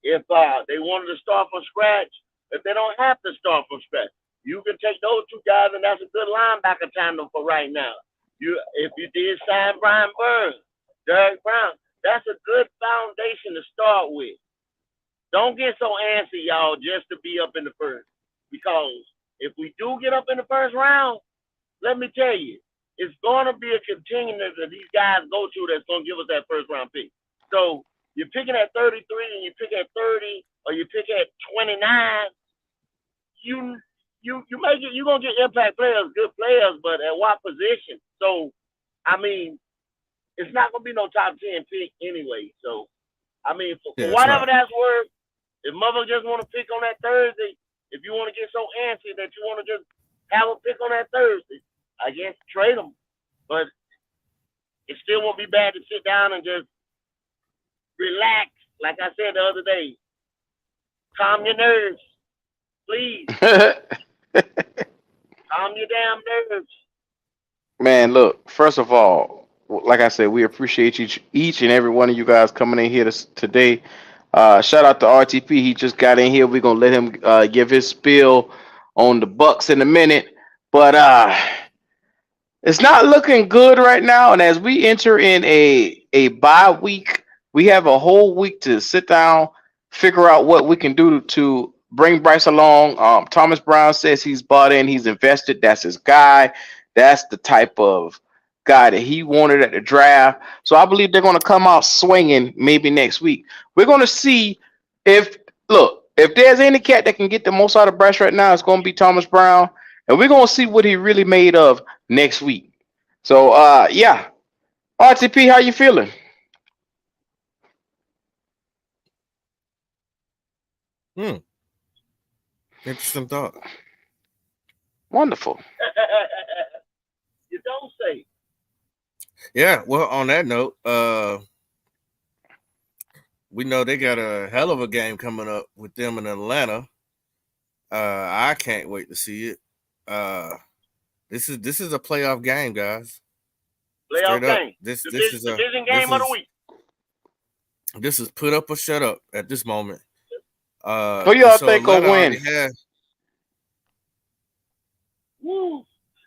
if they wanted to start from scratch, if they don't have to start from scratch, you can take those two guys, and that's a good linebacker tandem for right now. If you did sign Brian Burns, Derek Brown, that's a good foundation to start with. Don't get so antsy, y'all, just to be up in the first. Because if we do get up in the first round, let me tell you, it's going to be a continuum that these guys go through that's going to give us that first round pick. So you're picking at 33 and you pick at 30 or you pick at 29, you make it, you're going to get impact players, good players, but at what position? So, I mean, it's not going to be no top 10 pick anyway. So, I mean, for whatever that's worth, if mother just want to pick on that Thursday, if you want to get so antsy that you want to just have a pick on that Thursday, I guess trade them. But it still won't be bad to sit down and just relax. Like I said the other day, calm your nerves, please. Calm your damn nerves. Man, look, first of all, like I said, we appreciate each and every one of you guys coming in here today. Shout out to RTP. He just got in here. We're gonna let him give his spiel on the Bucks in a minute. But it's not looking good right now. And as we enter in a bye week, we have a whole week to sit down, figure out what we can do to bring Bryce along. Thomas Brown says he's bought in, he's invested. That's his guy. That's the type of guy that he wanted at the draft. So I believe they're going to come out swinging maybe next week. We're going to see if there's any cat that can get the most out of Bryce right now, it's going to be Thomas Brown. And we're going to see what he really made of next week. So, yeah. RTP, how you feeling? Interesting thought. Wonderful. You don't say. Yeah, well, on that note, we know they got a hell of a game coming up with them in Atlanta. I can't wait to see it. This is a playoff game, guys. Playoff game. This is a division game of the week. This is put up or shut up at this moment. Who y'all think will win? Woo.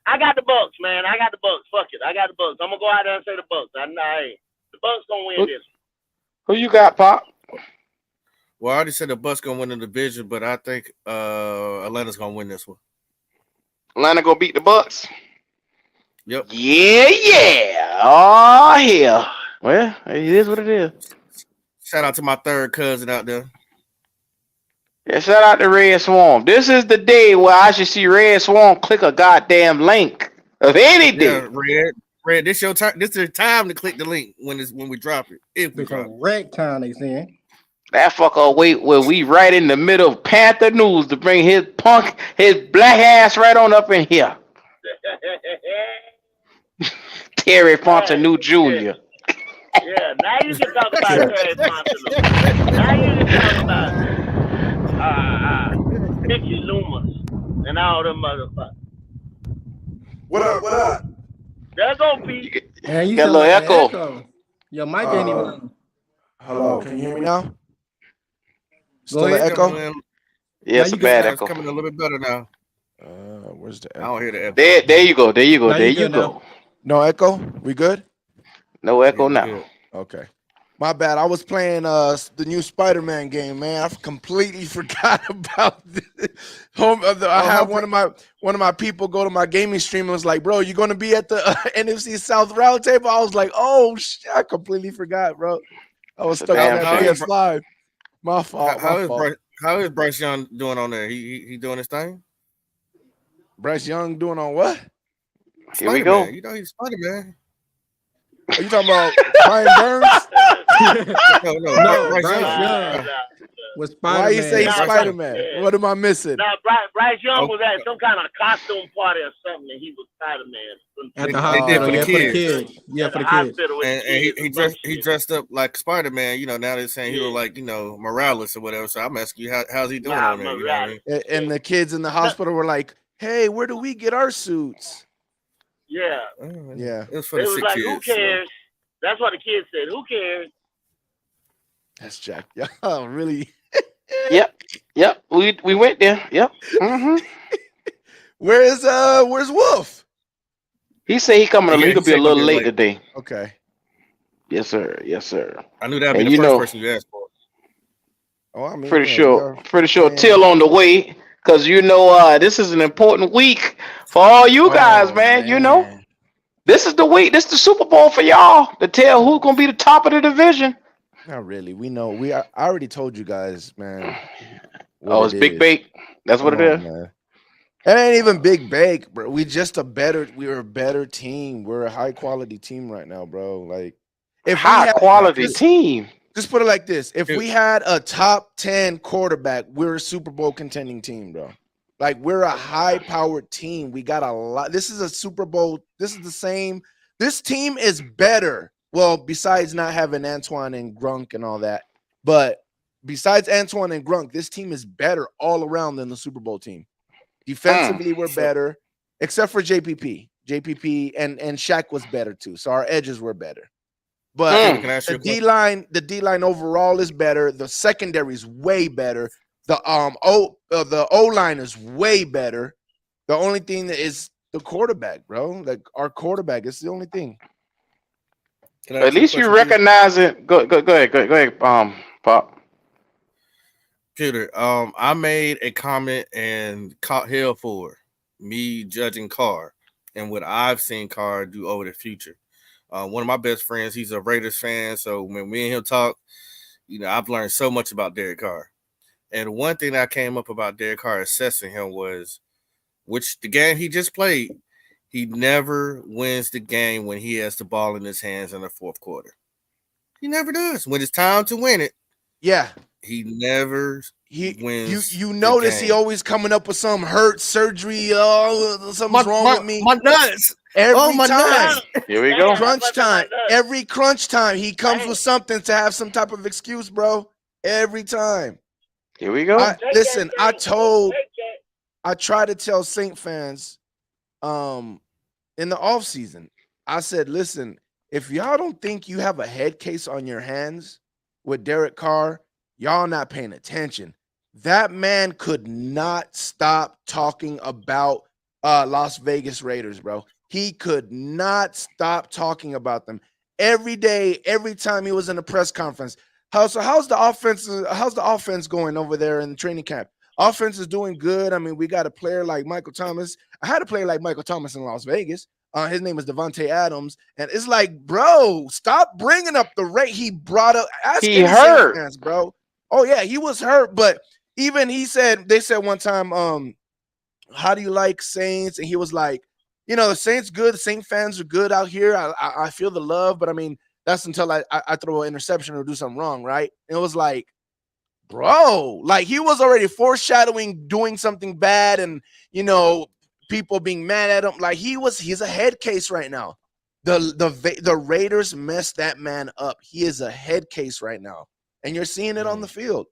I got the Bucks, man. I got the Bucks. Fuck it. I got the Bucks. I'm gonna go out there and say the Bucks. The Bucks gonna win this. Who you got, Pop? Well, I already said the Bucks gonna win the division, but I think Atlanta's gonna win this one. Atlanta gonna beat the Bucks? Yep. Yeah. Oh hell. Well, it is what it is. Shout out to my third cousin out there. Yeah, shout out to Red Swarm. This is the day where I should see Red Swarm click a goddamn link of anything. Yeah, Red, this your time. This is your time to click the link when we drop it. If we drop it. Correct time, they saying. That fucker wait where we right in the middle of Panther News to bring his black ass right on up in here. Terry Fontaine Jr. Yeah, now you can talk about Terry Fontaine. Now you can talk about Mickey Loomis and all them motherfuckers. What up? They're gonna be. Man, you got a little echo. Your mic ain't even on. Hello, can you hear me now? Go ahead. Echo? Yeah, it's a bad echo. It's coming a little bit better now. Where's the I echo? don't hear the echo. There you go. Now There you you good go. now. No echo? We good? No echo now. Good. Okay. My bad. I was playing the new Spider-Man game, man. I completely forgot about this. I had one of my people go to my gaming stream and was like, "Bro, you gonna be at the NFC South Roundtable?" I was like, "Oh shit!" I completely forgot, bro. I was stuck on that PS Live. My fault. How is Bryce Young doing on there? He doing his thing? Bryce Young doing on what? Here we go. You know he's Spider-Man. Are you talking about Brian Burns? No, Bryce Bryce Young. Young. Was Why you say Spider-Man. Spider-Man? Yeah. What am I missing? Now, Bryce Young was at some kind of costume party or something, and he was Spider-Man. At the They hospital, did yeah, for the kids. Yeah, At for the the kids. hospital with And the kids he dressed up like Spider-Man. You know, now they're saying he look like, you know, Morales or whatever. So I'm asking you, how's he doing on there? You know what I mean? And the kids in the hospital were like, "Hey, where do we get our suits?" Yeah. Yeah. It was for They the was sick like, kids. who cares? That's what the kids said. Who cares? That's Jack. Yeah, really. We went there. Yep. Mm-hmm. Where's Wolf? He said he coming. Yeah, He could be a said gonna little be late today. Okay. Yes, sir. Yes, sir. I knew that'd be And the you first know, person you asked for. Oh, I mean, pretty you know, we sure, are pretty sure playing. Till on the way, cause you know, this is an important week for all you guys, Oh man. You know, man. this is the week. This is the Super Bowl for y'all to tell who's gonna be the top of the division. Not really. We know. I already told you guys, man, what Oh, it it's Big is. Bake. That's what Come it on, is. man. It ain't even Big Bake, bro. We're a better team. We're a high quality team right now, bro. Like, if we High had quality team. just put it like this: if Dude. we had a top 10 quarterback, we're a Super Bowl contending team, bro. Like, we're a high powered team. We got a lot. This is a Super Bowl. This is the same. This team is better. Well, besides not having Antoine and Grunk and all that, but besides Antoine and Grunk, this team is better all around than the Super Bowl team. Defensively, we're better, except for JPP. JPP and Shaq was better too. So our edges were better. But Can I ask you the a question? D line overall is better. The secondary is way better. The O line is way better. The only thing that is the quarterback, bro. Like, our quarterback is the only thing. Can I At ask you a least you question, Peter? recognize it. Go ahead, Pop. Peter, I made a comment and caught hell for me judging Carr and what I've seen Carr do over the future. One of my best friends, he's a Raiders fan, so when me and him talk, I've learned so much about Derek Carr. And one thing that came up about Derek Carr assessing him was, which the game he just played, he never wins the game when he has the ball in his hands in the fourth quarter. He never does. When it's time to win it, Yeah. he never wins. You notice he always coming up with some hurt surgery. Oh, something's wrong with me. My nuts. Every my time. nuts. Here we go. Crunch time. Every crunch time, he comes with something to have some type of excuse, bro. Every time. Here we go. Listen, I try to tell Saint fans in the offseason, I said, listen, if y'all don't think you have a head case on your hands with Derek Carr, y'all not paying attention. That man could not stop talking about Las Vegas Raiders, bro. He could not stop talking about them. Every day, every time he was in a press conference. How's the offense going over there in the training camp? Offense is doing good. I mean, we got a player like Michael Thomas. I had a player like Michael Thomas in Las Vegas. His name is Devontae Adams. And it's like, bro, stop bringing up the rate he brought up. He hurt. Fans, bro. Oh, yeah, he was hurt. But even they said one time, how do you like Saints? And he was like, the Saints good. The Saint fans are good out here. I feel the love. But, I mean, that's until I throw an interception or do something wrong, right? And it was like, bro, like he was already foreshadowing doing something bad and, people being mad at him. Like he's a head case right now. The Raiders messed that man up. He is a head case right now. And you're seeing it on the field.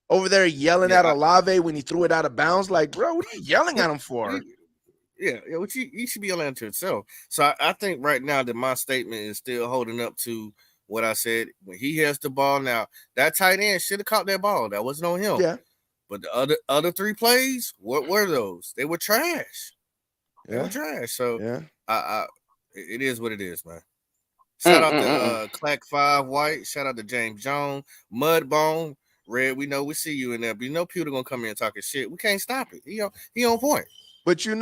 Over there yelling at Olave when he threw it out of bounds. Like, bro, what are you yelling at him for? Yeah, which you should be yelling at yourself. So I think right now that my statement is still holding up to what I said. When he has the ball now, that tight end should have caught that ball. That wasn't on him. Yeah. But the other three plays, what were those? They were trash. They were trash. So yeah, it is what it is, man. Shout out to Clack 5 White. Shout out to James Jones, Mudbone, Red. We know we see you in there, but Pewter gonna come in and talking shit. We can't stop it. He on point. But you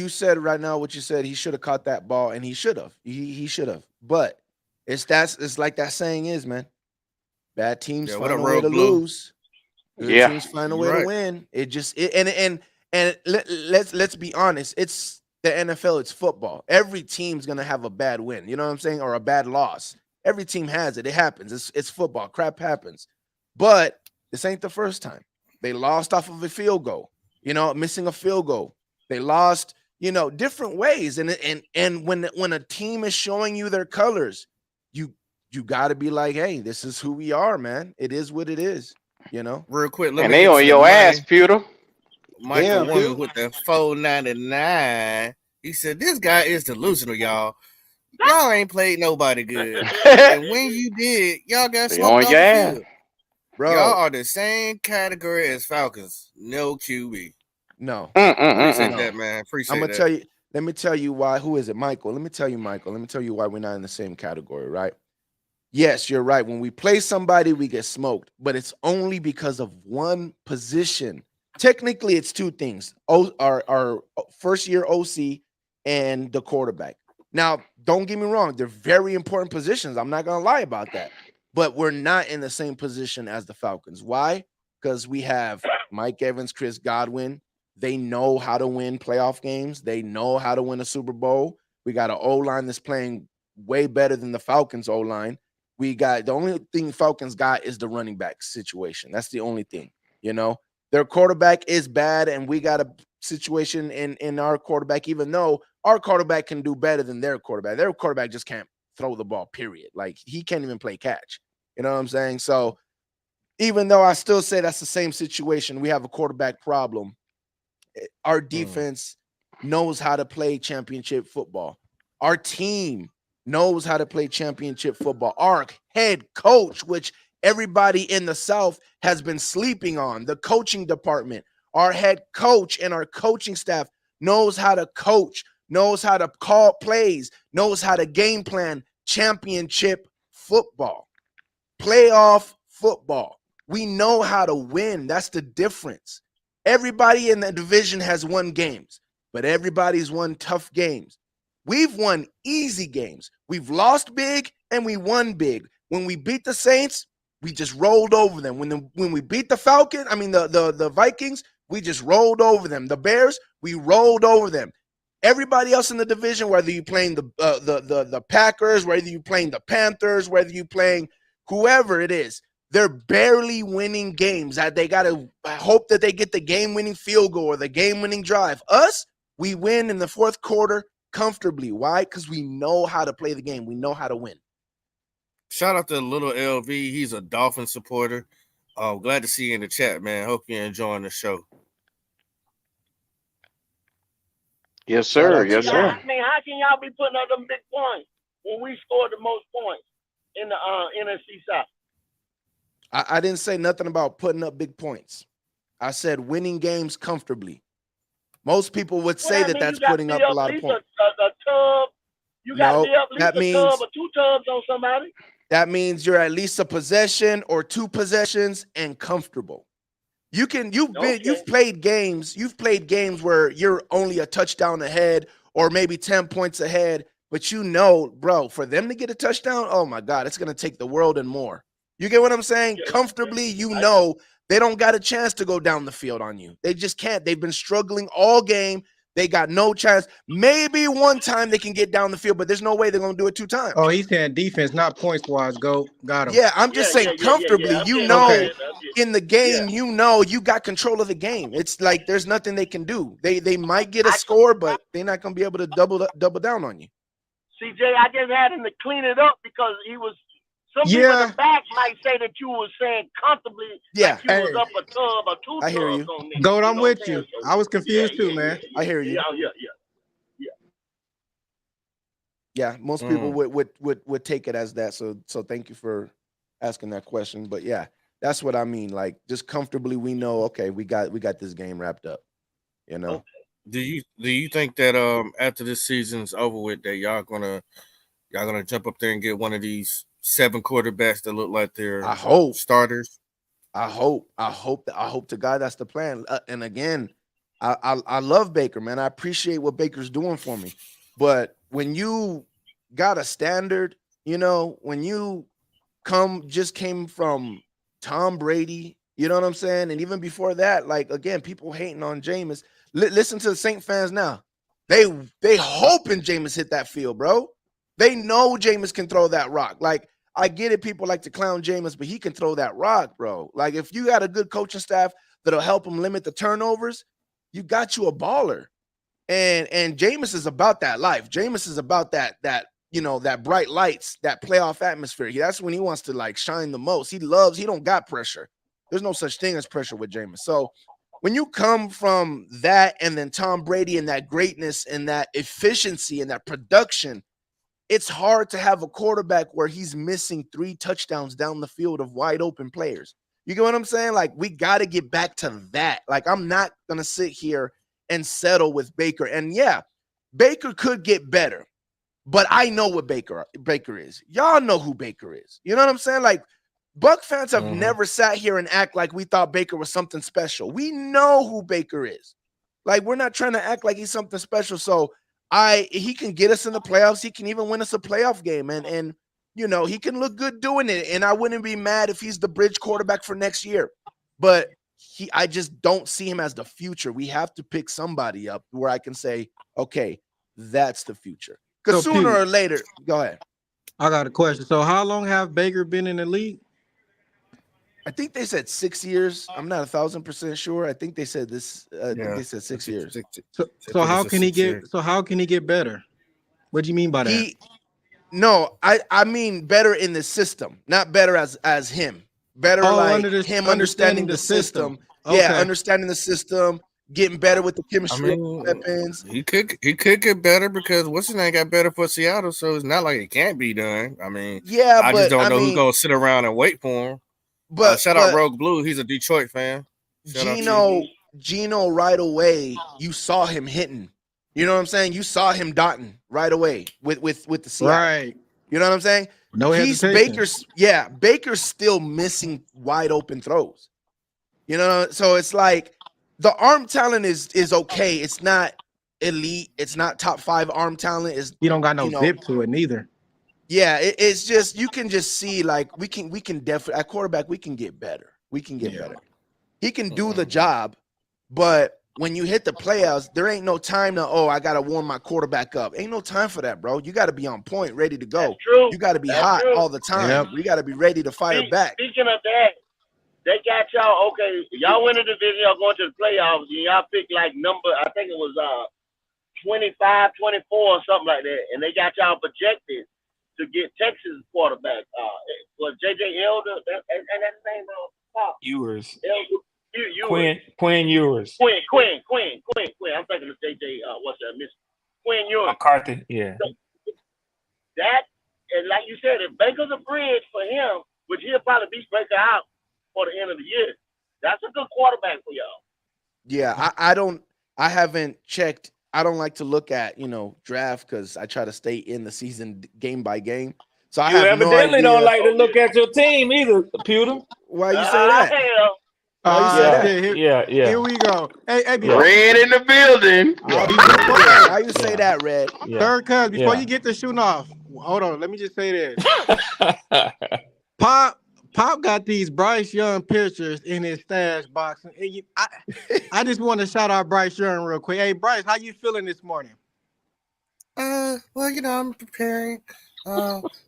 said right now what you said. He should have caught that ball, and he should have. He should have. But it's like that saying is, man. Bad teams find a way to lose. Good teams find a way to win. Let's be honest. It's the NFL. It's football. Every team's gonna have a bad win. You know what I'm saying, or a bad loss. Every team has it. It happens. It's football. Crap happens. But this ain't the first time. They lost off of a field goal. Missing a field goal. They lost. Different ways. And when a team is showing you their colors, you got to be like, hey, this is who we are, man. It is what it is. Real quick, and they on your ass, Pewter. Michael Woman with the $4.99. He said, "This guy is delusional, y'all. Y'all ain't played nobody good. And when you did, y'all got smoked on your ass. bro. Y'all are the same category as Falcons. No QB. No. Appreciate that, man. Appreciate I'm gonna that. tell you. Let me tell you why. Who is it, Michael? Let me tell you, Michael. Let me tell you why we're not in the same category, right? Yes, you're right. When we play somebody, we get smoked, but it's only because of one position. Technically, it's two things: our first year OC and the quarterback. Now, don't get me wrong; they're very important positions. I'm not gonna lie about that. But we're not in the same position as the Falcons. Why? Because we have Mike Evans, Chris Godwin. They know how to win playoff games. They know how to win a Super Bowl. We got an O-line that's playing way better than the Falcons O-line. We got the only thing Falcons got is the running back situation. That's the only thing, you know. Their quarterback is bad, and we got a situation in our quarterback, even though our quarterback can do better than their quarterback. Their quarterback just can't throw the ball, period. Like, he can't even play catch. You know what I'm saying? So even though I still say that's the same situation, we have a quarterback problem. Our defense knows how to play championship football. Our team knows how to play championship football. Our head coach, which everybody in the South has been sleeping on, the coaching department, our head coach and our coaching staff knows how to coach, knows how to call plays, knows how to game plan championship football, playoff football. We know how to win. That's the difference. Everybody in the division has won games, but everybody's won tough games. We've won easy games. We've lost big and we won big. When we beat the Saints, we just rolled over them. When we beat the the Vikings, we just rolled over them. The Bears, we rolled over them. Everybody else in the division, whether you're playing the Packers, whether you're playing the Panthers, whether you're playing whoever it is, they're barely winning games. They got to hope that they get the game-winning field goal or the game-winning drive. Us, we win in the fourth quarter comfortably. Why? Because we know how to play the game. We know how to win. Shout out to little LV. He's a Dolphin supporter. Glad to see you in the chat, man. Hope you're enjoying the show. Yes, sir. Yes, Yeah, sir. I mean, how can y'all be putting up them big points when we scored the most points in the NFC South? I didn't say nothing about putting up big points. I said winning games comfortably. Most people would say that's putting up a lot of points. A tub. You got to be up at least a tub or two tubs on somebody. That means you're at least a possession or two possessions and comfortable. You've played games where you're only a touchdown ahead or maybe 10 points ahead, but you know, bro, for them to get a touchdown, oh my God, it's going to take the world and more. You get what I'm saying? Yeah. Comfortably, you know, they don't got a chance to go down the field on you. They just can't. They've been struggling all game. They got no chance. Maybe one time they can get down the field, but there's no way they're going to do it two times. Oh, he's saying defense, not points-wise. Got him. Yeah, I'm just saying comfortably. You know, in the game, you know you got control of the game. It's like there's nothing they can do. They might get a score, but they're not going to be able to double down on you. CJ, I just had him to clean it up because he was – some people in the back might say that you were saying comfortably like you was up a tub or two I hear you. on me. Goat, I'm with you. I was confused too, man. I hear you. Yeah, most people would take it as that. So thank you for asking that question. But yeah, that's what I mean. Like, just comfortably, we know, okay, we got this game wrapped up. You know. Okay. Do you think that after this season's over with that y'all gonna jump up there and get one of these 7 quarterbacks that look like they're starters? I hope to God that's the plan. And again, I love Baker, man. I appreciate what Baker's doing for me. But when you got a standard, you know, when you came from Tom Brady, you know what I'm saying? And even before that, like, again, people hating on Jameis. Listen to the Saint fans now. They hoping Jameis hit that field, bro. They know Jameis can throw that rock. Like, I get it, people like to clown Jameis, but he can throw that rock, bro. Like, if you got a good coaching staff that'll help him limit the turnovers, you got you a baller. And Jameis is about that life. Jameis is about that bright lights, that playoff atmosphere. That's when he wants to, like, shine the most. He don't got pressure. There's no such thing as pressure with Jameis. So when you come from that and then Tom Brady and that greatness and that efficiency and that production, it's hard to have a quarterback where he's missing 3 touchdowns down the field of wide open players. You get what I'm saying? Like, we got to get back to that. Like, I'm not going to sit here and settle with Baker. And yeah, Baker could get better, but I know what Baker is. Y'all know who Baker is. You know what I'm saying? Like, Buck fans have never sat here and act like we thought Baker was something special. We know who Baker is. Like, we're not trying to act like he's something special. So he can get us in the playoffs. He can even win us a playoff game. And you know, he can look good doing it. And I wouldn't be mad if he's the bridge quarterback for next year. But I just don't see him as the future. We have to pick somebody up where I can say, okay, that's the future. Because So, sooner Pete, or later, go ahead. I got a question. So how long have Baker been in the league? I think they said 6 years. I'm not 1,000% sure. I think they said this. I think they said 6 years. So how can he get? So how can he get better? What do you mean by that? No, I mean better in the system, not better as him. Better like him understanding the system. Okay. Yeah, understanding the system, getting better with the chemistry weapons. He could get better because what's his name got better for Seattle, so it's not like it can't be done. I mean, yeah, I just don't know who's gonna sit around and wait for him. But shout out Rogue Blue, he's a Detroit fan. Gino, right away, you saw him hitting. You know what I'm saying? You saw him dotting right away with the Seattle. Right. You know what I'm saying? No hesitation. Baker's still missing wide open throws. You know, so it's like the arm talent is okay. It's not elite. It's not top 5 arm talent. You don't got no zip to it neither. Yeah, it's just you can just see like we can definitely at quarterback we can get better. We can get better. He can do the job, but when you hit the playoffs, there ain't no time to, I got to warm my quarterback up. Ain't no time for that, bro. You got to be on point, ready to go. You got to be hot all the time. Yep. You got to be ready to fire back. Speaking of that, they got y'all, okay, y'all win the division, y'all going to the playoffs, and y'all picked like number, I think it was 25, 24 or something like that, and they got y'all projected to get Texas quarterback. Was J.J. Elder, and that's his name, Ewers. Quinn Ewers. Quinn. I'm thinking of JJ. What's that? Miss Quinn Ewers. McCarthy. Yeah. So that, and like you said, if Baker's a bridge for him, which he'll probably be Baker out for the end of the year, that's a good quarterback for y'all. Yeah, I haven't checked. I don't like to look at draft because I try to stay in the season game by game. So I evidently don't like to look at your team either, Pewter. Why you say that? Yeah. Here we go. Hey, Red in the building. Why you say that, Red? Yeah. Third cuz, before you get the shooting off, hold on. Let me just say this. Pop got these Bryce Young pictures in his stash box. And I just want to shout out Bryce Young real quick. Hey, Bryce, how you feeling this morning? Well, I'm preparing.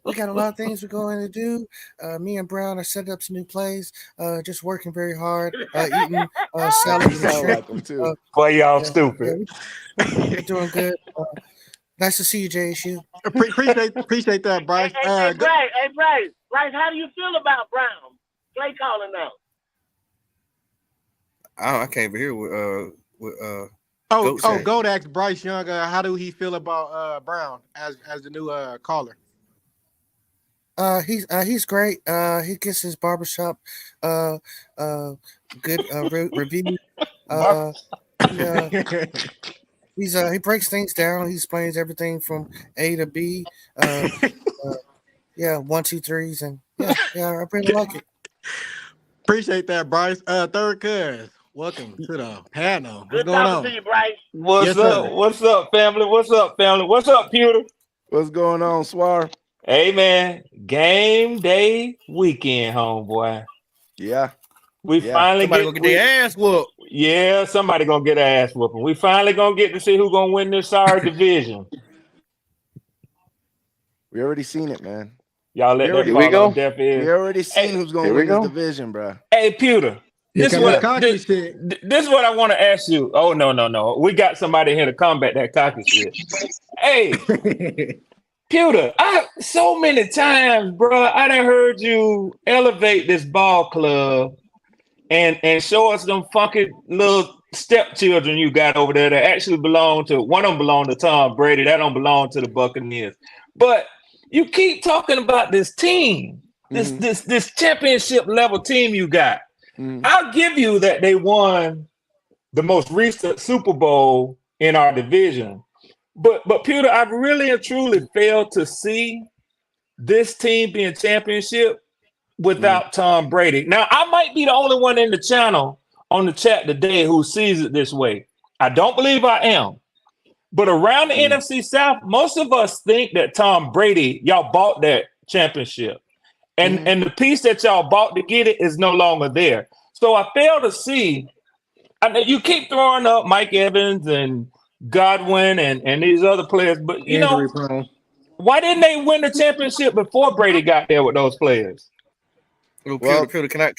We got a lot of things we're going to do. Me and Brown are setting up some new plays. Just working very hard. Eating salads and shrimp. Boy, y'all stupid. We're doing good. Nice to see you, JSU. Appreciate that, Bryce. Hey, Bryce, how do you feel about Brown play calling now? I can't hear with Gold asked Bryce Young, how do he feel about Brown as the new caller? He's great. He gets his barbershop good review. He breaks things down. He explains everything from A to B. 1, 2, 3s, and I really like it. Appreciate that, Bryce. Third cuz, welcome to the panel. What's going on? To you, Bryce. What's up? What's up, family? What's up, Pewter? What's going on, Swar? Hey, man. Game day weekend, homeboy. Yeah. We finally somebody gonna get their ass whooped. Yeah, somebody gonna get their ass whooping. We finally gonna get to see who's gonna win this sorry division. We already seen it, man. Y'all let that fall on deaf ears. We already seen who's gonna win this division, bro. Hey, Pewter. This is what I want to ask you. Oh, no. We got somebody here to combat that cocky shit. Hey, Pewter, so many times, bro, I done heard you elevate this ball club and show us them funky little stepchildren you got over there that actually belong to, one of them belong to Tom Brady, that don't belong to the Buccaneers. But you keep talking about this team. this championship level team you got. I'll give you that they won the most recent Super Bowl in our division. But Peter, I really and truly failed to see this team being championship without Tom Brady. Now, I might be the only one in the channel on the chat today who sees it this way. I don't believe I am. But around the NFC South, most of us think that Tom Brady, y'all bought that championship. And the piece that y'all bought to get it is no longer there. So I fail to see. I mean, you keep throwing up Mike Evans and Godwin and these other players, but you know, why didn't they win the championship before Brady got there with those players? Well, Peter, can I?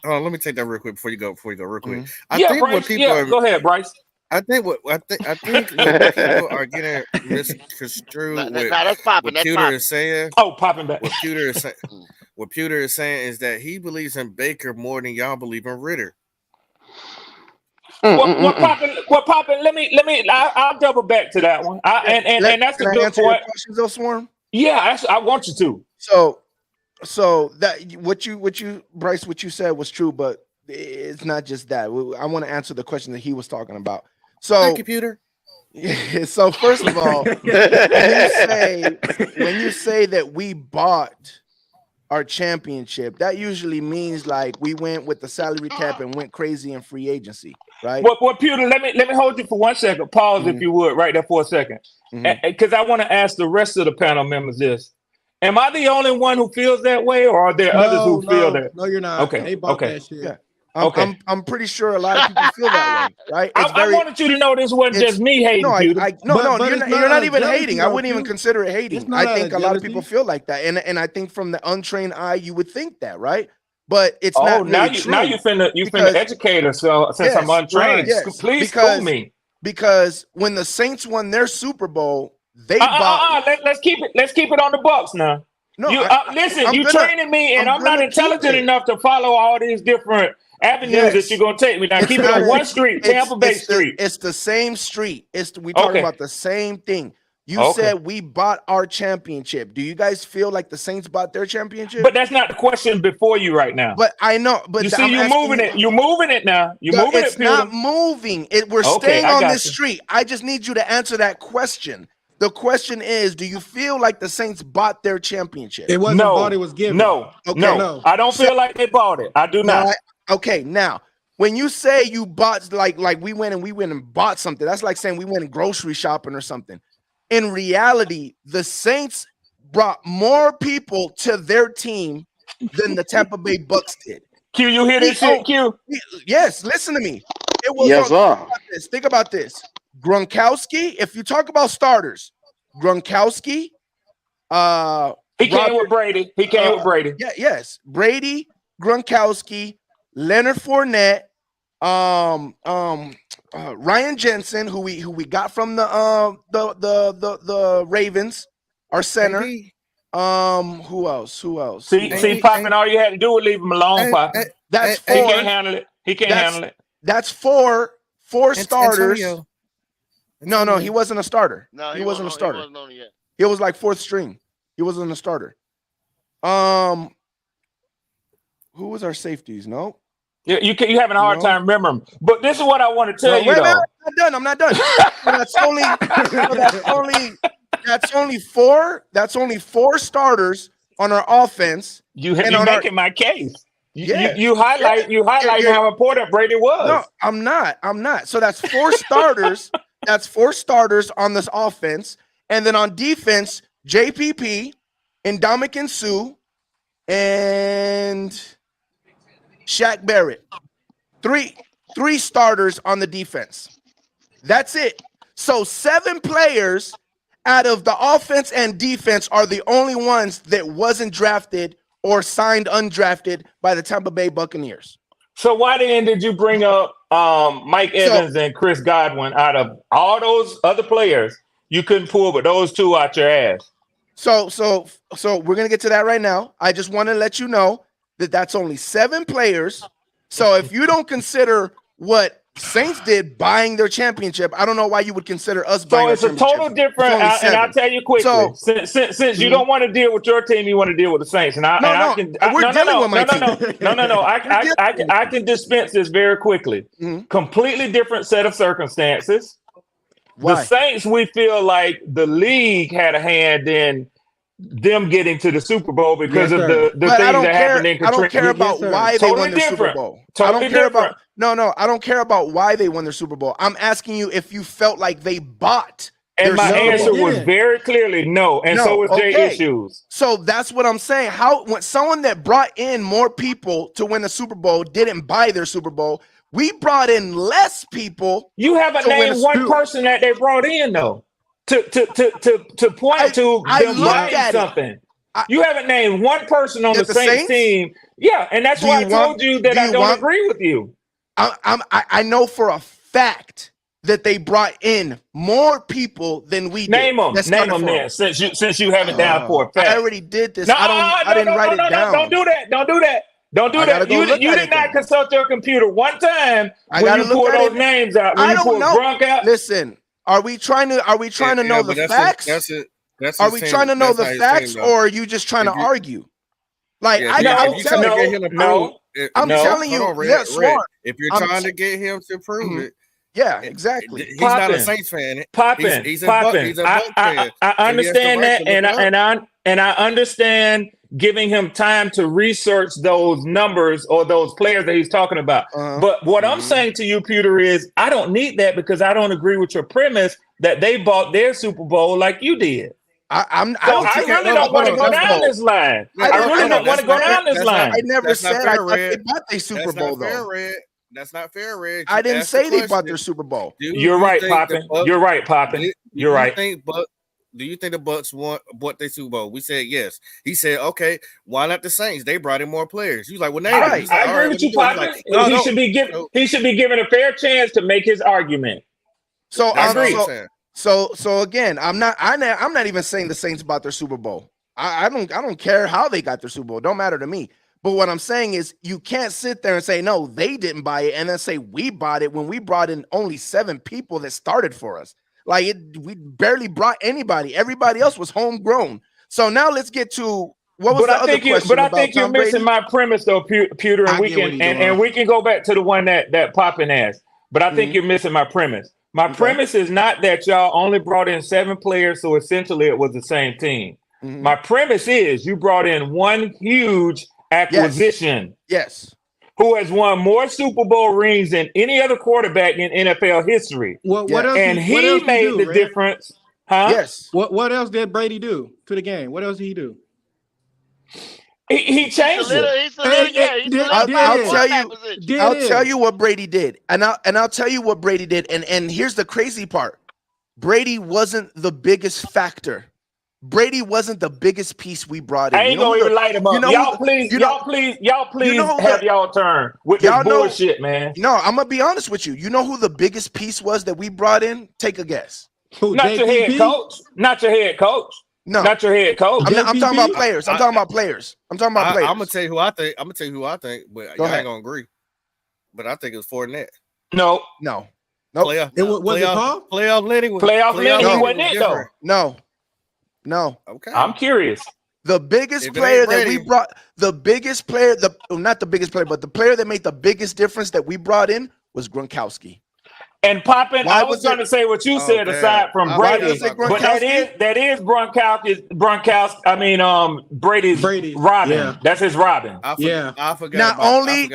Let me take that real quick before you go real quick. I Yeah, think Bryce, what people go ahead, Bryce. I think what people are getting misconstrued what Pewter is saying. Oh, popping back. What Pewter is saying is that he believes in Baker more than y'all believe in Ritter. What popping? Let me. I'll double back to that one. And that's a good point. Questions, though, Swarm? Yeah, I want you to. So that what you Bryce, what you said was true, but it's not just that. I want to answer the question that he was talking about. So, Thank you, Pewter. So first of all, when you say that we bought our championship, that usually means like we went with the salary cap and went crazy in free agency, right? Well, Pewter, let me hold you for 1 second. Pause if you would, right there for a second, because I want to ask the rest of the panel members this. Am I the only one who feels that way, or are there others who feel that? No, you're not. Okay, They bought okay. that shit. Yeah. I'm pretty sure a lot of people feel that way, right? I wanted you to know this wasn't just me hating. No, Pewter. you're not even hating. I wouldn't even consider it hating. I think a lot of people feel like that, and I think from the untrained eye, you would think that, right? But it's not really true. Now you finna educate us. So since I'm untrained, please school me. Because when the Saints won their Super Bowl, they bought. Let's keep it on the Bucks now. No, listen, you training me, and I'm not intelligent enough to follow all these different avenues that you're gonna take me. Now keep it on one street, Tampa Bay Street. It's the same street. We talking about the same thing. You said we bought our championship. Do you guys feel like the Saints bought their championship? But that's not the question before you right now. But I know. But you see, you're moving it. You're moving it now. You're moving it. It's not moving. We're staying on this street. I just need you to answer that question. The question is, do you feel like the Saints bought their championship? It wasn't bought, it was given. No. I don't feel like they bought it. I do not. Okay, now when you say you bought, like we went and bought something, that's like saying we went grocery shopping or something. In reality, the Saints brought more people to their team than the Tampa Bay Bucks did. Q, you hear this shit, Q? Yes, listen to me. It was yes, sir. Think about this. Gronkowski, if you talk about starters, Gronkowski, he came with Brady. Yes. Brady, Gronkowski, Leonard Fournette, Ryan Jensen, who we got from the Ravens, our center. Who else? See, Poppin', all you had to do was leave him alone, Poppin'. That's four. He can't handle it. Handle it. That's four starters. Antonio. No, he wasn't a starter. No, he wasn't a starter. He wasn't on it yet. He was like fourth string. He wasn't a starter. Who was our safeties? No. Yeah, you having a hard time remembering. But this is what I want to tell you. Though. I'm not done. That's only four. That's only four starters on our offense. You're making my case. You highlight how important Brady was. No, I'm not. So that's four starters. That's four starters on this offense. And then on defense, JPP, Ndamukong Suh, and Shaq Barrett. Three starters on the defense. That's it. So 7 players out of the offense and defense are the only ones that wasn't drafted or signed undrafted by the Tampa Bay Buccaneers. So why then did you bring up Mike Evans and Chris Godwin out of all those other players? You couldn't pull but those two out your ass. So we're gonna get to that right now. I just want to let you know that that's only 7 players. So if you don't consider what Saints did buying their championship. I don't know why you would consider us buying. So it's a total different. And I'll tell you quickly. So, since you don't want to deal with your team, you want to deal with the Saints. And I can dispense this very quickly. Completely different set of circumstances. Why? The Saints, we feel like the league had a hand in them getting to the Super Bowl because of the things that happened in Katrina. I don't care about why they won the Super Bowl. I don't care about I don't care about why they won the Super Bowl. I'm asking you if you felt like they bought. And my answer was very clearly no. And so was Jay Issues. So that's what I'm saying. When someone that brought in more people to win the Super Bowl didn't buy their Super Bowl, we brought in less people. You haven't named one person that they brought in though. To point to them buying something. You haven't named one person on the Saints team. Yeah, and that's why I told you that I don't agree with you. I know for a fact that they brought in more people than we did. Name them then, since you have it down for a fact. I already did this. I didn't write it down. Don't do that. You did not consult your computer one time when you pulled those names out. When you pulled Gronk out. Listen. Are we trying to know the facts? Are we trying to know the facts, or are you just trying to argue? Like I'm telling you, if you're trying to get him to prove it, yeah, exactly. He's not a Saints fan. He's a Buck fan. I understand that, and I understand giving him time to research those numbers or those players that he's talking about. But what I'm saying to you, Peter, is I don't need that because I don't agree with your premise that they bought their Super Bowl like you did. I really don't want to go down this line. I really don't want to go down this line. I never said I thought they bought their Super Bowl, though. That's not fair, Red. I didn't say they bought their Super Bowl. You're right, Poppin. You're right, Poppin. You're right. Do you think the Bucks bought their Super Bowl? We said yes. He said, okay, why not the Saints? They brought in more players. He was like, well, name it. I agree with you, Poppin. He should be given a fair chance to make his argument. So I agree. So again, I'm not even saying the Saints bought their Super Bowl. I don't care how they got their Super Bowl. Don't matter to me. But what I'm saying is you can't sit there and say, no, they didn't buy it, and then say we bought it when we brought in only 7 people that started for us. Like we barely brought anybody. Everybody else was homegrown. So now let's get to what was the other question. But I think you're missing my premise, though, Pewter, and we can go back to the one that Poppin asked. But I think you're missing my premise. My premise is not that y'all only brought in 7 players, so essentially it was the same team. My premise is you brought in one huge acquisition. Yes. Who has won more Super Bowl rings than any other quarterback in NFL history. What else? And he made the difference. Huh? Yes. What else did Brady do to the game? What else did he do? He changed it. I'll tell you what Brady did. And I'll tell you what Brady did. And here's the crazy part. Brady wasn't the biggest factor. Brady wasn't the biggest piece we brought in. I ain't gonna even light him up. Y'all please have y'all turn with this bullshit, man. No, I'm gonna be honest with you. You know who the biggest piece was that we brought in? Take a guess. Not your head coach. Not your head coach. No, not your head coach. I'm talking about players. I'm talking about players. I'm gonna tell you who I think. I'm gonna tell you who I think, but y'all ain't gonna agree. But I think it was Fournette. No. Playoff Lenny. Playoff Lenny. He wasn't it though. No. Okay. I'm curious. The biggest player that we brought, not the biggest player, but the player that made the biggest difference that we brought in was Gronkowski. And Poppin, I was going to say what you said aside from Brady, but that is Gronkowski. I mean, Brady's Robin. Yeah. That's his Robin. I forgot. Not only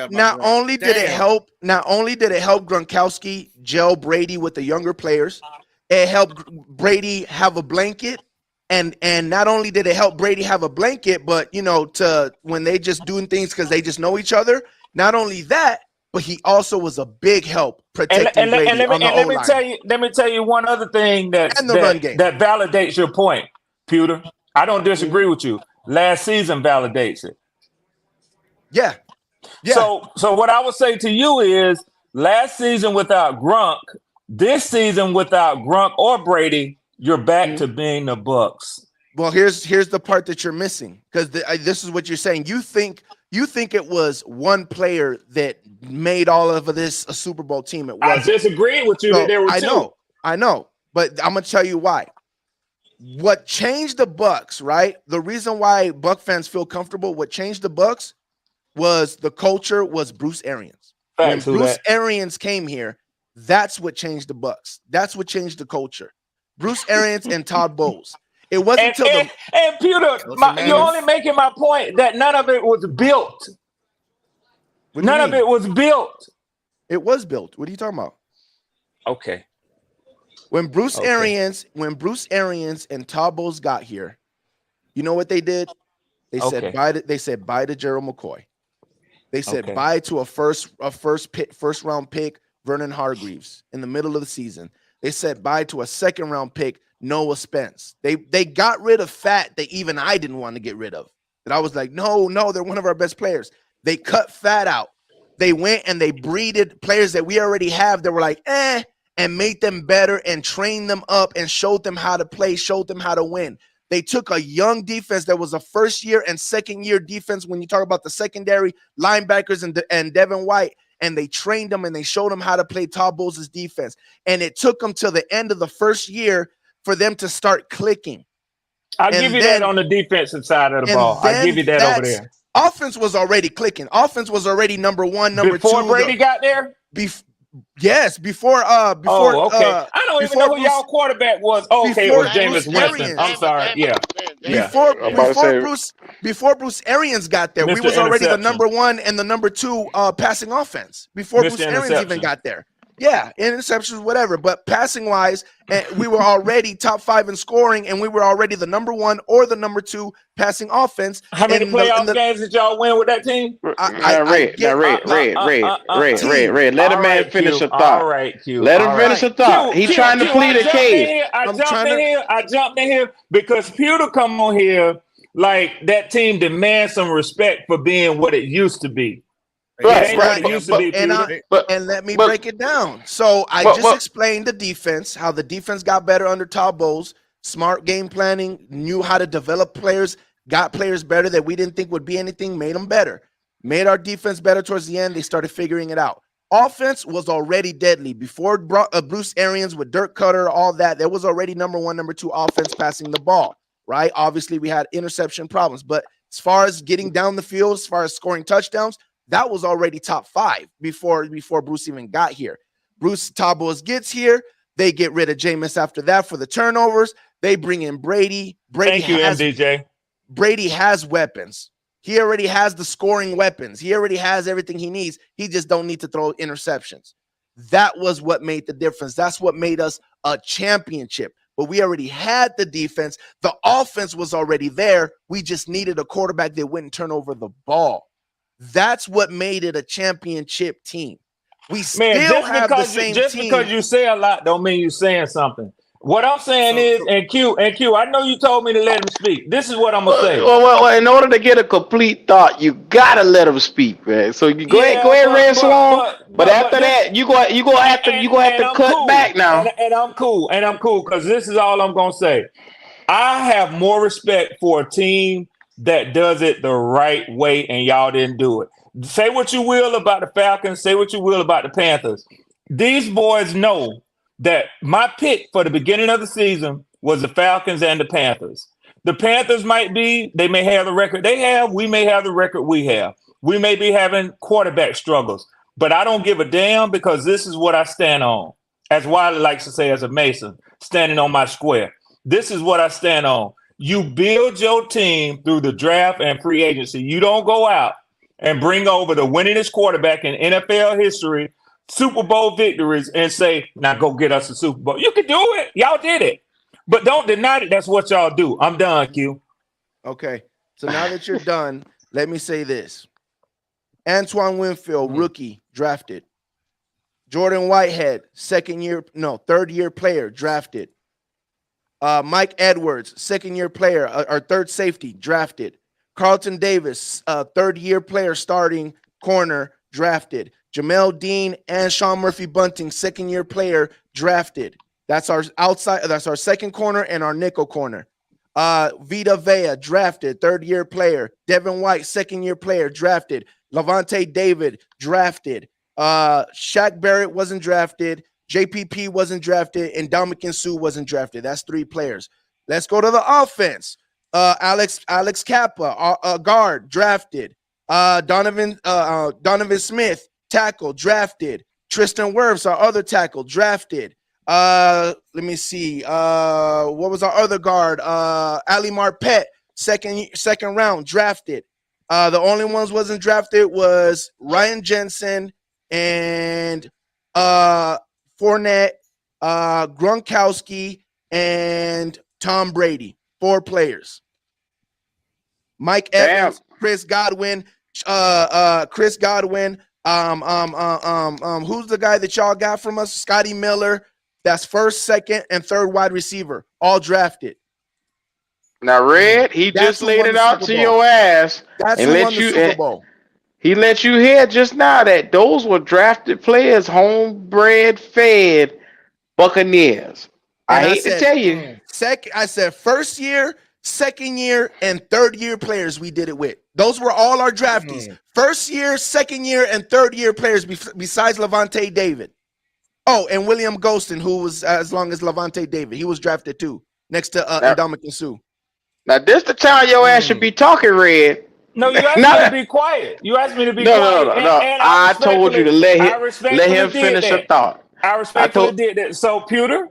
did it help Gronkowski gel Brady with the younger players, it helped Brady have a blanket. And not only did it help Brady have a blanket, but to when they just doing things because they just know each other. Not only that, but he also was a big help protecting Brady on the O-line. Let me tell you one other thing that run game that validates your point, Pewter. I don't disagree with you. Last season validates it. Yeah. So what I would say to you is last season without Gronk, this season without Gronk or Brady, you're back to being the Bucks. Well, here's the part that you're missing because this is what you're saying. You think You think it was one player that made all of this a Super Bowl team? It wasn't. I disagree with you that there were two. I know, but I'm gonna tell you why. What changed the Bucs, right? The reason why Buck fans feel comfortable, what changed the Bucs was the culture, was Bruce Arians. When Bruce Arians came here, that's what changed the Bucs. That's what changed the culture. Bruce Arians and Todd Bowles. It wasn't until and Peter, you're only making my point that none of it was built. None of it was built. It was built. What are you talking about? Okay. When Bruce Arians and Todd Bowles got here, you know what they did? They said bye to Gerald McCoy. They said bye to a first round pick, Vernon Hargreaves, in the middle of the season. They said bye to a second round pick, Noah Spence. They got rid of Fat that even I didn't want to get rid of. That I was like, no, they're one of our best players. They cut Fat out. They went and they breeded players that we already have that were like, and made them better and trained them up and showed them how to play, showed them how to win. They took a young defense that was a first-year and second-year defense when you talk about the secondary, linebackers and Devin White, and they trained them and they showed them how to play Todd Bowles' defense. And it took them till the end of the first year for them to start clicking. I'll give you that on the defensive side of the ball. I'll give you that over there. Offense was already clicking. Offense was already number one, number two. Before Brady got there? Yes, before. I don't even know who y'all quarterback was. It was Jameis Winston. I'm sorry. Before Bruce Arians got there, we was already the number one and the number two passing offense. Before Bruce Arians even got there. Yeah, interceptions, whatever. But passing wise, we were already top 5 in scoring, and we were already the number 1 or the number 2 passing offense. How many playoff games did y'all win with that team? Red. Let a man finish a thought. All right, Q. Let him finish a thought. He's trying to plead a case. I jumped in here because Pewter come on here like that team demands some respect for being what it used to be. And let me break it down. So I just explained the defense, how the defense got better under Todd Bowles, smart game planning, knew how to develop players, got players better that we didn't think would be anything, made them better, made our defense better towards the end. They started figuring it out. Offense was already deadly before Bruce Arians with Dirk Cutter, all that. There was already number 1, number 2 offense passing the ball, right? Obviously, we had interception problems, but as far as getting down the field, as far as scoring touchdowns, that was already top 5 before Bruce even got here. Todd Bowles gets here. They get rid of Jameis after that for the turnovers. They bring in Brady. Thank you, MDJ. Brady has weapons. He already has the scoring weapons. He already has everything he needs. He just don't need to throw interceptions. That was what made the difference. That's what made us a championship. But we already had the defense. The offense was already there. We just needed a quarterback that wouldn't turn over the ball. That's what made it a championship team. We still have the same team. Just because you say a lot don't mean you're saying something. What I'm saying is, and Q, I know you told me to let him speak. This is what I'm gonna say. Well, in order to get a complete thought, you gotta let him speak, man. So you go ahead, Red Swan. But after that, you gonna have to cut back now. And I'm cool because this is all I'm gonna say. I have more respect for a team that does it the right way, and y'all didn't do it. Say what you will about the Falcons, say what you will about the Panthers. These boys know that my pick for the beginning of the season was the Falcons and the Panthers. The Panthers they may have the record they have, we may have the record we have. We may be having quarterback struggles, but I don't give a damn because this is what I stand on. As Wiley likes to say as a Mason, standing on my square. This is what I stand on. You build your team through the draft and free agency. You don't go out and bring over the winningest quarterback in NFL history, Super Bowl victories, and say, now go get us a Super Bowl. You can do it. Y'all did it. But don't deny it. That's what y'all do. I'm done, Q. Okay. So now that you're done, let me say this. Antoine Winfield, rookie, drafted. Jordan Whitehead, third year player, drafted. Mike Edwards, second-year player, or third safety, drafted. Carlton Davis, third-year player, starting corner, drafted. Jamel Dean and Sean Murphy-Bunting, second-year player, drafted. That's our second corner and our nickel corner. Vita Vea, drafted, third-year player. Devin White, second-year player, drafted. Levante David, drafted. Shaq Barrett wasn't drafted. JPP wasn't drafted. And Dominican Sue wasn't drafted. That's 3 players. Let's go to the offense. Alex Kappa, guard, drafted. Donovan Smith, tackle, drafted. Tristan Wirfs, our other tackle, drafted. Let me see. What was our other guard? Ali Marpet, second round, drafted. The only ones wasn't drafted was Ryan Jensen and Fournette, Gronkowski, and Tom Brady. 4 players. Mike Evans, Chris Godwin, who's the guy that y'all got from us? Scotty Miller. That's first, second, and third wide receiver, all drafted. Now, Red, he just laid it out to your ass. That's and who let won the you. Super Bowl. He let you hear just now that those were drafted players, homebred, fed Buccaneers. And I hate to tell you. I said first year, second year, and third year players we did it with. Those were all our draftees. First year, second year, and third year players besides Levante David. Oh, and William Golston, who was as long as Levante David. He was drafted too, next to Ndamukong Suh. Now, this the time your ass should be talking, Red. No, you asked me to be quiet. You asked me to be quiet. No. And I told you to let him finish your thought. I respectfully did that. So, Pewter,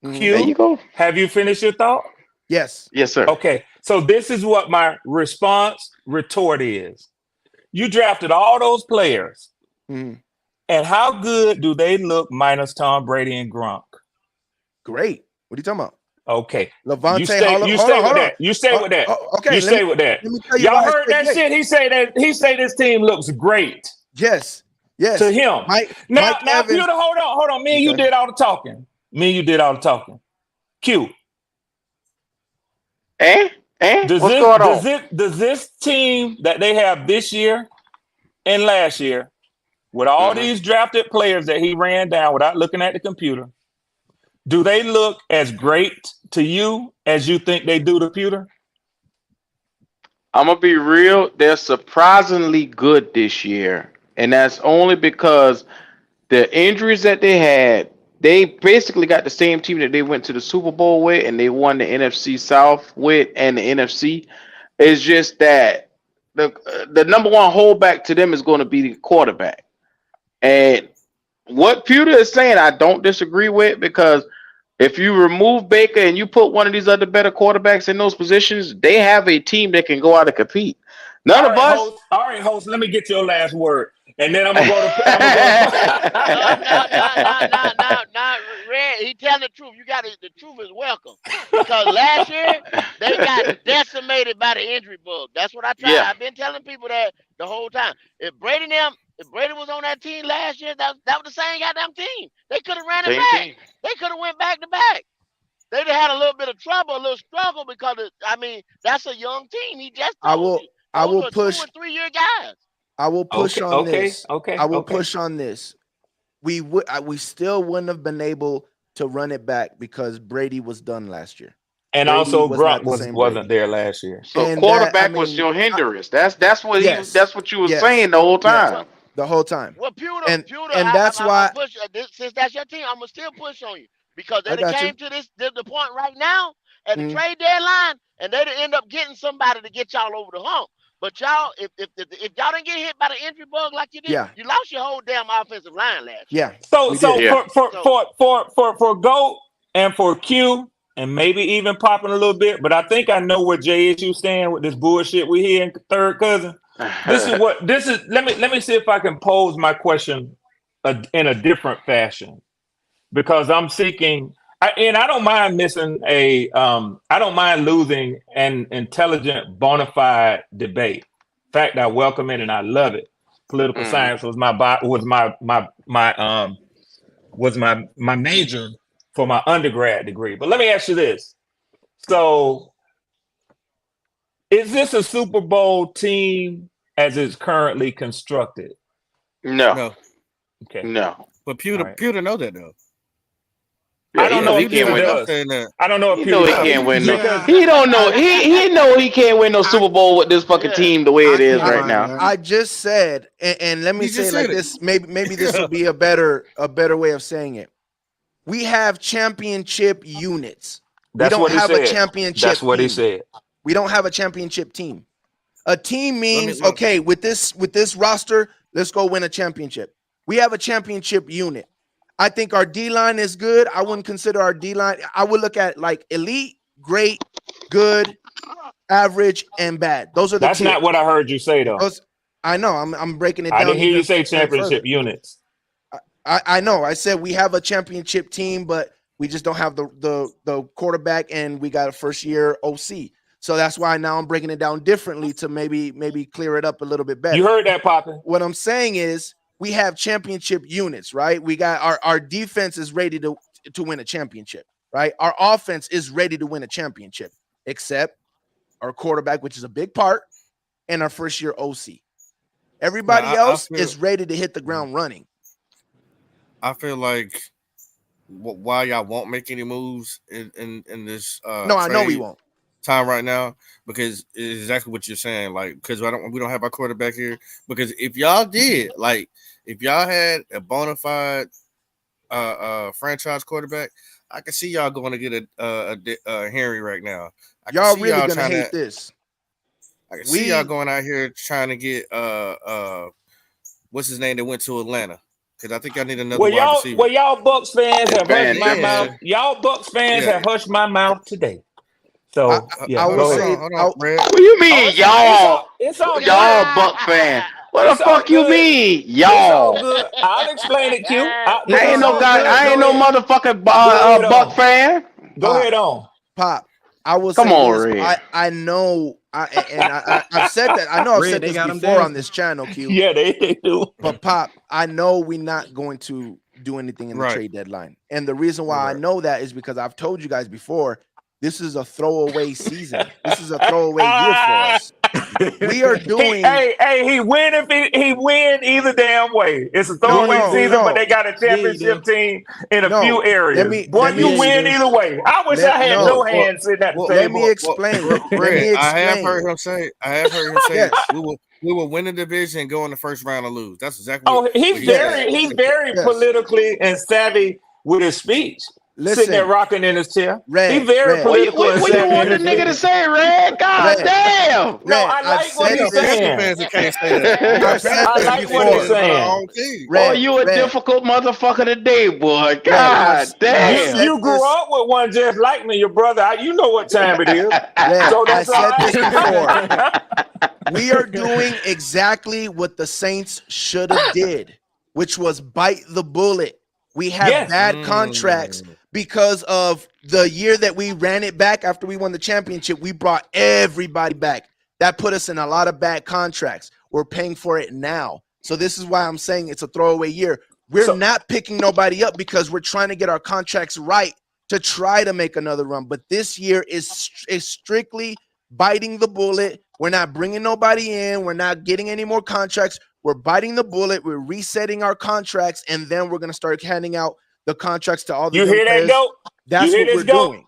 Q, there you go. Have you finished your thought? Yes. Yes, sir. Okay. So this is what my response retort is. You drafted all those players. Mm. And how good do they look minus Tom Brady and Gronk? Great. What are you talking about? Okay. Levante, you stay with that. You stay with that. Okay. You stay with that. Y'all heard that shit? He say this team looks great. Yes. Yes. To him. Now, Pewter, hold on. Me and you did all the talking. Q. What's going on? Does this team that they have this year and last year, with all these drafted players that he ran down without looking at the computer, do they look as great to you as you think they do to Pewter? I'm going to be real. They're surprisingly good this year. And that's only because the injuries that they had, they basically got the same team that they went to the Super Bowl with and they won the NFC South with and the NFC. It's just that the number one holdback to them is going to be the quarterback. And what Pewter is saying, I don't disagree with, because if you remove Baker and you put one of these other better quarterbacks in those positions, they have a team that can go out and compete. None of us. All right, host, let me get your last word. And then I'm gonna go to. Not Red. He telling the truth. The truth is welcome. Because last year they got decimated by the injury bug. That's what I tried. Yeah. I've been telling people that the whole time. If Brady was on that team last year, that was the same goddamn team. They could have ran it back. Team. They could have went back to back. They'd have had a little bit of trouble, a little struggle, because that's a young team. He just I will push 2 or 3 year guys. I will push on this. I will push on this. We still wouldn't have been able to run it back because Brady was done last year. And Brady also Gronk wasn't there last year. So and quarterback was your hindrance. That's what you were saying the whole time. Yes. The whole time. Well, Pewter, and that's why since that's your team, I'm gonna still push on you, because they came to the point right now at the trade deadline, and they'd end up getting somebody to get y'all over the hump. But y'all, if y'all didn't get hit by the injury bug like you did, you lost your whole damn offensive line last year. Yeah. For GOAT and for Q, and maybe even popping a little bit, but I think I know where JSU stand with this bullshit we hear in Third Cousin. This is. Let me see if I can pose my question in a different fashion, because I'm seeking. I don't mind missing I don't mind losing an intelligent, bona fide debate. In fact, I welcome it and I love it. Political science was my major for my undergrad degree. But let me ask you this: so, is this a Super Bowl team as it's currently constructed? No. No. Okay. No. But Pewter know that though. Yeah, I don't know he if can't Peter win. does. I don't know if He know he Peter can't win. No. because He don't know. He know he can't win no Super Bowl with this fucking team the way it is right now. I just said, and let me He say just it like said it. this. Maybe this will be a better way of saying it. We have championship units. that's we don't what he have said. a championship That's what team. he said. We don't have a championship team. A team means look. okay, with this roster, let's go win a championship. We have a championship unit. I think our D-line is good. I wouldn't consider our D-line. I would look at like elite, great, good, average, and bad. Those are the That's tiers. not what I heard you say though. I know. I'm breaking it down. I didn't hear you say even championship further. units. I know. I said we have a championship team, but we just don't have the quarterback, and we got a first year OC. So that's why now I'm breaking it down differently to maybe clear it up a little bit better. You heard that, Poppy. What I'm saying is we have championship units, right? We got our defense is ready to win a championship, right? Our offense is ready to win a championship, except our quarterback, which is a big part, and our first year OC. Everybody else is ready to hit the ground running. I feel like why y'all won't make any moves in this No, I know we won't. Time right now, because it's exactly what you're saying, like, because we don't have our quarterback here. Because if y'all did, like, if y'all had a bona fide franchise quarterback, I can see y'all going to get a Henry right now. Y'all really gonna hate this. I can see y'all going out here trying to get what's his name that went to Atlanta, because I think y'all need another wide receiver. Well, y'all Bucks fans have hushed my mouth. Y'all Bucks fans have hushed my mouth today. So I will say, what do you mean, y'all? It's all y'all Buck fan. What the fuck you mean, y'all? It's all good. I'll explain it, Q. I ain't no guy. I ain't no motherfucking Buck fan. Go ahead on, Pop. I will come say on, this. Red. I know. I've said that. I know I've said this before on this channel, Q. Yeah, they do. But Pop, I know we're not going to do anything in the trade deadline, and the reason why I know that is because I've told you guys before. This is a throwaway season. This is a throwaway year for us. We are doing. He win if he win either damn way. It's a throwaway season, but they got a championship team in a few areas. You win either way. I wish I had no hands in that table. Let me explain. I have heard him say. Yes. We will win the division and go in the first round and lose. That's exactly. He's very politically and savvy with his speech. Sitting there rocking in his chair. He's very political. What you want the nigga to say, Red? God damn. No, I like what he's saying. I like what he's saying. Boy, you a difficult motherfucker today, boy. God damn. You grew up with one just like me, your brother. You know what time it is. So that's I said this before. We are doing exactly what the Saints should have did, which was bite the bullet. We have bad contracts. Because of the year that we ran it back after we won the championship, we brought everybody back. That put us in a lot of bad contracts. We're paying for it now. So this is why I'm saying it's a throwaway year. We're not picking nobody up because we're trying to get our contracts right to try to make another run. But this year is strictly biting the bullet. We're not bringing nobody in. We're not getting any more contracts. We're biting the bullet. We're resetting our contracts, and then we're going to start handing out the contracts to all the players. That, Goat? That's what we're doing.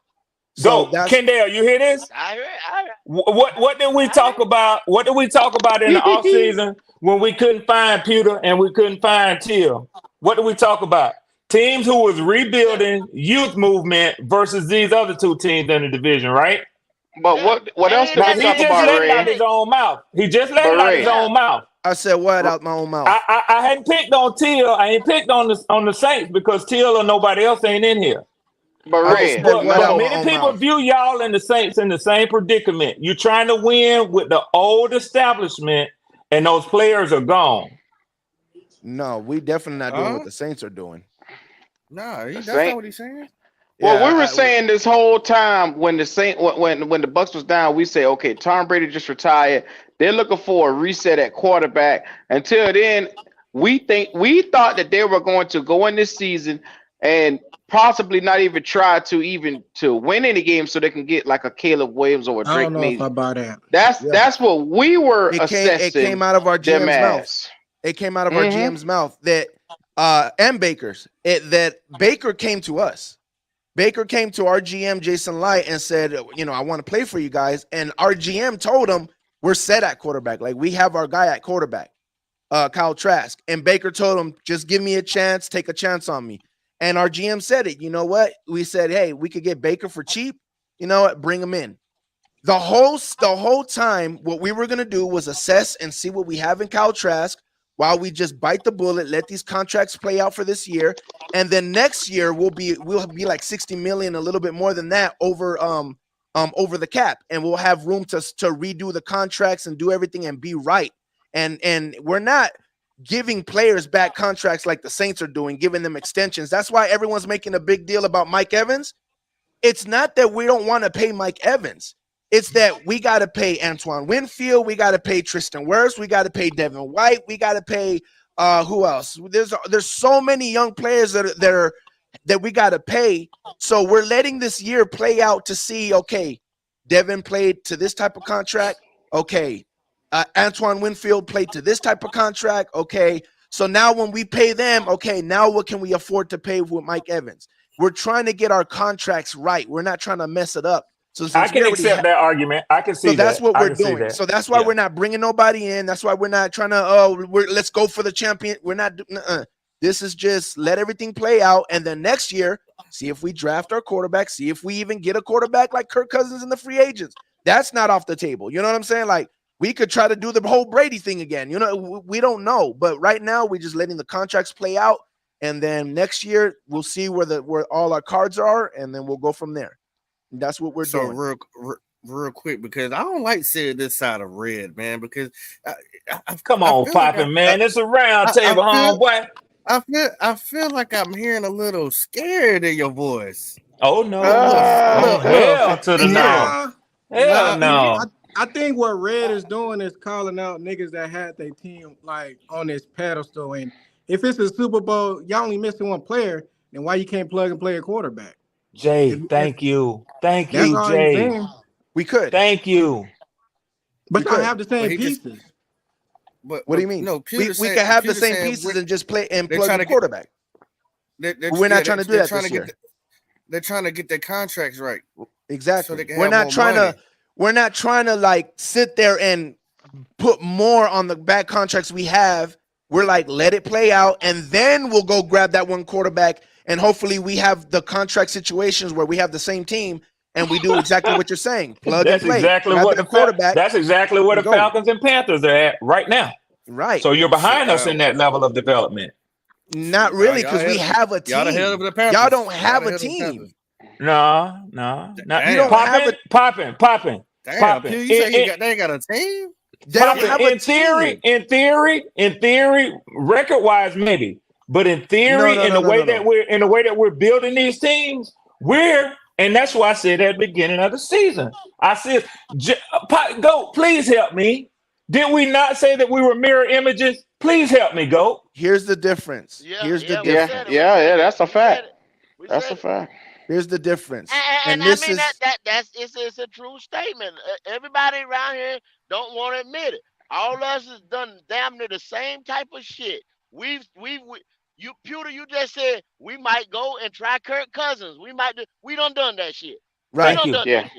So Kendall, you hear this? I heard. What did we talk about? What did we talk about in the offseason when we couldn't find Pewter and we couldn't find Till? What did we talk about? Teams who was rebuilding youth movement versus these other two teams in the division, right? But what else did we talk about, Ray? Out his own mouth. He just let it out his own mouth. I said what out my own mouth? I hadn't picked on Till. I ain't picked on the Saints because Till or nobody else ain't in here. But many people view y'all and the Saints in the same predicament. You're trying to win with the old establishment, and those players are gone. No, we definitely not doing what the Saints are doing. No, that's not what he's saying. Well, we were saying this whole time when the Bucks was down, we say, okay, Tom Brady just retired. They're looking for a reset at quarterback. Until then, we thought that they were going to go in this season and possibly not even try to win any games so they can get like a Caleb Williams or a Drake. I don't know if I buy that. That's what we were assessing. It came out of our GM's mouth. It came out of our GM's mouth that and Baker's that Baker came to us Baker came to our GM, Jason Light, and said, I want to play for you guys. And our GM told him, we're set at quarterback. Like, we have our guy at quarterback, Kyle Trask. And Baker told him, just give me a chance, take a chance on me. And our GM said it. You know what? We said, hey, we could get Baker for cheap. You know what? Bring him in. The whole time, what we were going to do was assess and see what we have in Kyle Trask while we just bite the bullet, let these contracts play out for this year. And then next year we'll be like 60 million, a little bit more than that over the cap. And we'll have room to redo the contracts and do everything and be right. And we're not giving players back contracts like the Saints are doing, giving them extensions. That's why everyone's making a big deal about Mike Evans. It's not that we don't want to pay Mike Evans. It's that we got to pay Antoine Winfield. We got to pay Tristan Wirfs. We got to pay Devin White. We got to pay who else? There's so many young players that we got to pay. So we're letting this year play out to see, okay, Devin played to this type of contract. Okay. Antoine Winfield played to this type of contract. Okay. So now when we pay them, okay, now what can we afford to pay with Mike Evans? We're trying to get our contracts right. We're not trying to mess it up. So I can accept that argument. I can see that. So that's what we're doing. So that's why we're not bringing nobody in. That's why we're not trying to, let's go for the champion. We're not, This is just let everything play out. And then next year, see if we draft our quarterback, see if we even get a quarterback like Kirk Cousins in the free agents. That's not off the table. You know what I'm saying? Like, we could try to do the whole Brady thing again. We don't know. But right now, we're just letting the contracts play out. And then next year, we'll see where all our cards are, and then we'll go from there. And that's what we're doing. Real quick, because I don't like seeing this side of red, man. Because come on, Poppin', man, it's a round table, homeboy. I feel like I'm hearing a little scared in your voice. Oh no! Hell to the no! Hell no! I think what Red is doing is calling out niggas that had their team like on this pedestal. And if it's a Super Bowl, y'all only missing one player, then why you can't plug and play a quarterback? Jay, thank you, Jay. We could. Thank you. But I have the same pieces. But what do you mean? No, we could have the same pieces and just play and plug the quarterback. We're not trying to do that this year. They're trying to get their contracts right. Exactly. So we're not trying to like sit there and put more on the back contracts we have. We're like, let it play out, and then we'll go grab that one quarterback. And hopefully we have the contract situations where we have the same team and we do exactly what you're saying. Plug and play. Exactly what the quarterback. That's exactly where the Falcons and Panthers are at right now. Right. So you're behind us in that level of development. Not really, because we have a team. Y'all don't have a team. No. You don't have popping. Damn, you say they ain't got a team? In theory, record-wise, maybe. But in theory, in the way that we're building these teams, and that's why I said at the beginning of the season, I said, "Go, please help me." Did we not say that we were mirror images? Please help me, Go. Here's the difference. That's a fact. That's a fact. Here's the difference. And I mean it's a true statement. Everybody around here don't want to admit it. All of us has done damn near the same type of shit. You just said we might go and try Kirk Cousins. We done that shit. Right.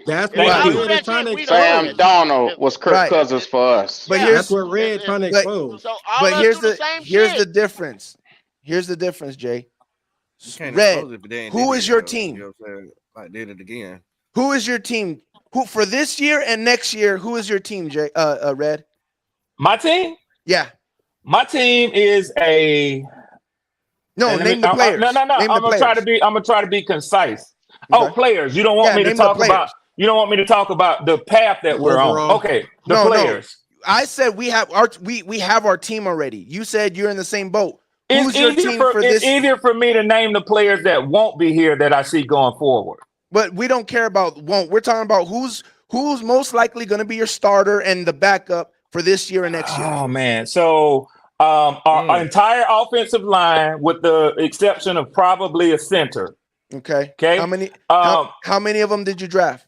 That's what Sam Darnold was Kirk Cousins for us. But that's what Red trying to expose. But here's the difference. Here's the difference, Jay. Red, who is your team? I did it again. Who is your team? Who for this year and next year? Who is your team, Jay? Red. My team? Yeah. My team is a. No, name the players. No. I'm gonna try to be concise. Okay. Oh, players. You don't want me to talk about. You don't want me to talk about the path that we're on. Okay. The players. No. I said we have our team already. You said you're in the same boat. Who's your team for this? It's easier for me to name the players that won't be here that I see going forward. But we don't care about won't. We're talking about who's most likely going to be your starter and the backup for this year and next year. Oh man, so our entire offensive line, with the exception of probably a center. Okay. How many of them did you draft?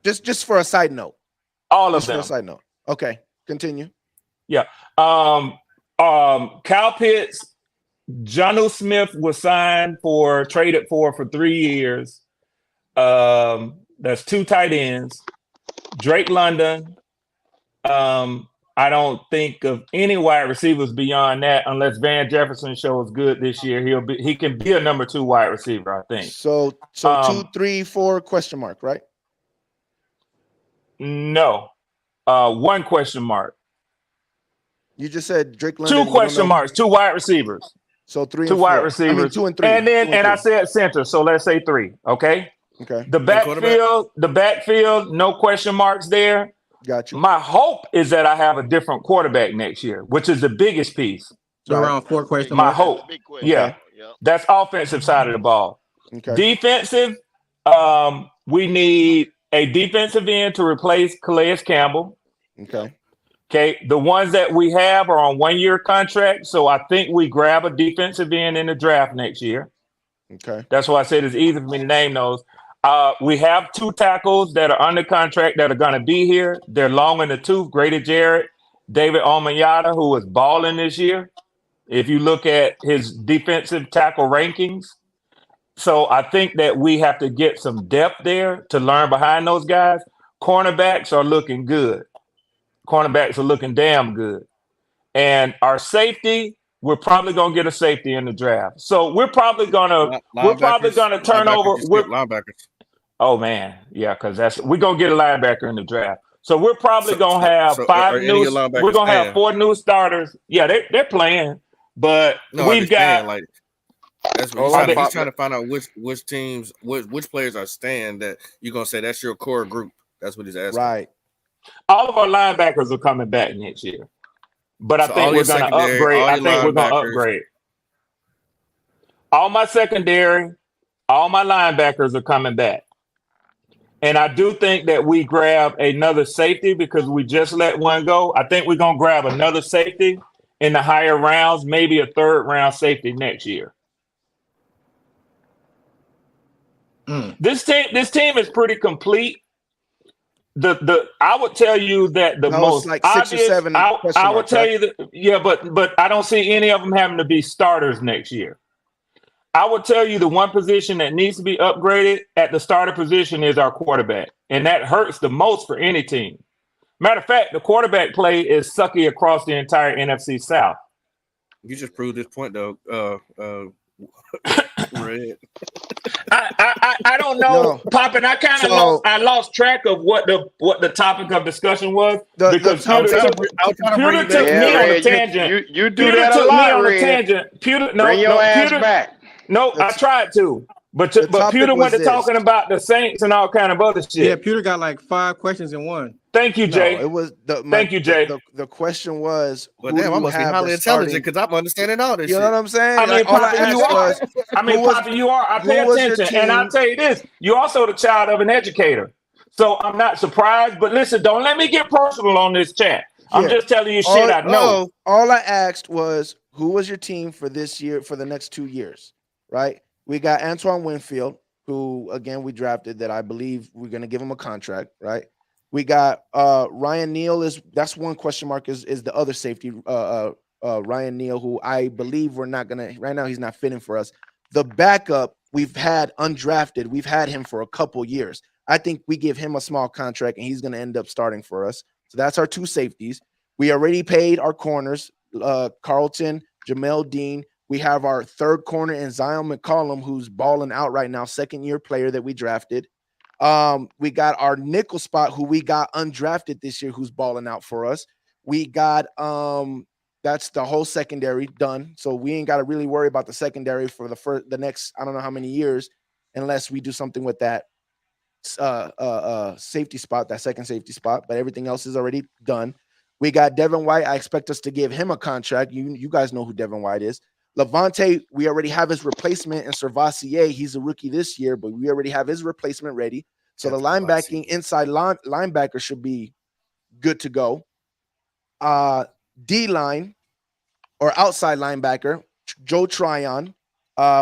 Just for a side note. All of them. For a side note. Okay. Continue. Yeah. Kyle Pitts, Jonnu Smith was traded for 3 years. That's 2 tight ends. Drake London. I don't think of any wide receivers beyond that unless Van Jefferson shows good this year. He can be a number 2 wide receiver, I think. So 2, 3, 4 question mark, right? No. 1 question mark. You just said Drake London. 2 question marks, 2 wide receivers. So 3 2 and 4. wide receivers. I mean 2 and 3. And then I said center, so let's say 3. Okay. Okay. The backfield, no question marks there. Got you. My hope is that I have a different quarterback next year, which is the biggest piece. So around 4 question My marks. hope. Yeah. That's offensive side of the ball. Okay. Defensive, we need a defensive end to replace Calais Campbell. Okay. The ones that we have are on 1-year contracts, so I think we grab a defensive end in the draft next year. Okay. That's why I said it's easy for me to name those. We have 2 tackles that are under contract that are going to be here. They're long in the tooth. Grady Jarrett, David Omanyata, who is balling this year. If you look at his defensive tackle rankings. So I think that we have to get some depth there to learn behind those guys. Cornerbacks are looking good. Cornerbacks are looking damn good. And our safety, we're probably going to get a safety in the draft. So we're probably going to turn over linebackers. Oh man, yeah, because we're gonna get a linebacker in the draft. So we're probably gonna have 5 new. We're gonna have 4 new starters. Yeah, they're playing, but we've got. Like, that's what he's trying to find out which teams, which players are staying that you're gonna say that's your core group. That's what he's asking. Right. All of our linebackers are coming back next year, but I think we're gonna upgrade. I think we're gonna upgrade. All my secondary, all my linebackers are coming back. And I do think that we grab another safety because we just let one go. I think we're going to grab another safety in the higher rounds, maybe a 3rd round safety next year. This team is pretty complete. I would tell you that the most like obvious, 6 or 7 I would tell you that, but I don't see any of them having to be starters next year. I would tell you the one position that needs to be upgraded at the starter position is our quarterback. And that hurts the most for any team. Matter of fact, the quarterback play is sucky across the entire NFC South. You just proved this point, though. Red. I don't know, Poppin. I kind of lost track of what the topic of discussion was because Pewter took me on a tangent. You do that a lot, Red. Bring your ass back. No, I tried to, but Pewter went to talking about the Saints and all kind of other shit. Yeah, Pewter got like 5 questions in one. Thank you, Jay. No, it was thank you, Jay. The question was, well, damn, I must be highly intelligent because I'm understanding all this. You know what I'm saying? I mean, Poppy, you are. I pay attention, and I'll tell you this: you're also the child of an educator, so I'm not surprised. But listen, don't let me get personal on this chat. I'm just telling you shit I know. All I asked was, who was your team for this year, for the next 2 years? Right? We got Antoine Winfield, who again we drafted that I believe we're gonna give him a contract, right? We got Ryan Neal that's one question mark is the other safety, Ryan Neal, who I believe we're not gonna right now, he's not fitting for us. The backup we've had undrafted, we've had him for a couple years. I think we give him a small contract and he's gonna end up starting for us. So that's our 2 safeties. We already paid our corners, Carlton, Jamel Dean. We have our 3rd corner in Zion McCollum, who's balling out right now, 2nd-year player that we drafted. We got our nickel spot, who we got undrafted this year, who's balling out for us. We got that's the whole secondary done. So we ain't got to really worry about the secondary for the next I don't know how many years, unless we do something with that safety spot, that 2nd safety spot. But everything else is already done. We got Devin White. I expect us to give him a contract. You guys know who Devin White is. Levante, we already have his replacement in Servassier. He's a rookie this year, but we already have his replacement ready. So the linebacking inside linebacker should be good to go. D-line or outside linebacker, Joe Tryon.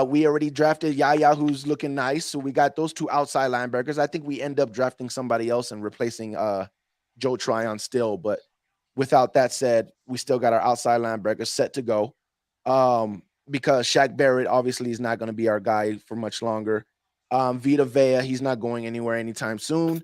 We already drafted Yaya, who's looking nice. So we got those 2 outside linebackers. I think we end up drafting somebody else and replacing Joe Tryon still. But without that said, we still got our outside linebackers set to go. because Shaq Barrett obviously is not going to be our guy for much longer. Vita Vea, he's not going anywhere anytime soon.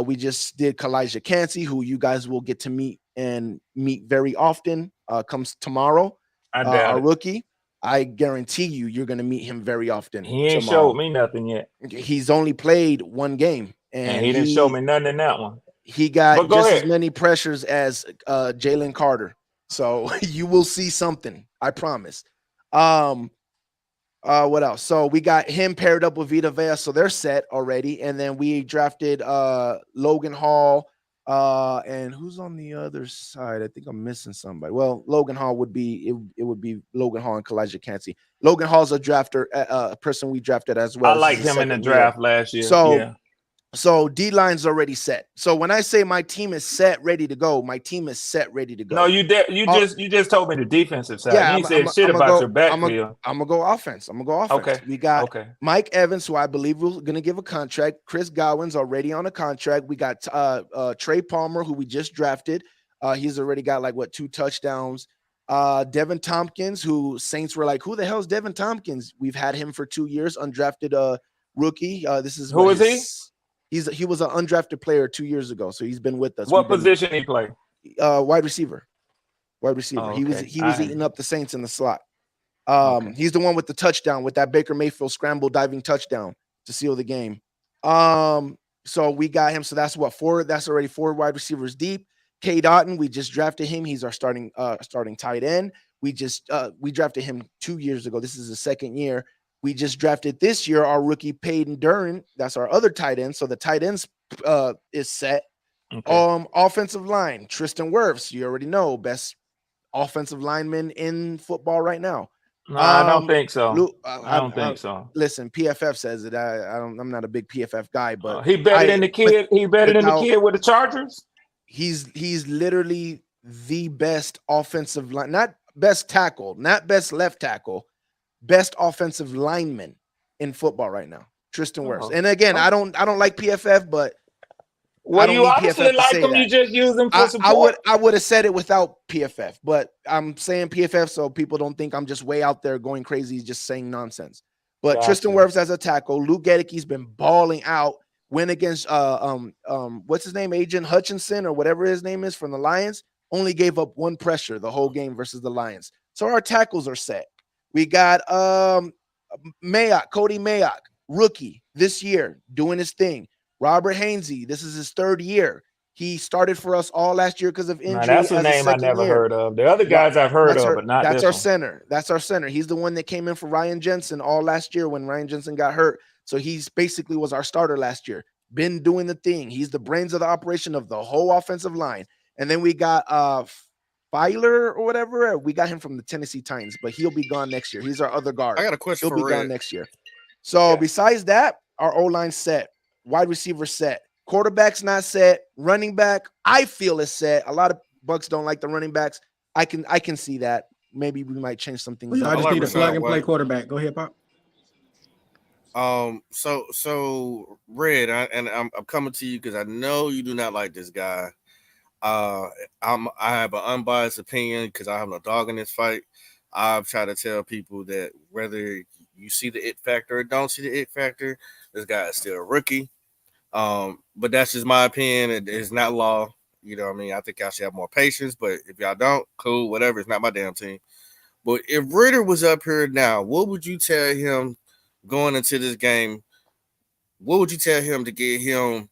We just did Kalijah Cansey, who you guys will get to meet very often. Comes tomorrow. Our rookie. I guarantee you're going to meet him very often. He ain't showed me nothing yet. He's only played one game, and he didn't show me nothing in that one. He got just as many pressures as Jalen Carter. So you will see something, I promise. What else? So we got him paired up with Vita Vea, so they're set already. And then we drafted Logan Hall. And who's on the other side? I think I'm missing somebody. Well, Logan Hall would be it would be Logan Hall and Kalijah Cansey. Logan Hall's a drafter, a person we drafted as well. I liked him in the draft last year. So D-line's already set. So when I say my team is set, ready to go, my team is set, ready to go. No, you just told me the defensive side. Yeah, you said shit about your backfield. I'm gonna go offense. Okay. We got Mike Evans, who I believe we're gonna give a contract. Chris Godwin's already on a contract. We got Trey Palmer, who we just drafted. He's already got 2 touchdowns. Devin Tompkins, who Saints were like, who the hell is Devin Tompkins? We've had him for 2 years, undrafted rookie. This is who is he? He was an undrafted player 2 years ago, so he's been with us. What position he play? Wide receiver. Oh, okay. He was eating up the Saints in the slot. He's the one with the touchdown, with that Baker Mayfield scramble diving touchdown to seal the game. So we got him. So that's four. That's already 4 wide receivers deep. Cade Otton, we just drafted him. He's our starting tight end. We drafted him 2 years ago. This is his second year. We just drafted this year our rookie Peyton Duran. That's our other tight end. So the tight ends is set. Okay. Offensive line, Tristan Wirfs. You already know, best offensive lineman in football right now. No, I don't think so. I don't think so. Listen, PFF says it. I'm not a big PFF guy, but he better than the kid. He better than the kid with the Chargers. He's literally the best offensive line, not best tackle, not best left tackle. Best offensive lineman in football right now, Tristan Wirfs. And again, I don't like PFF, but you obviously like him. You just use him for support. I would have said it without PFF, but I'm saying PFF so people don't think I'm just way out there going crazy, just saying nonsense. But Tristan Wirfs as a tackle, Luke Gedicke's been balling out. Went against what's his name, Agent Hutchinson or whatever his name is from the Lions. Only gave up 1 pressure the whole game versus the Lions. So our tackles are set. We got Cody Mayock, rookie this year, doing his thing. Robert Hainsey, this is his 3rd year. He started for us all last year because of injury. That's a name I never heard of. The other guys I've heard of, but not that's this our one. center. That's our center. He's the one that came in for Ryan Jensen all last year when Ryan Jensen got hurt. So he's basically was our starter last year. Been doing the thing. He's the brains of the operation of the whole offensive line. And then we got Filer or whatever. We got him from the Tennessee Titans, but he'll be gone next year. He's our other guard. I got a question He'll be gone next year. So besides that, our O-line set, wide receiver set, quarterback's not set, running back, I feel is set. A lot of Bucks don't like the running backs. I can see that. Maybe we might change something. I just need a plug and play quarterback. Go ahead, Pop. So Red, I'm coming to you because I know you do not like this guy. I have an unbiased opinion because I have no dog in this fight. I've tried to tell people that whether you see the it factor or don't see the it factor, this guy is still a rookie. But that's just my opinion. It's not law. You know what I mean? I think y'all should have more patience, but if y'all don't, cool, whatever. It's not my damn team. But if Ritter was up here now, what would you tell him going into this game? What would you tell him to get him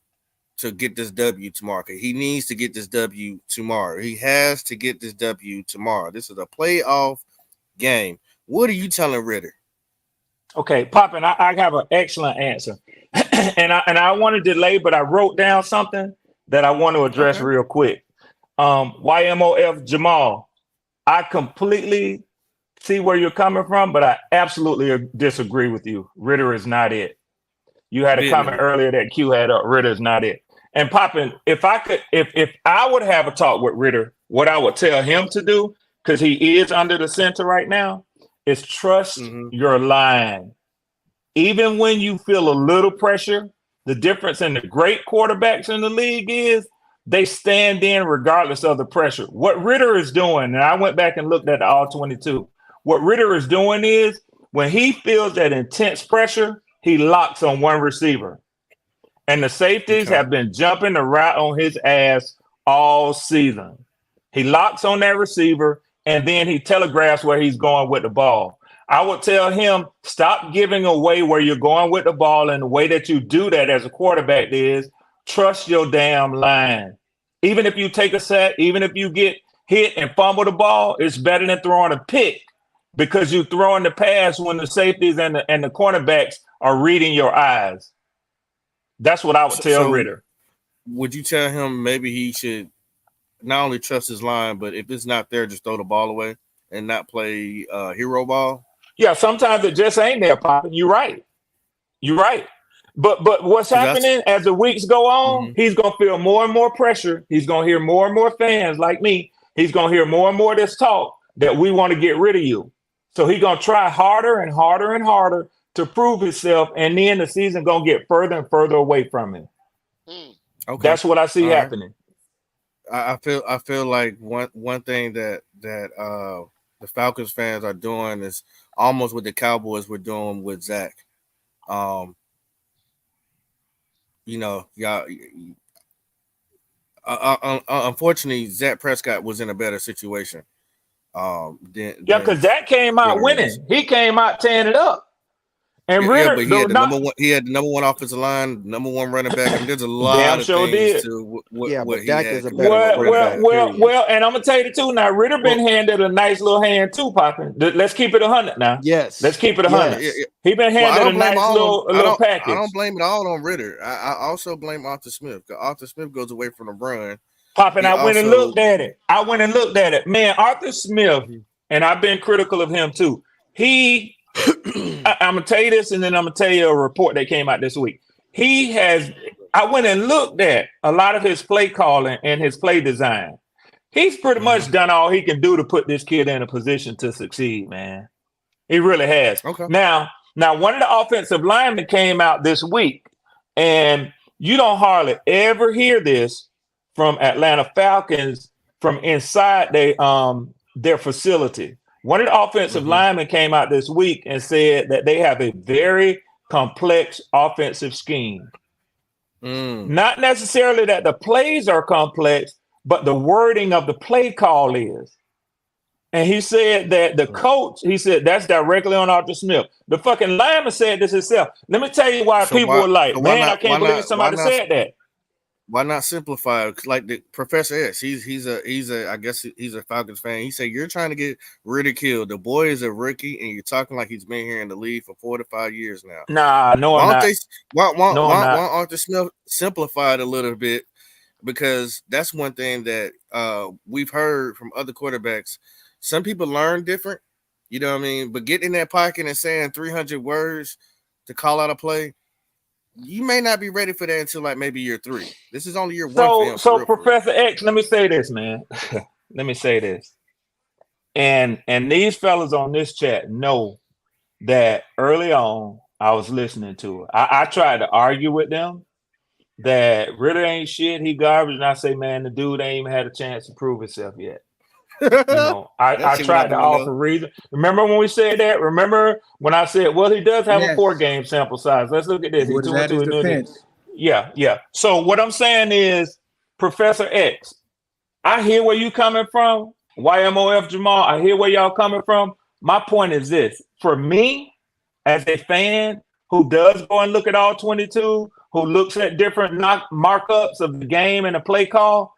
to get this W tomorrow? Because he needs to get this W tomorrow. He has to get this W tomorrow. This is a playoff game. What are you telling Ritter? Okay, Poppin, I have an excellent answer. and I want to delay, but I wrote down something that I want to address real quick. YMOF Jamal, I completely see where you're coming from, but I absolutely disagree with you. Ritter is not it. You had a comment earlier that Q had up. Ritter is not it. And Poppin, if I would have a talk with Ritter, what I would tell him to do, because he is under the center right now, is trust your line. Even when you feel a little pressure, the difference in the great quarterbacks in the league is they stand in regardless of the pressure. What Ritter is doing, and I went back and looked at the all 22, what Ritter is doing is when he feels that intense pressure, he locks on one receiver. And the safeties have been jumping the route on his ass all season. He locks on that receiver, and then he telegraphs where he's going with the ball. I would tell him, stop giving away where you're going with the ball, and the way that you do that as a quarterback is trust your damn line. Even if you take a sack, even if you get hit and fumble the ball, it's better than throwing a pick because you're throwing the pass when the safeties and the cornerbacks are reading your eyes. That's what I would tell Ritter. Would you tell him maybe he should not only trust his line, but if it's not there, just throw the ball away and not play hero ball? Yeah, sometimes it just ain't there, Papa. You're right. But what's happening as the weeks go on, he's going to feel more and more pressure. He's going to hear more and more fans like me. He's going to hear more and more of this talk that we want to get rid of you. So he's going to try harder and harder and harder to prove himself, and then the season going to get further and further away from him. Okay. That's what I see happening. I feel like one thing that the Falcons fans are doing is almost what the Cowboys were doing with Zach. Unfortunately, Zach Prescott was in a better situation. Because Zach came out winning. He came out tearing it up. And Ritter, but he had the number one offensive line, number one running back. I mean, there's a lot of things to what Dak he is a had. better Well, and I'm gonna tell you the truth now. Ritter been handed a nice little hand too, Poppin. Let's keep it 100 now. Yes, let's keep it 100. Yeah. He been handed a nice little package. I don't blame it all on Ritter. I also blame Arthur Smith. Because Arthur Smith goes away from the run. Poppin, I went and looked at it. Man, Arthur Smith, and I've been critical of him too. I'm gonna tell you this, and then I'm gonna tell you a report that came out this week. I went and looked at a lot of his play calling and his play design. He's pretty much done all he can do to put this kid in a position to succeed, man. He really has. Okay. Now one of the offensive linemen came out this week, and you don't hardly ever hear this from Atlanta Falcons from inside their facility. One of the offensive linemen came out this week and said that they have a very complex offensive scheme. Not necessarily that the plays are complex, but the wording of the play call is. And he said that the coach, that's directly on Arthur Smith. The fucking lineman said this himself. Let me tell you why people were like, I can't believe somebody said that. Why not simplify? Like the Professor X, he's a Falcons fan. He said, you're trying to get ridiculed. The boy is a rookie, and you're talking like he's been here in the league for 4 to 5 years now. Nah, no, I'm not. Why Arthur Smith simplify it a little bit? Because that's one thing that we've heard from other quarterbacks. Some people learn different, you know what I mean? But getting in that pocket and saying 300 words to call out a play, you may not be ready for that until like maybe year 3. This is only year 1. So Professor X, let me say this, man. Let me say this. And these fellas on this chat know that early on I was listening to it. I tried to argue with them that Ritter ain't shit, he garbage. And I say, man, the dude ain't even had a chance to prove himself yet. I tried to offer reason. Remember when we said that? Remember when I said, well, he does have a 4-game sample size. Let's look at this. Yeah. So what I'm saying is, Professor X, I hear where you coming from. YMOF Jamal, I hear where y'all coming from. My point is this. For me, as a fan who does go and look at all 22, who looks at different markups of the game and the play call,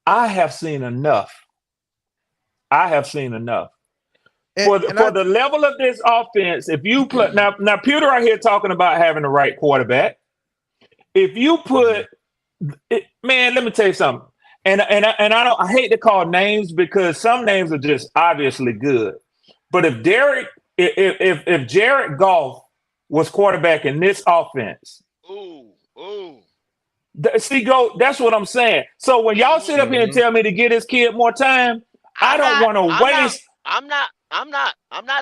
I have seen enough. For the level of this offense, if you put now Pewter right here talking about having the right quarterback. If you put it, man, let me tell you something. And I hate to call names because some names are just obviously good. But if Jared Goff was quarterback in this offense, that's what I'm saying. So when y'all sit up here and tell me to give this kid more time, I don't want to waste. I'm not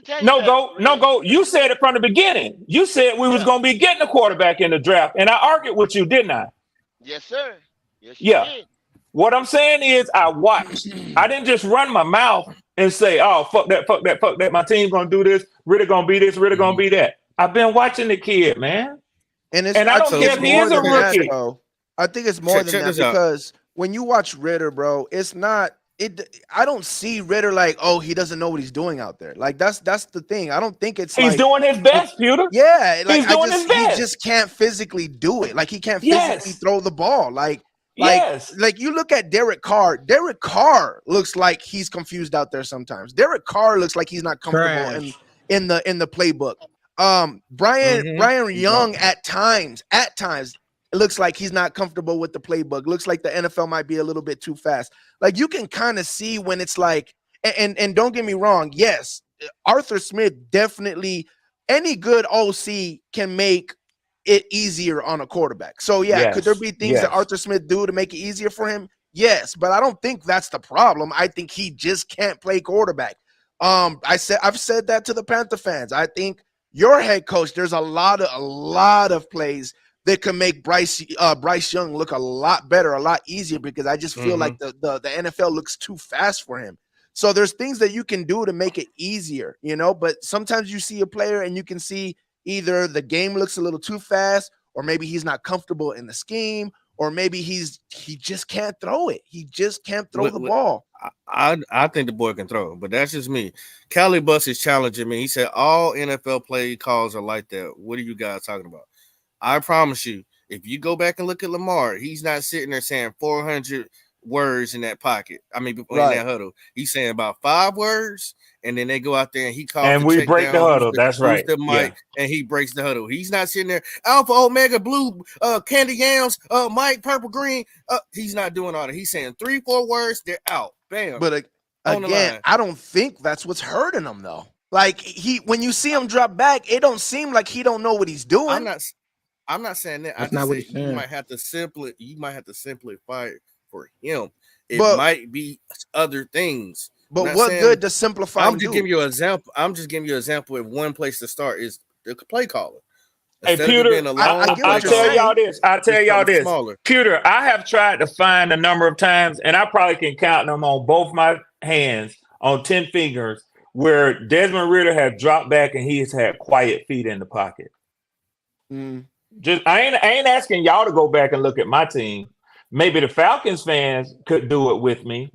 telling you. No, go. You said it from the beginning. You said we was going to be getting a quarterback in the draft, and I argued with you, didn't I? Yes, sir. Yes, you did. What I'm saying is I watched. I didn't just run my mouth. and say, "Oh, fuck that, fuck that, fuck that. My team's gonna do this. Ritter gonna be this. Ritter gonna be that." I've been watching the kid, man, And I don't care if he is a rookie. I think it's more than check that this out. because when you watch Ritter, bro, it's not. I don't see Ritter like, oh, he doesn't know what he's doing out there. Like that's the thing. I don't think it's He's doing his best, Pewter. Yeah, like He's doing his best. he just can't physically do it. Like he can't physically throw the ball. Like you look at Derek Carr. Derek Carr looks like he's confused out there sometimes. Derek Carr looks like he's not comfortable in the playbook. Brian Young at times it looks like he's not comfortable with the playbook. Looks like the NFL might be a little bit too fast. Like you can kind of see when it's like, and don't get me wrong, yes, Arthur Smith definitely, any good OC can make it easier on a quarterback. So yeah, could there be things that Arthur Smith do to make it easier for him? Yes, but I don't think that's the problem. I think he just can't play quarterback. I've said that to the Panther fans. I think your head coach, there's a lot of plays that can make Bryce Young look a lot better, a lot easier, because I just feel like the NFL looks too fast for him. So there's things that you can do to make it easier, but sometimes you see a player and you can see either the game looks a little too fast, or maybe he's not comfortable in the scheme, or maybe he just can't throw it. He just can't throw the ball. I think the boy can throw, but that's just me. Cali Bus is challenging me. He said all NFL play calls are like that. What are you guys talking about? I promise you, if you go back and look at Lamar, he's not sitting there saying 400 words in that pocket. I mean, in that huddle, he's saying about 5 words, and then they go out there and he calls and we break the huddle. That's right. The mic, and he breaks the huddle. He's not sitting there Alpha, Omega, Blue, Candy Yams, Mike, Purple, Green. He's not doing all that. He's saying 3-4 words. They're out. Bam. But again, I don't think that's what's hurting him though. Like when you see him drop back, it don't seem like he don't know what he's doing. I'm not saying that. That's I not what just he's say saying. you might have to simplify it for him. It might be other things. But what good to simplify? I'm just giving you an example. If one place to start is the play caller. Hey, Pewter, I'll tell y'all this. Pewter, I have tried to find a number of times, and I probably can count them on both my hands on 10 fingers, where Desmond Ridder has dropped back and he has had quiet feet in the pocket. Just I ain't asking y'all to go back and look at my team. Maybe the Falcons fans could do it with me,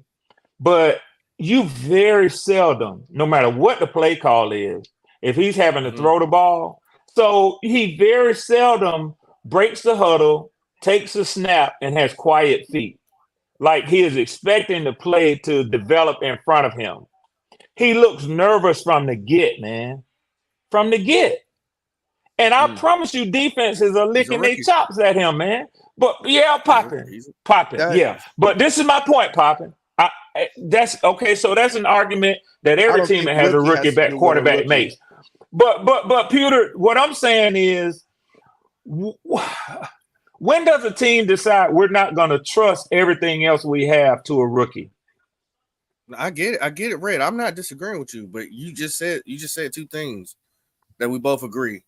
but you very seldom, no matter what the play call is, if he's having to throw the ball, so he very seldom breaks the huddle, takes a snap, and has quiet feet. Like he is expecting the play to develop in front of him. He looks nervous from the get, man. From the get. And I promise you, defenses are licking their chops at him, man. But yeah, popping. Yeah. But this is my point, popping. That's okay. So that's an argument that every team that has a rookie quarterback makes. But Pewter, what I'm saying is, when does a team decide we're not going to trust everything else we have to a rookie? I get it, Red. I'm not disagreeing with you, but you just said 2 things that we both agree.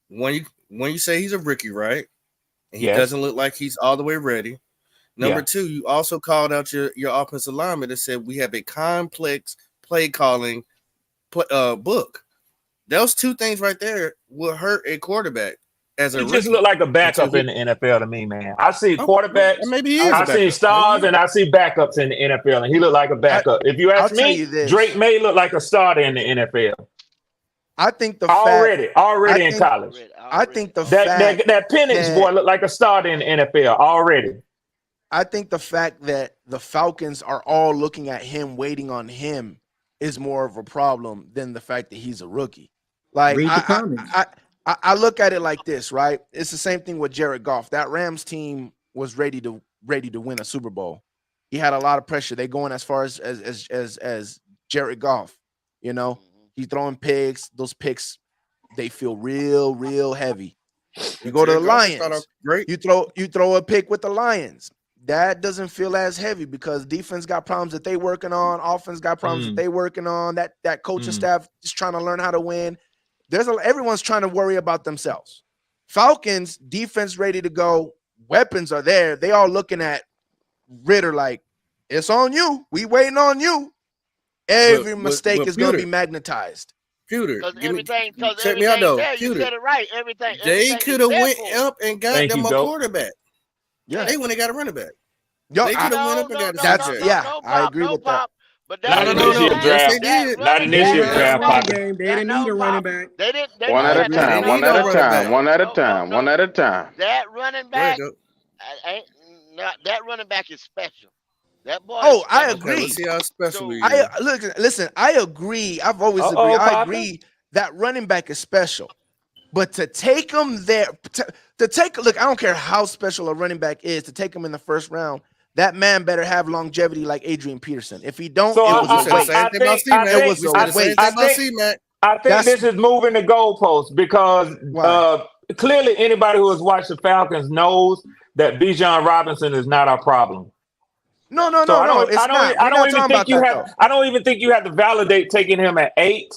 When you say he's a rookie, right? And he doesn't look like he's all the way ready. Number 2, you also called out your offensive lineman that said we have a complex play calling book. Those 2 things right there will hurt a quarterback as a rookie. He just look like a backup in the NFL to me, man. I see quarterbacks. Maybe he is. I see stars and I see backups in the NFL, and he look like a backup. If you ask me, Drake may look like a starter in the NFL. I think already in college. I think that Penix boy looked like a starter in the NFL already. I think the fact that the Falcons are all looking at him, waiting on him, is more of a problem than the fact that he's a rookie. Like I look at it like this, right? It's the same thing with Jared Goff. That Rams team was ready to win a Super Bowl. He had a lot of pressure. They going as far as Jared Goff, He's throwing picks. Those picks, they feel real heavy. You go to the Lions. Great. You throw a pick with the Lions. That doesn't feel as heavy because defense got problems that they working on. Offense got problems that they working on. That coaching staff is trying to learn how to win. Everyone's trying to worry about themselves. Falcons defense ready to go. Weapons are there. They all looking at Ridder like, it's on you. We waiting on you. Every mistake is going to Pewter, be magnetized. Pewter, Because check everything me out though. there. You Pewter, said it right. Everything. they could have went up and got Thank them you, a Goat. quarterback. Yeah. They went and got a running back. Yo, They could have went up and got a That's CJ. I agree with that. But Not that in No, this year's yes, draft. they did. Not in They this didn't year's have a draft, running Papa. game. They didn't need a running back. They didn't. One at a They time. need One no at a running time. back. One at a time. One at a time. That running There back, you go. ain't not that running back is special. That boy. Oh, I is special. Okay, agree. let's see how special he is. Listen. I agree. I've always Uh-oh, agreed. I Papa. agree that running back is special, but to take him there, to take a look, I don't care how special a running back is. To take him in the first round, that man better have longevity like Adrian Peterson. If he don't, So it I- was We a said the waste. same thing about think- I C-Mac. think- We said the I same think- thing about C-Mac. I think That's- this is moving the goalposts because Why? clearly anybody who has watched the Falcons knows that Bijan Robinson is not our problem. No. So It's not. We're not talking about that, though. I don't even think you have to validate taking him at 8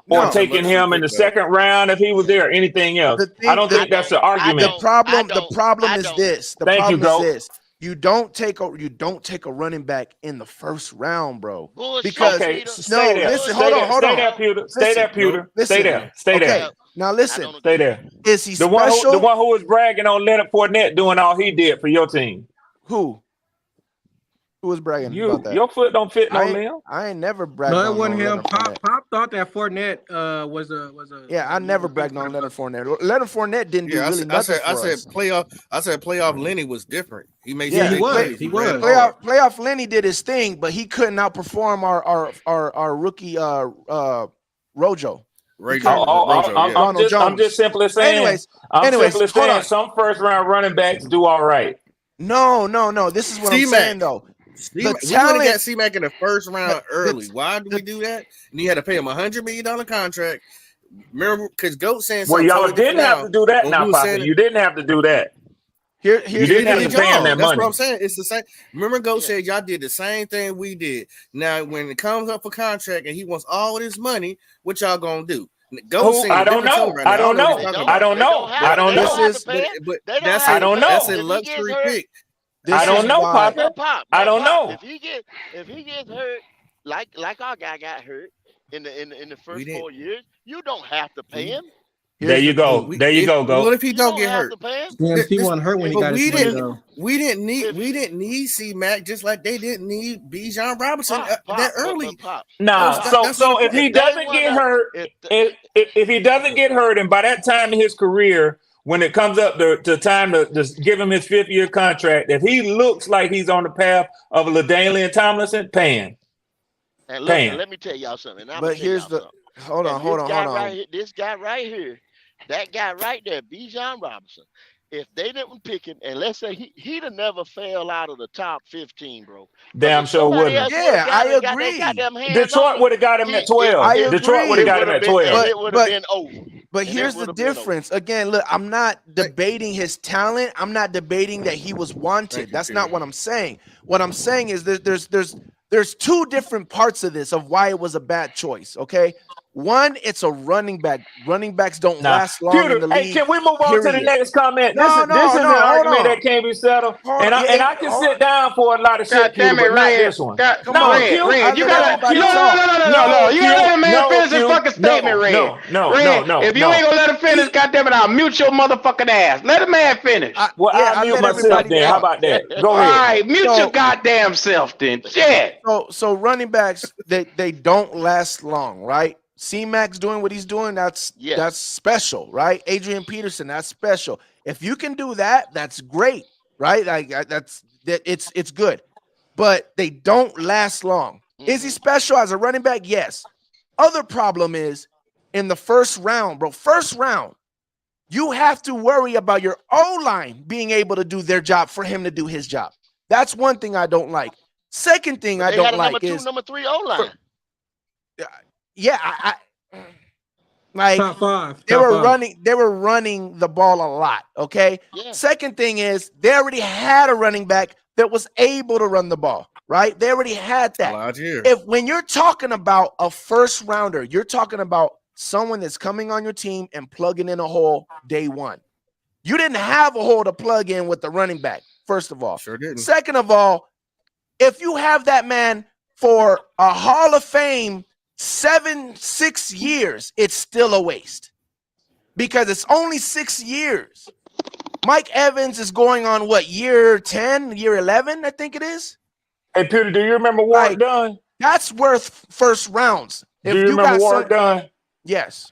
or No. taking him in the second round if he was there or anything else. The thing- I don't think that's the argument. The problem I is don't. this. The Thank you, problem is Goat. this. You don't take a running back in the first round, bro. Bullshit, Because Okay, Peter. stay there. listen, Stay hold there. on, hold Stay on. there, Pewter. Stay there, Pewter. Listen. Stay there. Stay Okay. there. Now I listen. don't Stay agree. there. Is he The one special? who was bragging on Leonard Fournette doing all he did for your team. Who was bragging You, about that? your foot don't fit no I limb. ain't never bragged No, on it wasn't him. Leonard Fournette. Pop thought that Fournette was a. Yeah, I never bragged on Leonard Fournette. Leonard Fournette didn't do Yeah, really I nothing said for us. playoff Lenny was different. He made Yeah, some he big was. plays. He ran was. hard. Playoff Lenny did his thing, but he couldn't outperform our rookie Rojo. Rojo, I'm just simply saying. Anyways, simply hold on. saying some first round running backs do all right. No. This is what I'm C-Mac. saying though. We went and talent- got C-Mac in the first round early. Why did we do that? And you had to pay him $100 million contract. Remember, because Goat saying Well, something. y'all totally didn't different have to do that When now, we was Papa. saying- You didn't have to do that. Here's You didn't have the to deal. pay him that That's money. what I'm saying. It's the same. Remember, Goat said y'all did the same thing we did. Now, when it comes up for contract and he wants all this money, what y'all gonna do? Goat saying I don't different know. tone right now. I don't what know. he's talking I about. don't know. I don't This know. is- But They don't that's have I don't to know. pay That's him. a If he gets luxury hurt- pick. This I don't is know, why- Papa. But Pop, I don't Pop, know. If he gets hurt, like our guy got hurt in the first didn't. 4 years, you don't have to pay him. There you go. There you go, What Go. if he You don't get have hurt? to pay him. CMC wasn't hurt when he But got we his money didn't. though. We didn't need C-Mac just like they didn't need Bijan Robinson that early. Pop. Nah. That's So what if he if they doesn't wanna- get hurt, if- if he doesn't get hurt, and by that time in his career, when it comes up to time to just give him his 5th-year contract, if he looks like he's on the path of LaDainian Tomlinson, pay him. And look, Damn. let me tell y'all something. But here's the hold on. This guy right here, that guy right there, Bijan Robinson. If they didn't pick him, and let's say he'd have never fell out of the top 15, bro. Damn sure wouldn't. Yeah, I agree. Detroit would have got him at 12. I Detroit would have got him at 12. It would have been over. But And here's it the would've been over. difference. Again, look, I'm not debating his talent. I'm not debating that he was wanted. That's not what I'm saying. What I'm saying is there's two different parts of this of why it was a bad choice. Okay, one, it's a running back. Running backs don't last long in the league. Hey, can we move on to the period. next comment? This is an hold argument on. that can't be settled, and I can hold sit down for a lot of shit, damn but it, not Red. this one. Come No, on, Q, Red. You gotta Q, no. You gotta let a man no, finish his Q, fucking statement, Red. No. If you ain't gonna let him finish, goddamn it, I'll mute your motherfucking ass. Let a man finish. Well, Yeah, I'll mute let myself everybody then. How talk. about that? Go All ahead. right, mute your goddamn self then. Shit. So running backs, they don't last long, right? C-Mac's doing what he's doing. That's special, right? Adrian Peterson, that's special. If you can do that, that's great, right? It's good. But they don't last long. Is he special as a running back? Yes. Other problem is in the first round, bro. First round, you have to worry about your O-line being able to do their job for him to do his job. That's one thing I don't like. Second thing I don't like is number 3 O-line. yeah, I like Top five. they were running the ball a lot. Okay. Yeah. Second thing is they already had a running back that was able to run the ball, right? They already had that. When you're talking about a first rounder, you're talking about someone that's coming on your team and plugging in a hole day one. You didn't have a hole to plug in with the running back, first of all. Sure didn't. Second of all, if you have that man for a Hall of Fame 6 years, it's still a waste because it's only 6 years. Mike Evans is going on what, year 10, year 11, I think it is. Hey, Peter, do you remember Warwick Dunn? That's worth first rounds. Do you remember Warwick Dunn? Yes.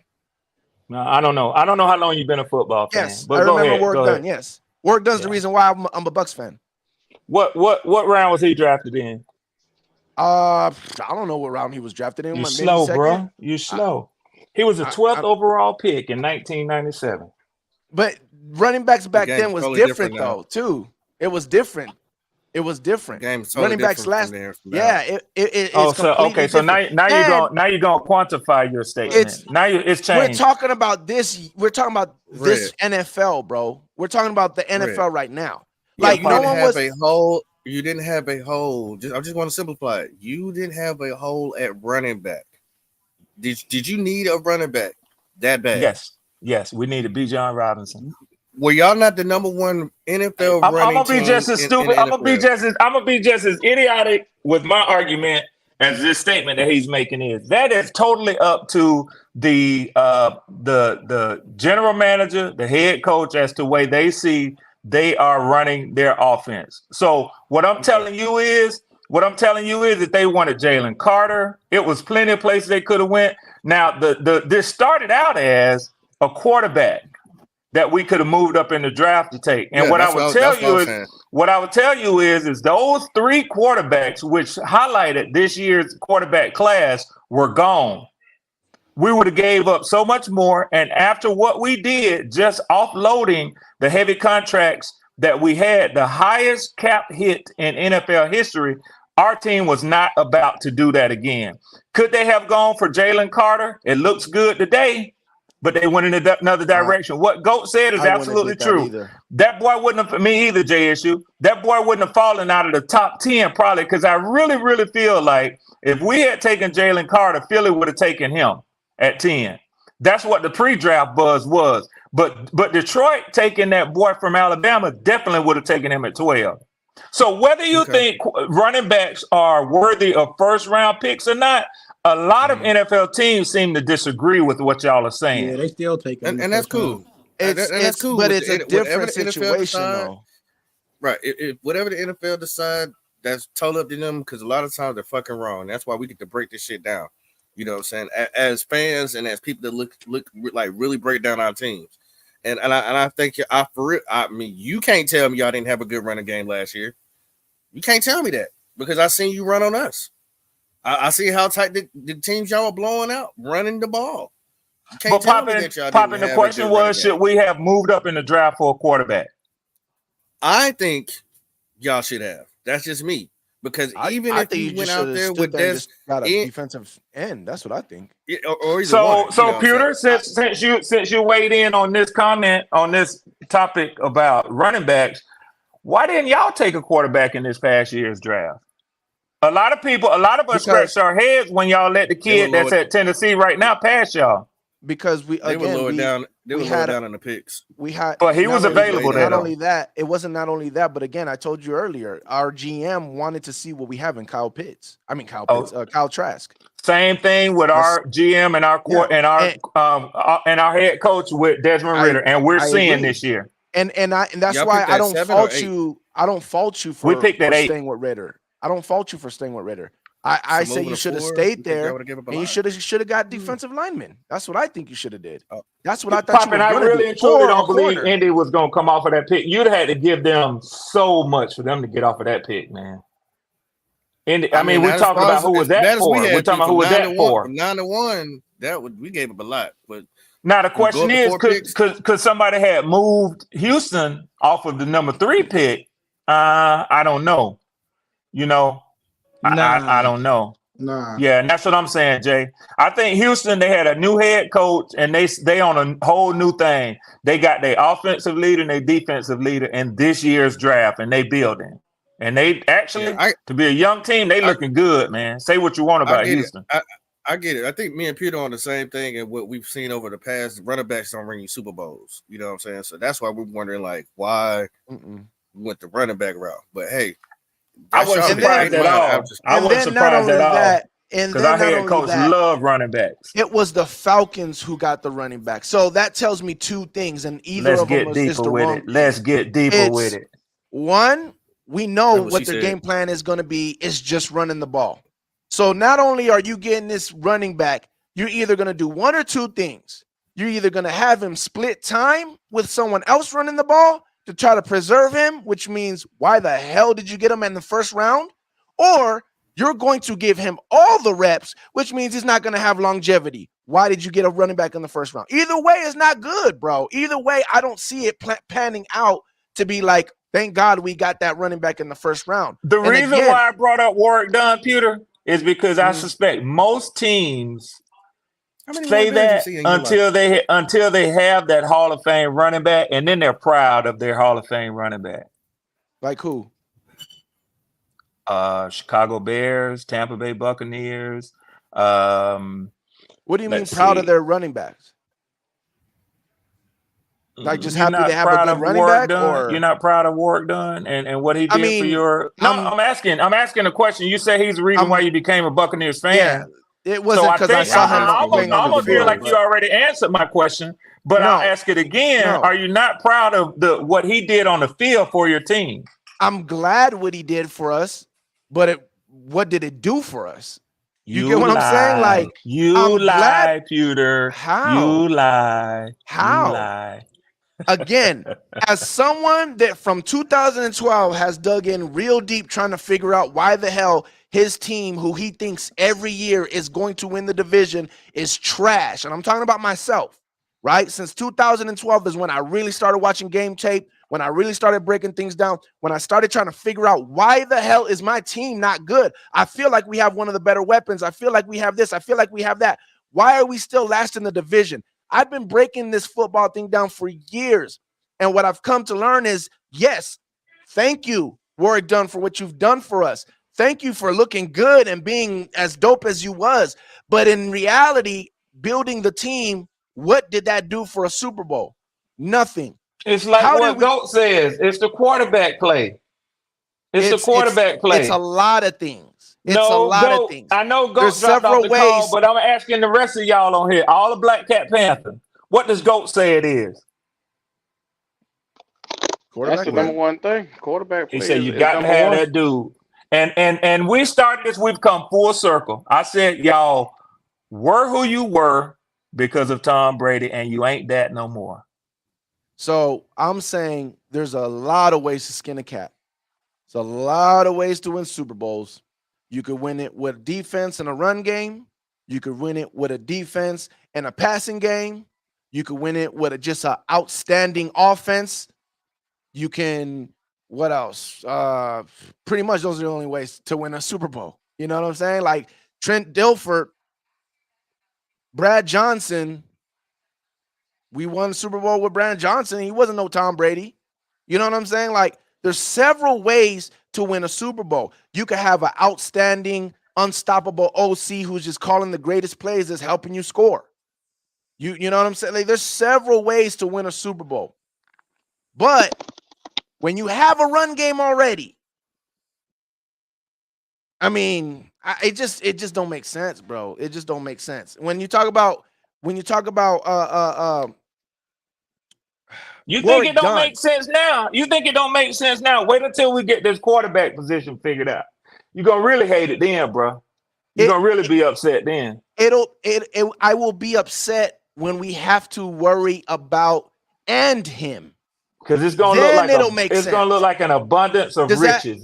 No, I don't know. I don't know how long you've been a football fan. Yes, but I remember Warwick Dunn. Yes, Warwick Dunn's the reason why I'm a Bucks fan. What round was he drafted in? I don't know what round he was drafted in. You slow, bro. You slow. He was the 12th overall pick in 1997. But running backs back then was totally different though, too. It was different. It was different. Totally running backs last. Yeah. So now you're gonna quantify your statement. It's changed. We're talking about this. We're talking about this NFL, bro. We're talking about the NFL right now. Like no one was a hole. You didn't have a hole. I just want to simplify it. You didn't have a hole at running back. Did you need a running back that bad? Yes. We needed Bijan Robinson. Were y'all not the number one NFL running I'm gonna be just as stupid. I'm gonna be just as idiotic with my argument as this statement that he's making is. That is totally up to the general manager, the head coach, as to the way they see they are running their offense. So what I'm telling you is that they wanted Jalen Carter. It was plenty of places they could have went. Now this started out as a quarterback that we could have moved up in the draft to take. And what I would tell you is those 3 quarterbacks, which highlighted this year's quarterback class, were gone. We would have gave up so much more. And after what we did, just offloading the heavy contracts that we had, the highest cap hit in NFL history, our team was not about to do that again. Could they have gone for Jalen Carter? It looks good today, but they went in another direction. What Goat said is absolutely true. That boy wouldn't have, me either, JSU. That boy wouldn't have fallen out of the top 10 probably, because I really, really feel like if we had taken Jalen Carter, Philly would have taken him at 10. That's what the pre-draft buzz was. But Detroit taking that boy from Alabama definitely would have taken him at 12. So whether you think running backs are worthy of first-round picks or not, a lot of NFL teams seem to disagree with what y'all are saying. Yeah, they still take it. And that's cool. That's cool. But it's a different situation, though. Right. If whatever the NFL decide, that's totally up to them, because a lot of times they're fucking wrong. That's why we get to break this shit down. You know what I'm saying? As fans and as people that look like really break down our teams. And I think I mean, you can't tell me y'all didn't have a good running game last year. You can't tell me that, because I seen you run on us. I see how tight the teams y'all were blowing out, running the ball. But Poppin, the question was, should we have moved up in the draft for a quarterback? I think y'all should have. That's just me. Because even if you went out there with this, got a defensive end. That's what I think. So Pewter, since you weighed in on this comment on this topic about running backs, why didn't y'all take a quarterback in this past year's draft? A lot of us scratched our heads when y'all let the kid that's at Tennessee right now pass y'all. Because they were lower down in the picks. But he was available there. Not only that, it wasn't not only that, but again, I told you earlier, our GM wanted to see what we have in Kyle Trask. Same thing with our GM and our court and our head coach with Desmond Ridder, and we're seeing this year. And that's why I don't fault you. I don't fault you for staying with Ridder. I don't fault you for staying with Ridder. I say you should have stayed there, and you should have got defensive linemen. That's what I think you should have did. That's what I thought. Poppin', I really and truly don't believe Indy was going to come off of that pick. You'd have had to give them so much for them to get off of that pick, man. Indy, I mean, we're talking about who was that for. We're talking about who was that for. 9-1, we gave up a lot. But now the question is, could somebody have moved Houston off of the number 3 pick? I don't know. You know. I don't know. Nah. Yeah, and that's what I'm saying, Jay. I think Houston, they had a new head coach, and they on a whole new thing. They got their offensive leader and their defensive leader in this year's draft, and they building. And they actually, to be a young team, they looking good, man. Say what you want about Houston. I get it. I think me and Peter on the same thing, and what we've seen over the past, running backs don't ring you Super Bowls. You know what I'm saying? So that's why we're wondering, like, why we went the running back route. But hey, I wasn't surprised at all. I wasn't surprised at all. Because our head coach love running backs. It was the Falcons who got the running back. So that tells me two things, and either of them is the wrong. Let's get deeper with it. One, we know what their game plan is going to be. Is just running the ball. So not only are you getting this running back, you're either going to do one or two things. You're either going to have him split time with someone else running the ball to try to preserve him, which means why the hell did you get him in the first round? Or you're going to give him all the reps, which means he's not going to have longevity. Why did you get a running back in the first round? Either way is not good, bro. Either way, I don't see it panning out to be like, thank God we got that running back in the first round. The reason why I brought up Warwick Dunn, Pewter, is because I suspect most teams say that until they have that Hall of Fame running back, and then they're proud of their Hall of Fame running back. Like who? Chicago Bears, Tampa Bay Buccaneers. What do you mean proud of their running backs? Like just happy they have a good running back, or you're not proud of Warwick Dunn and what he did for your? No, I'm asking a question. You say he's the reason why you became a Buccaneers fan. Yeah, it wasn't because I saw him. I almost feel like you already answered my question, but I'll ask it again. No. Are you not proud of what he did on the field for your team? I'm glad what he did for us, but what did it do for us? You get what I'm saying? Like you lie, Pewter. How? You lie. How? You lie. Again, as someone that from 2012 has dug in real deep trying to figure out why the hell his team, who he thinks every year is going to win the division, is trash. And I'm talking about myself, right? Since 2012 is when I really started watching game tape, when I really started breaking things down, when I started trying to figure out why the hell is my team not good? I feel like we have one of the better weapons. I feel like we have this. I feel like we have that. Why are we still last in the division? I've been breaking this football thing down for years. And what I've come to learn is, yes, thank you, Warwick Dunn, for what you've done for us. Thank you for looking good and being as dope as you was. But in reality, building the team, what did that do for a Super Bowl? Nothing. It's like what GOAT says. It's the quarterback play. It's the quarterback play. It's a lot of things. It's a lot of things. I know GOAT dropped off the call, but I'm asking the rest of y'all on here, all the Black Cat Panther. What does GOAT say it is? That's the number one thing. Quarterback play. He said you got to have that dude. And we started this, we've come full circle. I said, y'all were who you were because of Tom Brady, and you ain't that no more. So I'm saying there's a lot of ways to skin a cat. There's a lot of ways to win Super Bowls. You could win it with defense and a run game. You could win it with a defense and a passing game. You could win it with just an outstanding offense. You can, what else? Pretty much those are the only ways to win a Super Bowl. You know what I'm saying? Like Trent Dilfer, Brad Johnson. We won Super Bowl with Brad Johnson. He wasn't no Tom Brady. You know what I'm saying? Like there's several ways to win a Super Bowl. You could have an outstanding, unstoppable OC who's just calling the greatest plays that's helping you score. You know what I'm saying? Like, there's several ways to win a Super Bowl. But when you have a run game already, I mean, it just don't make sense, bro. It just don't make sense. When you talk about you think it don't make sense now? You think it don't make sense now? Wait until we get this quarterback position figured out. You're gonna really hate it then, bro. You're gonna really be upset then. I will be upset when we have to worry about him. Because it's gonna look like an abundance of riches.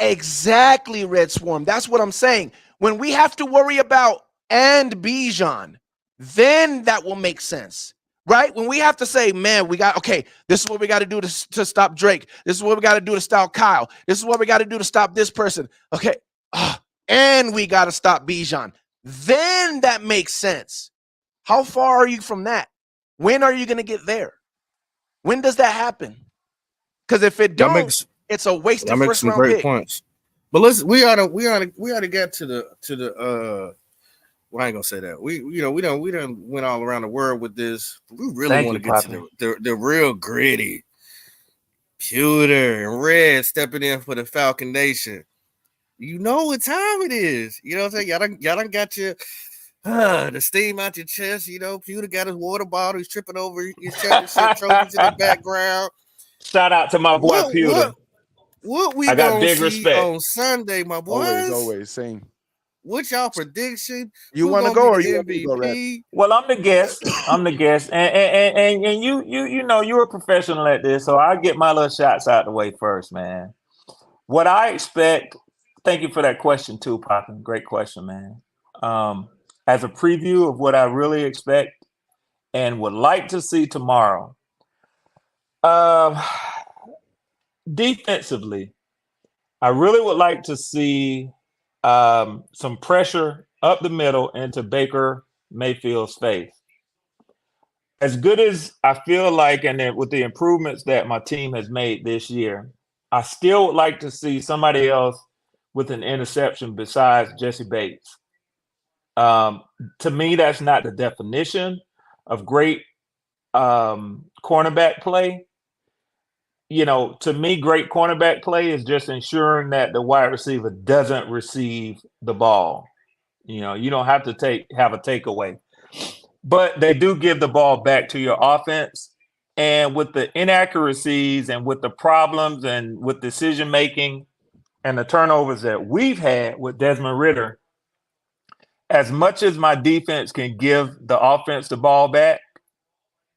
Exactly, Red Swarm. That's what I'm saying. When we have to worry about Bijan, then that will make sense. Right? When we have to say, man, this is what we got to do to stop Drake. This is what we got to do to stop Kyle. This is what we got to do to stop this person. Okay. And we got to stop Bijan. Then that makes sense. How far are you from that? When are you going to get there? When does that happen? Because if it don't, it's a waste of first round pick. Points. But we ought to get to the well, I ain't gonna say that. We done went all around the world with this. We really want to get to the real gritty Pewter and Red stepping in for the Falcon Nation. You know what time it is. You know what I'm saying? Y'all done got your the steam out your chest. You know, Pewter got his water bottle. He's tripping over his championship trophies in the background. Shout out to my boy Pewter. What we I got gonna big see respect on Sunday, my boys? Always, same. What's y'all prediction? You want to go or you want to go, Red? Well, I'm the guest. And you know you're a professional at this, so I'll get my little shots out the way first, man. What I expect. Thank you for that question too, Poppin. Great question, man. As a preview of what I really expect and would like to see tomorrow. Defensively, I really would like to see some pressure up the middle into Baker Mayfield's face. As good as I feel like, and then with the improvements that my team has made this year, I still would like to see somebody else with an interception besides Jesse Bates. To me, that's not the definition of great cornerback play. You know, to me, great cornerback play is just ensuring that the wide receiver doesn't receive the ball. You know, you don't have to have a takeaway, but they do give the ball back to your offense. And with the inaccuracies and with the problems and with decision making and the turnovers that we've had with Desmond Ridder, as much as my defense can give the offense the ball back,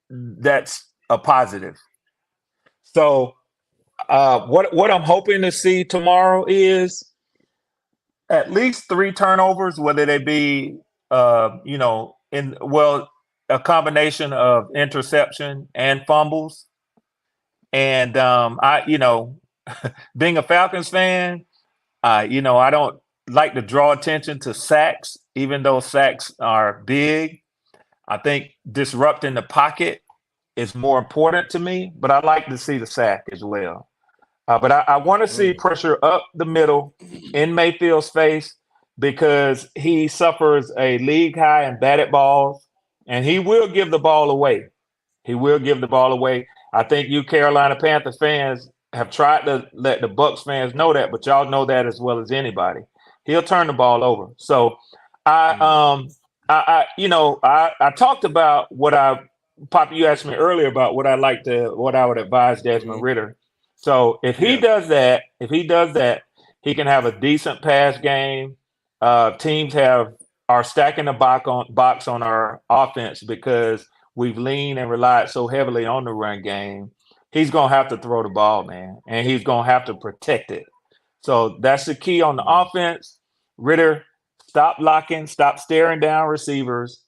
that's a positive. So what I'm hoping to see tomorrow is at least 3 turnovers, whether they be a combination of interception and fumbles. And being a Falcons fan, I don't like to draw attention to sacks, even though sacks are big. I think disrupting the pocket is more important to me, but I like to see the sack as well. But I want to see pressure up the middle in Mayfield's face because he suffers a league high in batted balls, and he will give the ball away. He will give the ball away. I think you Carolina Panther fans have tried to let the Bucs fans know that, but y'all know that as well as anybody. He'll turn the ball over. So I talked about Poppy, you asked me earlier about what I would advise Desmond Ridder. So if he does that, he can have a decent pass game. Teams are stacking the box on our offense because we've leaned and relied so heavily on the run game. He's gonna have to throw the ball, man, and he's gonna have to protect it. So that's the key on the offense. Ridder, stop blocking, stop staring down receivers.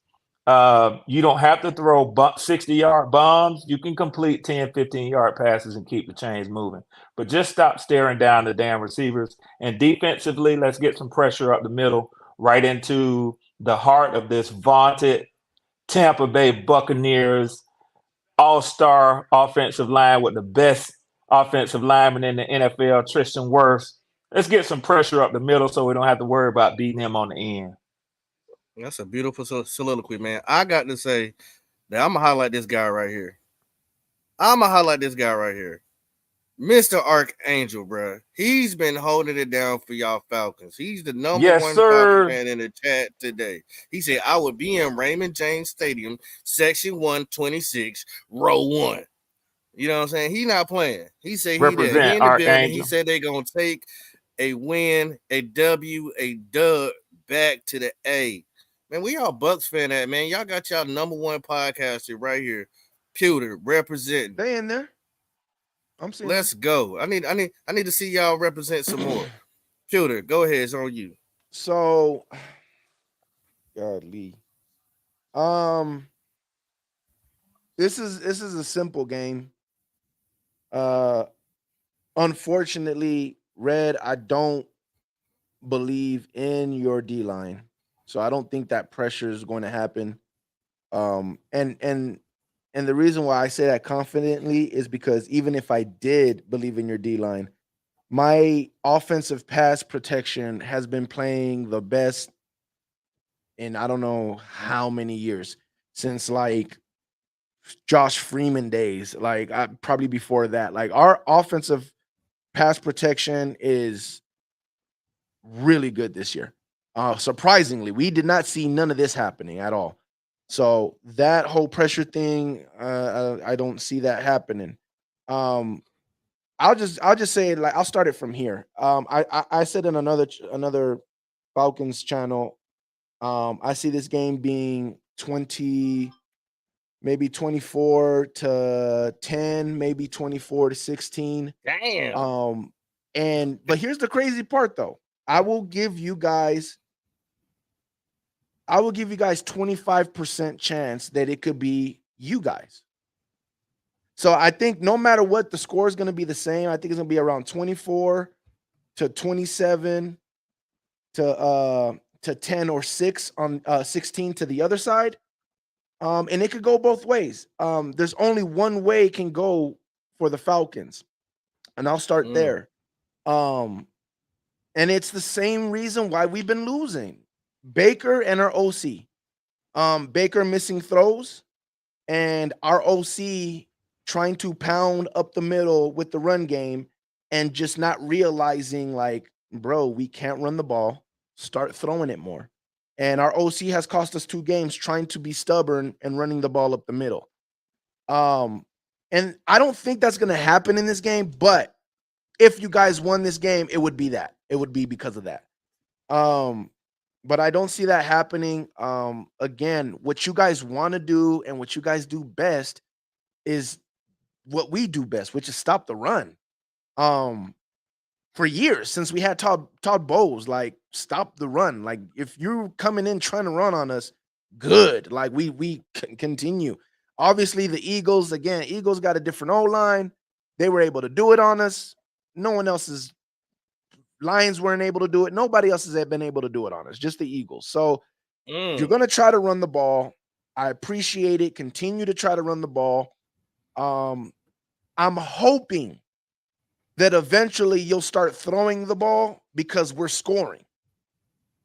You don't have to throw 60-yard bombs. You can complete 10, 15-yard passes and keep the chains moving. But just stop staring down the damn receivers. And defensively, let's get some pressure up the middle, right into the heart of this vaunted Tampa Bay Buccaneers all-star offensive line with the best offensive lineman in the NFL, Tristan Wirfs. Let's get some pressure up the middle so we don't have to worry about beating him on the end. That's a beautiful soliloquy, man. I got to say that I'm going to highlight this guy right here. Mr. Archangel, bro. He's been holding it down for y'all Falcons. He's the number one Falcon fan in the chat today. He said, I would be in Raymond James Stadium, Section 126, Row 1. You know what I'm saying? He not playing. He said he there. He in the building. He said they're going to take a win, a W, a dub back to the A. Man, we all Bucs fan at, man. Y'all got y'all number one podcaster right here. Pewter representing. They in there. I'm saying. Let's go. I need to see y'all represent some more. Pewter, go ahead. It's on you. So, godly. This is a simple game. Unfortunately, Red, I don't believe in your D line. So I don't think that pressure is going to happen. And the reason why I say that confidently is because even if I did believe in your D-line, my offensive pass protection has been playing the best in I don't know how many years, since like Josh Freeman days. Like probably before that. Like our offensive pass protection is really good this year. Surprisingly, we did not see none of this happening at all. So that whole pressure thing, I don't see that happening. I'll just say, like, I'll start it from here. I said in another Falcons channel, I see this game being 20, maybe 24-10, maybe 24-16. Damn. But here's the crazy part, though. I will give you guys 25% chance that it could be you guys. So I think no matter what, the score is going to be the same. I think it's going to be around 24-27 to 10 or 6 on 16 to the other side. And it could go both ways. There's only one way it can go for the Falcons. And I'll start there. And it's the same reason why we've been losing. Baker and our OC. Baker missing throws and our OC trying to pound up the middle with the run game and just not realizing, like, bro, we can't run the ball. Start throwing it more. And our OC has cost us 2 games trying to be stubborn and running the ball up the middle. And I don't think that's going to happen in this game, but if you guys won this game, it would be that. It would be because of that. But I don't see that happening. Again, what you guys want to do and what you guys do best is what we do best, which is stop the run. For years, since we had Todd Bowles, like, stop the run. Like, if you're coming in trying to run on us, good. Like, we continue. Obviously, the Eagles got a different O-line. They were able to do it on us. No one else's Lions weren't able to do it. Nobody else has been able to do it on us, just the Eagles. So you're going to try to run the ball. I appreciate it. Continue to try to run the ball. I'm hoping that eventually you'll start throwing the ball because we're scoring.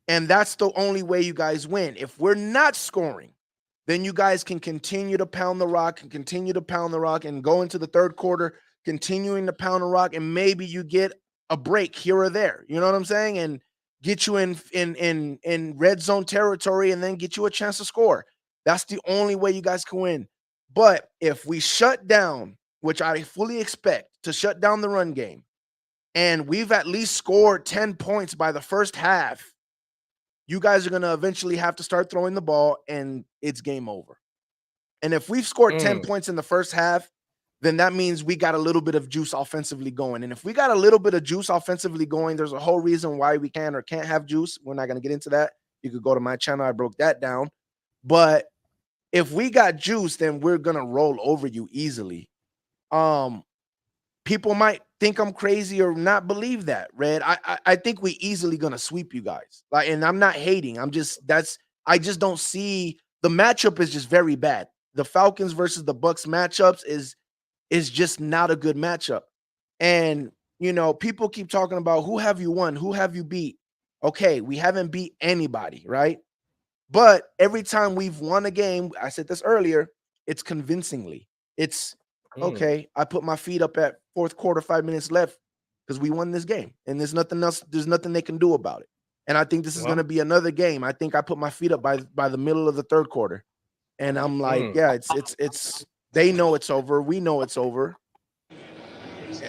And that's the only way you guys win. If we're not scoring, then you guys can continue to pound the rock and go into the third quarter, continuing to pound the rock, and maybe you get a break here or there. You know what I'm saying? And get you in red zone territory and then get you a chance to score. That's the only way you guys can win. But if we shut down, which I fully expect to shut down the run game, and we've at least scored 10 points by the first half, you guys are going to eventually have to start throwing the ball, and it's game over. And if we've scored 10 points in the first half, then that means we got a little bit of juice offensively going. And if we got a little bit of juice offensively going, there's a whole reason why we can or can't have juice. We're not going to get into that. You could go to my channel. I broke that down. But if we got juice, then we're going to roll over you easily. People might think I'm crazy or not believe that, Red. I think we easily going to sweep you guys. Like, and I'm not hating. I just don't see, the matchup is just very bad. The Falcons versus the Bucks matchups is just not a good matchup. And, you know, people keep talking about who have you won? Who have you beat? Okay, we haven't beat anybody, right? But every time we've won a game, I said this earlier, it's convincingly. It's, okay, I put my feet up at fourth quarter, 5 minutes left because we won this game. And there's nothing else, there's nothing they can do about it. And I think this is going to be another game. I think I put my feet up by the middle of the third quarter. And I'm like, yeah, it's they know it's over. We know it's over.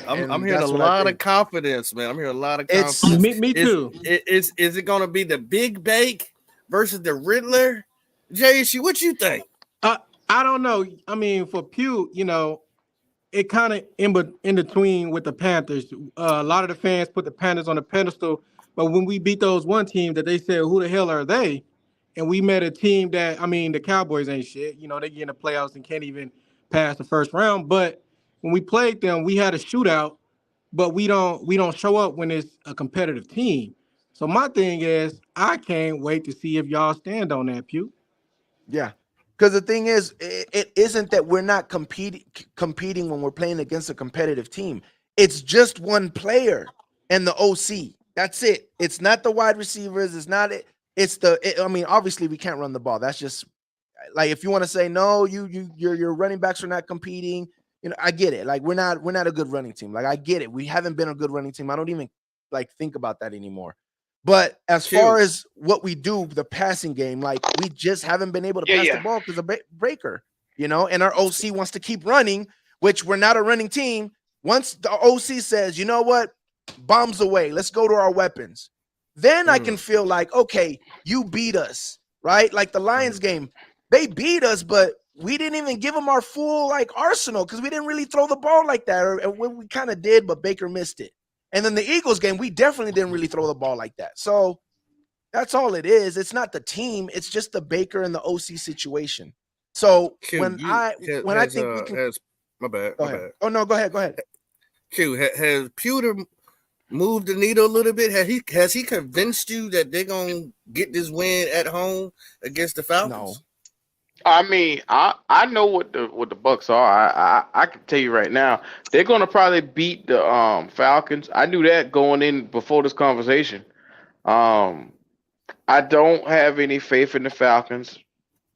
I'm hearing a lot of confidence, man. I'm hearing a lot of confidence. Me too. Is it going to be the Big Bake versus the Riddler? JSU, what you think? I don't know. I mean, for Pew, you know, it kind of in between with the Panthers. A lot of the fans put the Panthers on a pedestal, but when we beat those one team that they said, who the hell are they? And we met a team that, I mean, the Cowboys ain't shit. You know, they get in the playoffs and can't even pass the first round. But when we played them, we had a shootout, but we don't show up when it's a competitive team. So my thing is, I can't wait to see if y'all stand on that, Pew. Yeah. Because the thing is, it isn't that we're not competing when we're playing against a competitive team. It's just one player and the OC. That's it. It's not the wide receivers. It's not it. I mean, obviously we can't run the ball. That's just, like if you want to say no, your running backs are not competing. You know, I get it. Like we're not a good running team. Like I get it. We haven't been a good running team. I don't even like think about that anymore. But as far as what we do, the passing game, like we just haven't been able to pass the ball because of Baker, you know, and our OC wants to keep running, which we're not a running team. Once the OC says, you know what, bombs away, let's go to our weapons. Then I can feel like, okay, you beat us, right? Like the Lions game, they beat us, but we didn't even give them our full like arsenal because we didn't really throw the ball like that. Or we kind of did, but Baker missed it. And then the Eagles game, we definitely didn't really throw the ball like that. So that's all it is. It's not the team. It's just the Baker and the OC situation. So my bad. Oh no, go ahead. Q, has Pewter moved the needle a little bit? Has he convinced you that they're gonna get this win at home against the Falcons? No. I mean, I know what the Bucks are. I can tell you right now, they're gonna probably beat the Falcons. I knew that going in before this conversation. I don't have any faith in the Falcons.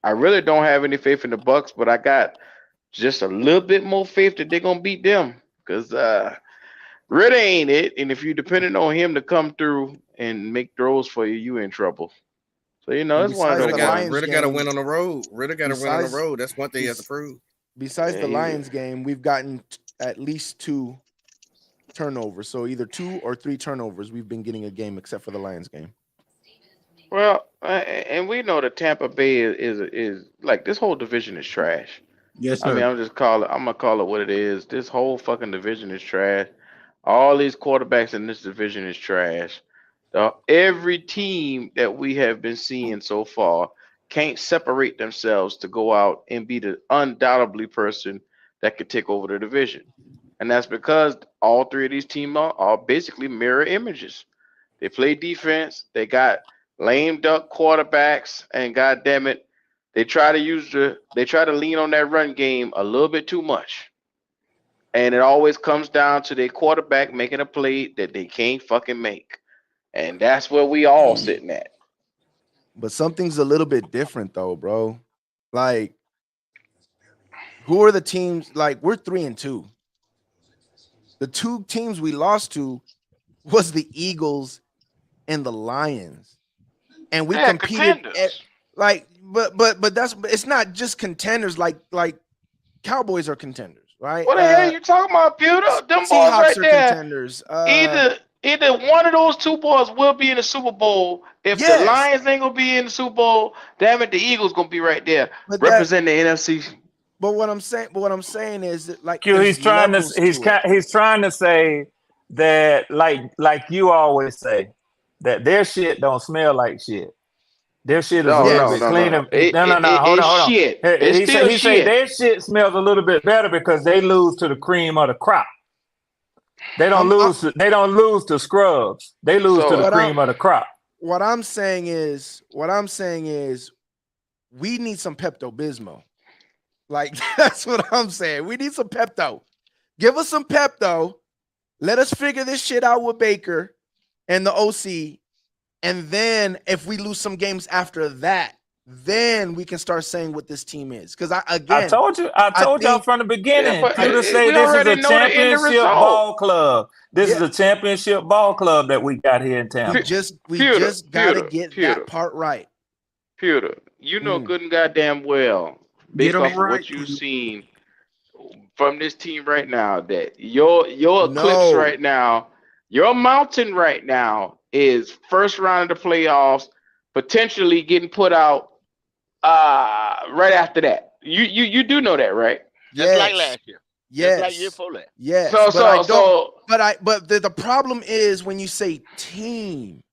I really don't have any faith in the Bucks, but I got just a little bit more faith that they're gonna beat them because Ritter ain't it, and if you're depending on him to come through and make throws for you, you in trouble. So you know that's one of the Ritter got to win on the road. Ritter got to win on the road. That's one thing he has to prove. Besides the Lions game, we've gotten at least 2 turnovers. So either 2 or 3 turnovers we've been getting a game, except for the Lions game. Well, and we know that Tampa Bay is like this whole division is trash. Yes, sir. I mean, I'm gonna call it what it is. This whole fucking division is trash. All these quarterbacks in this division is trash. Every team that we have been seeing so far can't separate themselves to go out and be the undoubtedly person that could take over the division. And that's because all 3 of these teams are basically mirror images. They play defense, they got lame duck quarterbacks, and goddamn it, they try to lean on that run game a little bit too much. And it always comes down to their quarterback making a play that they can't fucking make. And that's where we all sitting at. But something's a little bit different though, bro. Like, who are the teams? Like, we're 3-2. The 2 teams we lost to was the Eagles and the Lions. And we competed but it's not just contenders like Cowboys are contenders, right? What the hell are you talking about, Pewter? Them boys right there. Contenders. Either one of those 2 boys will be in the Super Bowl. If the Lions ain't gonna be in the Super Bowl, damn it, the Eagles gonna be right there representing the NFC. But what I'm saying is that, like, Q, he's trying to say that like you always say that their shit don't smell like shit. Their shit is a little bit cleaner. Hold on. Shit. He said their shit smells a little bit better because they lose to the cream of the crop. They don't lose to scrubs. They lose to the cream of the crop. What I'm saying is we need some Pepto-Bismol. Like, that's what I'm saying. We need some Pepto. Give us some Pepto. Let us figure this shit out with Baker and the OC. And then if we lose some games after that, then we can start saying what this team is. Because I told y'all from the beginning. People say this is a championship ball club. This is a championship ball club that we got here in town. We just gotta get that part right. Pewter, you know good and goddamn well, based off of what you've seen from this team right now, that your eclipse right now, your mountain right now is first round of the playoffs, potentially getting put out right after that. You do know that, right? Just like last year. Yes. Just like year before last. Yes. But the problem is when you say team,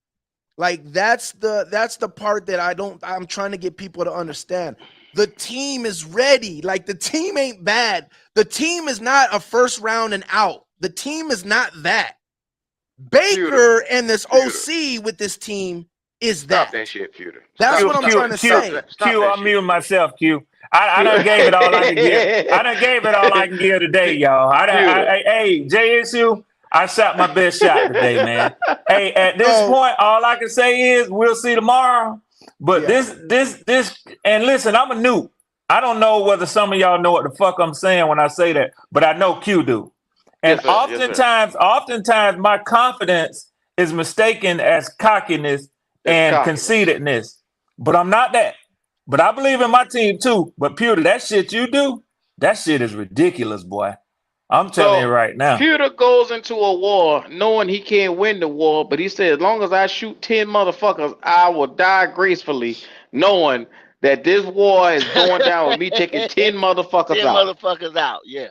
like that's the part that I'm trying to get people to understand. The team is ready. Like, the team ain't bad. The team is not a first round and out. The team is not that. Baker and this OC with this team is that. Stop that shit, Pewter. That's what I'm trying to say. Q, I'm muting myself, Q. I done gave it all I can give. I done gave it all I can give today, y'all. Hey, JSU, I shot my best shot today, man. Hey, at this point, all I can say is we'll see tomorrow. But this, and listen, I'm a noob. I don't know whether some of y'all know what the fuck I'm saying when I say that, but I know Q do. And oftentimes my confidence is mistaken as cockiness and conceitedness. But I'm not that. But I believe in my team too. But Pewter, that shit you do, that shit is ridiculous, boy. I'm telling you right now. Pewter goes into a war knowing he can't win the war, but he said, as long as I shoot 10 motherfuckers, I will die gracefully, knowing that this war is going down with me taking 10 motherfuckers 10 out. motherfuckers out. Yeah.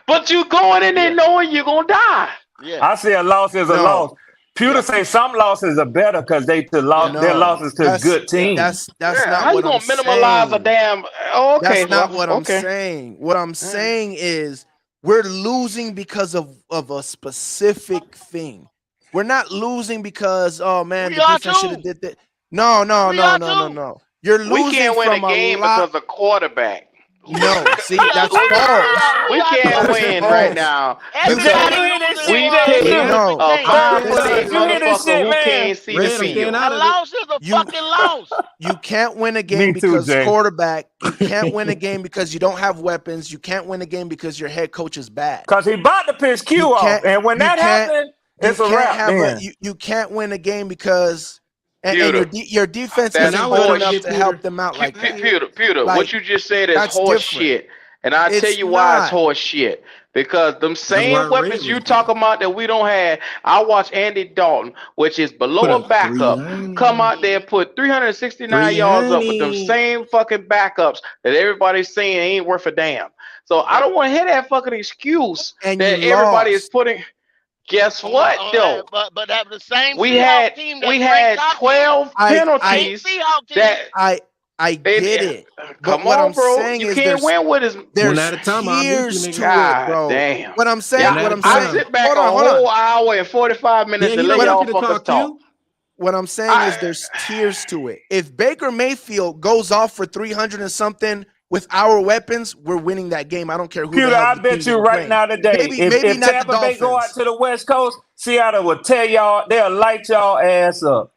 But you going in there knowing you're going to die. Yeah. I say a loss is a loss. Pewter say some losses are better because their losses to good teams. That's not how what you gonna I'm minimalize saying. a damn? Oh, okay, that's not what I'm saying. What I'm saying is we're losing because of a specific thing. We're not losing because the defense should have did that. No. You're losing. We can't win a game because of quarterback. No, see, that's false. We can't win right now. We take no. a 5'8" motherfucker who can't see the field. A loss is a fucking loss. You can't win a game because quarterback. You can't win a game because you don't have weapons. You can't win a game because your head coach is bad. Because he about to piss Q off, and when that happens, it's a wrap. You can't win a game because. And your defense is good enough to help them out like that. Pewter, what you just said is horse shit. And I'll tell you why it's horse shit. Because them same weapons you talking about that we don't have, I watch Andy Dalton, which is below a backup, come out there and put 369 yards up with them same fucking backups that everybody's saying ain't worth a damn. So I don't want to hear that fucking excuse that everybody is putting. Guess what, though? But that was the same. We had 12 penalties. I get it. Come on, bro. You can't win with us. There's tears to it, bro. Damn. What I'm saying. I sit back a whole hour and 45 minutes and let y'all fuckers talk. What I'm saying is there's tears to it. If Baker Mayfield goes off for 300 and something with our weapons, we're winning that game. I don't care who. Pewter, I bet you right now today, if Tampa Bay go out to the West Coast, Seattle will tell y'all, they'll light y'all ass up.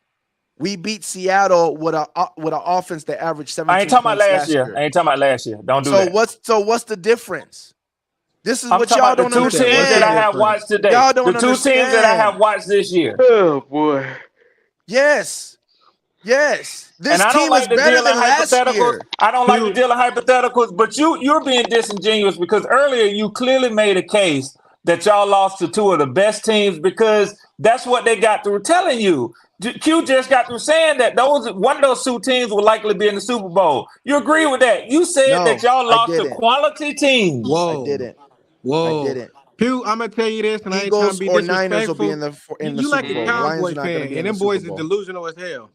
We beat Seattle with an offense that averaged 17 I ain't talking about last year. I ain't talking about last year. Don't do that. What's the difference? This is what y'all don't understand. The two teams that I have watched today. The two teams that I have watched this year. Oh boy. Yes. This team is better than last year. I don't like to deal in hypotheticals, but you're being disingenuous because earlier you clearly made a case that y'all lost to two of the best teams because that's what they got through telling you. Q just got through saying that one of those two teams will likely be in the Super Bowl. You agree with that? You said that y'all lost to quality teams. Whoa. I didn't. Pew, I'm gonna tell you this, and I ain't trying to be disrespectful. Niners will be in the you like Super a Cowboy fan, and them boys is delusional as hell.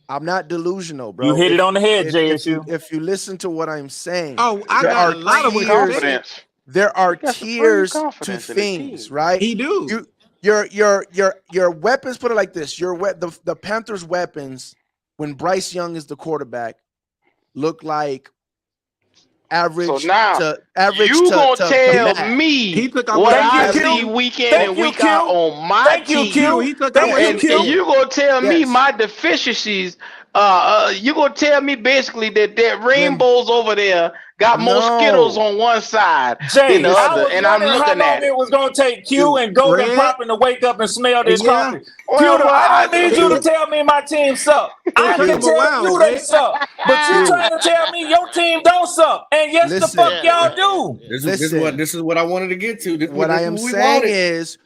I'm not delusional, bro. You hit it on the head, JSU. If you listen to what I'm saying, I got a lot of confidence. There are tiers to things, right? He do. Your weapons. Put it like this: the Panthers' weapons, when Bryce Young is the quarterback, look like average. So now you gonna tell me what I see week in and week out on my team? And you gonna tell me my deficiencies? You gonna tell me basically that rainbows over there got more Skittles on one side than the other, and I'm looking at it. It was gonna take Q and Golden Poppin' to wake up and smell this coffee. I don't need you to tell me my team suck. I can tell you they suck, but you trying to tell me your team don't suck, and yes, the fuck y'all do. This is what I wanted to get to. What I am saying is,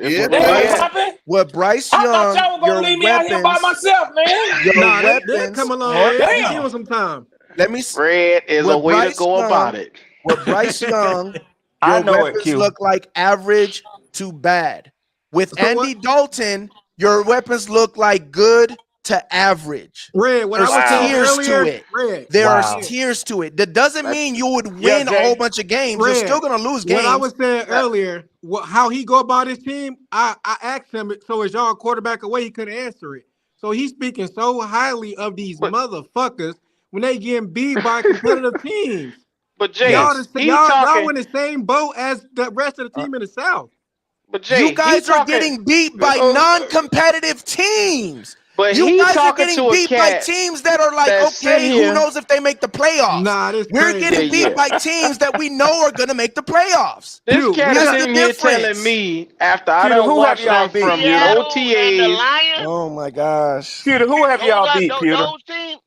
what Bryce Young, I thought y'all were gonna leave me out here by myself, man. They come along. Give us some time. Let me. Fred is a way to go about it. With Bryce Young, your weapons look like average to bad. With Andy Dalton, your weapons look like good to average. Red, what I was tears to it. There are tears to it. That doesn't mean you would win a whole bunch of games. You're still gonna lose games. What I was saying earlier, how he go about his team, I asked him. So is y'all quarterback away? He couldn't answer it. So he's speaking so highly of these motherfuckers when they getting beat by competitive teams. But Jay, y'all in the same boat as the rest of the team in the South. But Jay, you guys are getting beat by non-competitive teams. But You he guys are talking getting to a beat by cat teams that are like, that's okay, sitting who here. knows if they make the playoffs? Nah, this We're crazy. getting beat by teams that we know are gonna make the playoffs. This Dude, cat we is got- sitting the here difference. telling me after I Peter, done who have watched y'all them beat, from Peter? Seattle and the OTAs. Lions. Oh my gosh. Peter, who have y'all Those, beat, Peter? those teams.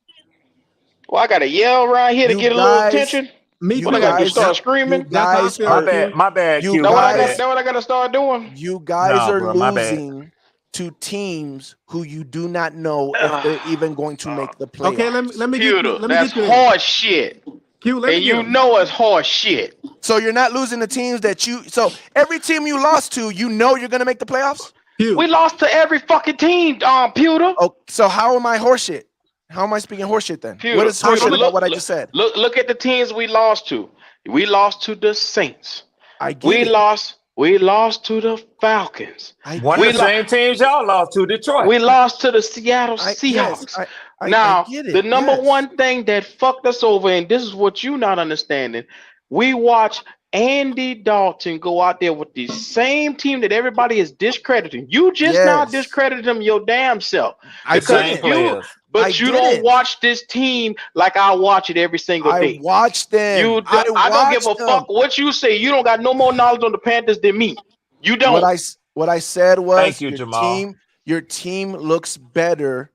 Well, I got to yell around here to You get a little guys- attention. Me You What I too. got to do? guys- Start you screaming? That's how I guys feel. are My bad, You Q. That what I My got? bad. That what I got to start doing? You guys Nah, are bro, my bad. losing to teams who you do not know if they're even going to make the playoffs. Okay, let me get Pewter, you. Let me that's get you there. horse shit. Q, let me And get you him. know it's horse shit. So you're not losing the teams that you. So every team you lost to, you know you're gonna make the playoffs. Q. We lost to every fucking team, Pewter. Oh, so how am I horseshit? How am I speaking horseshit then? Pewter, What is horseshit Pewter, about what I just said? Look at the teams we lost to. We lost to the Saints. I get We it. lost to the Falcons. One of the same teams y'all lost to, Detroit. We lost to the Seattle Yes, Seahawks. I Now, get it. the number Yes. one thing that fucked us over, and this is what you not understanding, we watched Andy Dalton go out there with the same team that everybody is discrediting. You just now Yes. discredited him your damn self. I Because Same didn't. players. But you don't didn't. watch this team like I watch it every single I day. watched them. I don't give a watched them. fuck what you say. You don't got no more knowledge on the Panthers than me. You don't. What I said was Thank you, Jamal. Your team looks better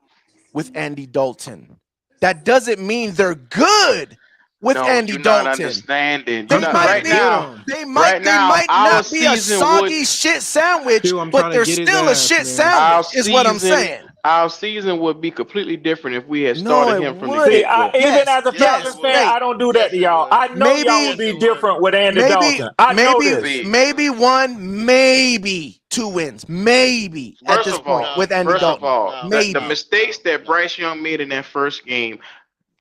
with Andy Dalton. That doesn't mean they're good with No, Andy you're Dalton. not understanding. They You're not, might right be, now. they might our not be a season soggy would- shit sandwich, Dude, I'm but trying to they're get his still a ass, shit man. sandwich. Is what I'm saying. Our season would be completely different if we had No, started it him from the wouldn't. See, get-go. even as a Falcons fan, hey, I don't do that to y'all. I know y'all would be different with Andy Dalton. I know this. Maybe one, maybe 2 wins, maybe at this point with Andy Dalton. Maybe. The mistakes that Bryce Young made in that first game,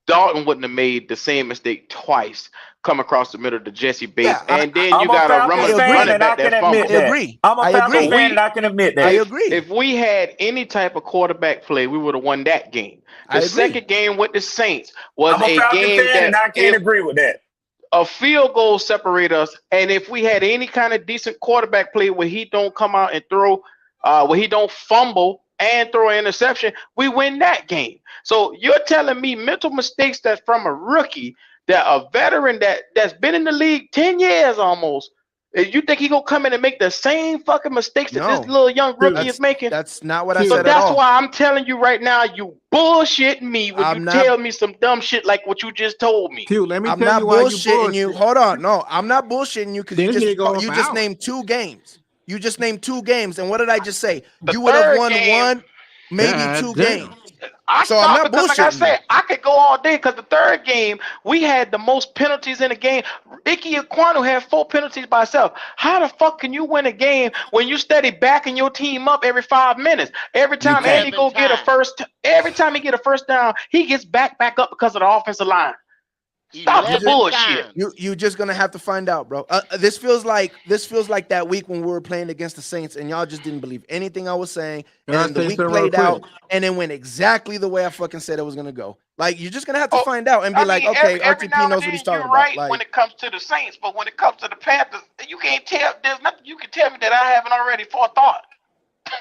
Dalton wouldn't have made the same mistake twice. Come across the middle to Jesse Bates, and then you got to run it back that fumble. I agree. I'm a Falcons fan, and I can admit that. I agree. If we had any type of quarterback play, we would have won that game. The second game with the Saints was I'm a Falcons game fan, that and I can't agree with that. A field goal separate us, and if we had any kind of decent quarterback play where he don't come out and throw, where he don't fumble and throw an interception, we win that game. So you're telling me mental mistakes that's from a rookie, that a veteran that's been in the league 10 years almost, you think he gonna come in and make the same fucking mistakes that this little young rookie is making? That's not what I said So at that's all. why I'm telling you right now, you bullshitting me when tell me some dumb shit like what you just told me. Dude, let me I'm tell not you why bullshitting you. Hold on. No, I'm not bullshitting you because you just named 2 games. You just named 2 games. And what did I just say? You would have won one, maybe 2 games. I'm not bullshitting. Like I said, I could go all day because the third game, we had the most penalties in the game. Ike Ekwonu had 4 penalties by himself. How the fuck can you win a game when you steady backing your team up every 5 minutes? Every time Andy go get a first, every time he get a first down, he gets back up because of the offensive line. Stop the bullshit. You're just gonna have to find out, bro. This feels like that week when we were playing against the Saints, and y'all just didn't believe anything I was saying. And then the week played out, and it went exactly the way I fucking said it was gonna go. Like you're just gonna have to find out and be like, okay, RTP knows what he's talking about. Like, when it comes to the Saints, but when it comes to the Panthers, you can't tell. There's nothing you can tell me that I haven't already forethought.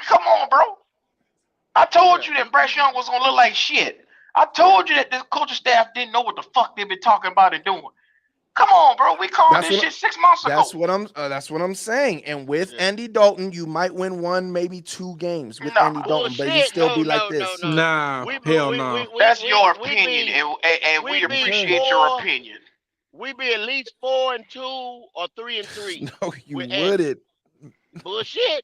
Come on, bro. I told you that Bryce Young was gonna look like shit. I told you that this coaching staff didn't know what the fuck they been talking about and doing. Come on, bro. We called this shit 6 months ago. That's what I'm saying. And with Andy Dalton, you might win 1, maybe 2 games with Andy Dalton, but you still be like this. Nah, hell no. That's your opinion, and we appreciate your opinion. We be at least 4-2 or 3-3. No, you wouldn't. Bullshit.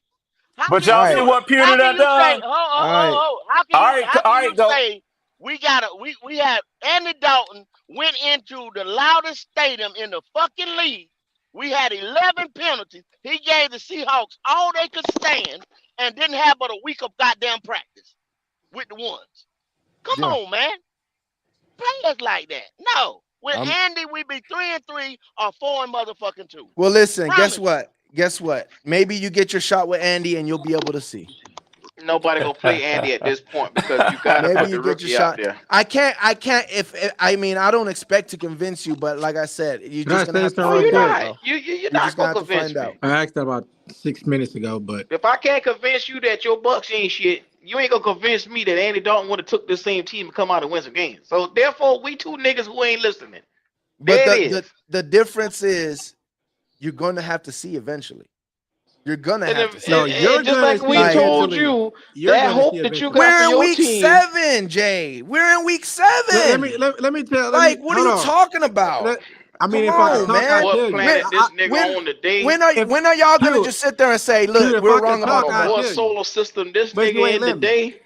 But y'all see what Pewter done done? How can you say we had Andy Dalton went into the loudest stadium in the fucking league. We had 11 penalties. He gave the Seahawks all they could stand and didn't have but a week of goddamn practice with the ones. Come on, man. Play us like that. No. With Andy, we be 3-3 or 4-2. Well, listen, guess what? Maybe you get your shot with Andy and you'll be able to see. Nobody gonna play Andy at this point because you gotta put the rookie out there. I can't. I mean, I don't expect to convince you, but like I said, you just gonna have to find out. You're not gonna convince me. I asked that about 6 minutes ago, but if I can't convince you that your Bucks ain't shit, you ain't gonna convince me that Andy Dalton would have took this same team and come out and win some games. So therefore, we two niggas who ain't listening. But There it is. the difference is you're going to have to see eventually. You're gonna have to see. No, you're just gonna like we see told eventually. you You're that gonna hope see that you eventually. got We're for in your week team. 7, Jay. We're in week 7. Let me tell. Like, what are you talking about? I mean, Come if I on, could talk, man. I What tell you. planet this nigga on today? When are y'all gonna just sit there and say, look, Dude, if we're I wrong could about talk, the I'd Bucks? What tell you. solar system this But you nigga ain't in let me. today?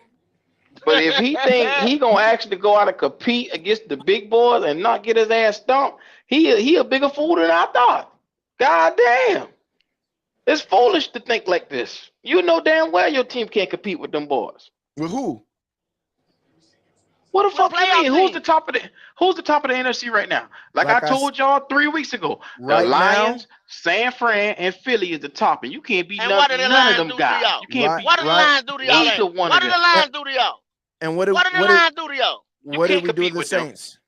But if he think he gonna actually go out and compete against the big boys and not get his ass stomped, he a bigger fool than I thought. God damn. It's foolish to think like this. You know damn well your team can't compete with them boys. With who? What the fuck you playoff mean? team. Who's the top of the NFC right now? Like I told y'all 3 weeks ago. Right the Lions, now? San Fran, and Philly is the top, and you can't beat And what none did the of Lions them do to guys. y'all? You can't Right. beat What did the Lions do to y'all? either one What of did the them. Lions do to y'all? And what What did the Lions do to y'all? what did can't we do compete to the with them. Saints?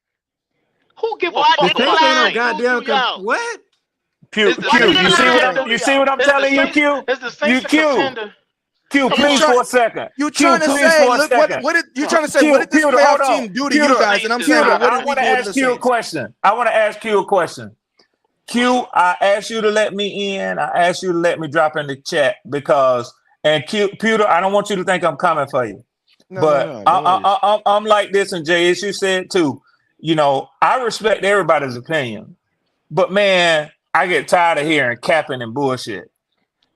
Who give a What fuck did the about Saints ain't no Lions the Saints? do to goddamn y'all? what? Q, It's the What did Saints the you see Lions what do I'm to you see y'all? what I'm Is the telling you, Saints- Q? Is the You Saints a Q. contender? Q, Come please on. for a second. You Q, trying to please say, for a look, second. what you trying to say? Q, What did this Pewter, playoff hold on. team do to Pewter, you guys? And I'm saying, Pewter, what I did we want to do to ask the Q a Saints? question. I want to ask Q a question. Q, I asked you to let me in. I asked you to let me drop in the chat because, and Q, Pewter, I don't want you to think I'm coming for you. No, no worries. I'm like this, and Jay, as you said too, you know, I respect everybody's opinion, but man, I get tired of hearing capping and bullshit.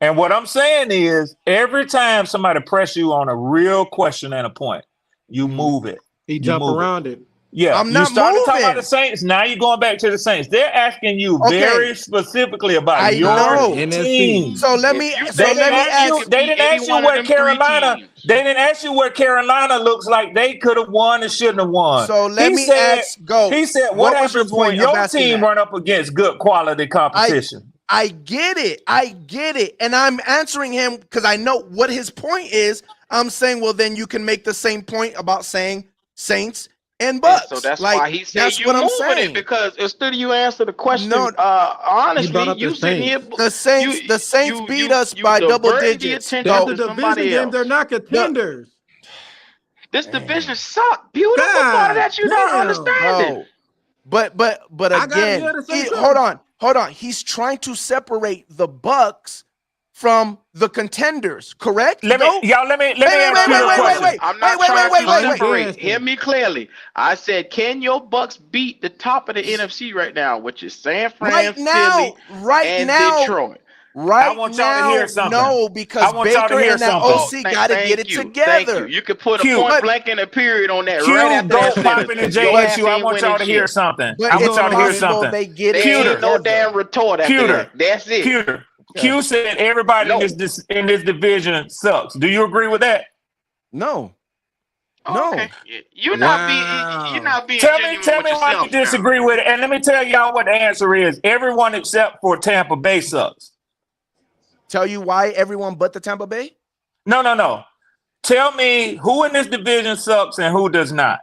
And what I'm saying is, every time somebody press you on a real question and a point, you move it. He You jump move around it. Yeah, I'm you not started talking about moving. the Saints. Now you're going back to the Saints. They're asking you Okay. very specifically about I your know. team. So let me They didn't ask you where Carolina. They didn't ask you where Carolina looks like they could have won and shouldn't have won. So let me ask Go. He said, What "What was your happens when point of your asking team that? run up against good quality competition?" I get it. And I'm answering him because I know what his point is. I'm saying, well, then you can make the same point about saying Saints and Bucks. So that's like, why he said that's you what I'm moving saying. it, because instead of you answer the question, No, honestly, up you the sitting here. the Saints beat us by double diverting the digits. attention That's to the somebody division game. else. They're not contenders. This division suck. Beautiful part of God that you not damn. understanding. Bro, but I gotta again, hear the same hold on. He's trying to separate the Bucks from the contenders, correct? Let me answer your question. I'm not trying to wait. separate. Hear me clearly. I said, can your Bucks beat the top of the NFC right now, which is San Fran, Philly, and Detroit? I want y'all to hear something. No, because Baker and that OC got to get it together. Thank you. You could put a point blank and a period on that right after that sentence. Your ass I want y'all to hear something. But I want y'all to hear something. They get it ain't no damn retort after that. That's it. Q said everybody in this division sucks. Do you agree with that? No. Okay. You're not being Tell genuine me with why you yourself disagree with it. And let me tell y'all what the answer is. Everyone except for Tampa Bay sucks. Tell you why everyone but the Tampa Bay? No. Tell me who in this division sucks and who does not.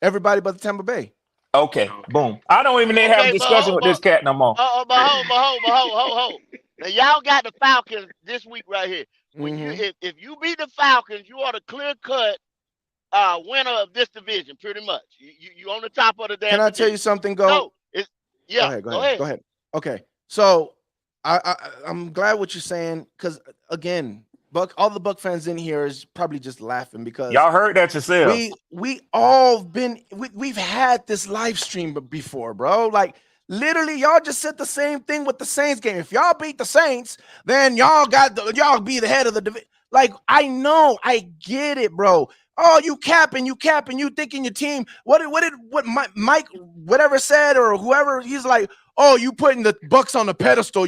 Everybody but the Tampa Bay. Okay. Boom. I don't even have a discussion with this cat no more. But hold. Now y'all got the Falcons this week right here. When if you beat the Falcons, you are the clear cut winner of this division, pretty much. You on the top of the damn Can I division. tell you something, Go? No, Go ahead. Okay. So I'm glad what you're saying, because again, all the Buck fans in here is probably just laughing because y'all heard that yourself. We've had this live stream before, bro. Like, literally, y'all just said the same thing with the Saints game. If y'all beat the Saints, then y'all be the head of the division. Like, I know, I get it, bro. Oh, you capping, you thinking your team. What Mike whatever said or whoever, he's like, oh, you putting the Bucks on the pedestal.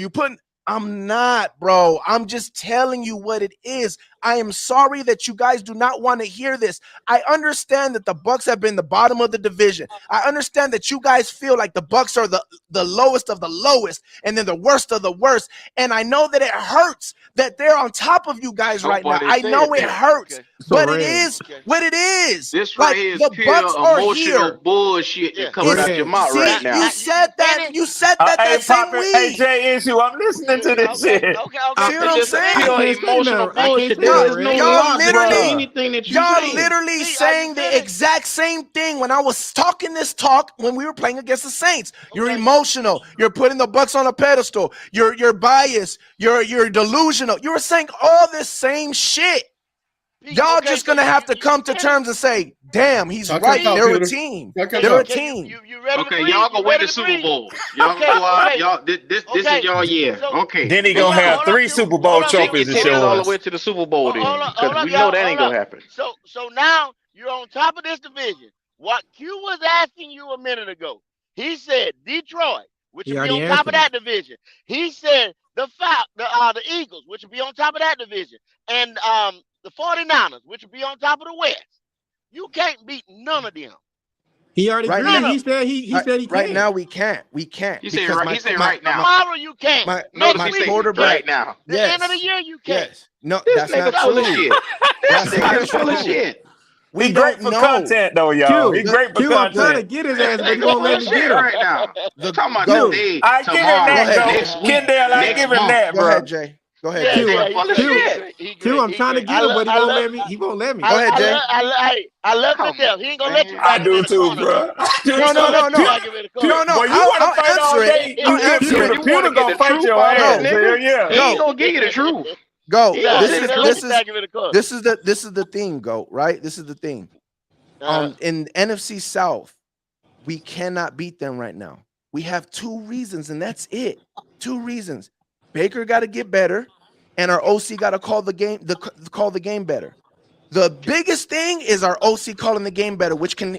I'm not, bro. I'm just telling you what it is. I am sorry that you guys do not want to hear this. I understand that the Bucks have been the bottom of the division. I understand that you guys feel like the Bucks are the lowest of the lowest and then the worst of the worst. And I know that it hurts that they're on top of you guys right now. I know it hurts, but it is what it is. This right here is pure emotional bullshit coming out your mouth right now. You said that. You said that same week. Hey, Jay, issue. I'm listening to this shit. Okay. See what I'm saying? Pure emotional bullshit. y'all literally, anything that saying the exact same thing when I was talking this talk when we were playing against the Saints. You're emotional. You're putting the Bucks on a pedestal. You're biased. You're delusional. You were saying all this same shit. Y'all just gonna have to come to terms and say, "Damn, he's right. They're a team. They're a team." You ready okay, y'all gonna win the Super Bowl. Y'all go out. Y'all, this is y'all year. Okay. Then he gonna have 3 Super Bowl trophies to show all us. the way to the Super Bowl then, because we know that ain't gonna happen. So now you're on top of this division. What Q was asking you a minute ago, he said Detroit, which will be on top of that division. He said the Eagles, which will be on top of that division, and the 49ers, which will be on top of the West. You can't beat none of them. He already agreed. He said he said he can't. Right now we can't. He said right now. Tomorrow you can't. My quarterback right now. The end of the year you can't. Yes. No, that's not true. That's full of shit. We great for content though, y'all. He great for content. I'm trying to get his ass, but he won't let me get him right now. Talking about today, I give him that, Kendall. I give him that, bro. Go ahead, Jay. Go ahead. Q, I'm trying to get him, but he won't let me. He won't let me. Go ahead, Jay. I love him to death. He ain't gonna let you. I do too, bro. No. Well, you want to fight all day? You answer it. Pewter gonna fight your ass. Yeah. He ain't gonna give you the truth. Go. This is the thing. Go right. This is the thing. In NFC South, we cannot beat them right now. We have 2 reasons, and that's it. 2 reasons. Baker got to get better, and our OC got to call the game better. The biggest thing is our OC calling the game better, which can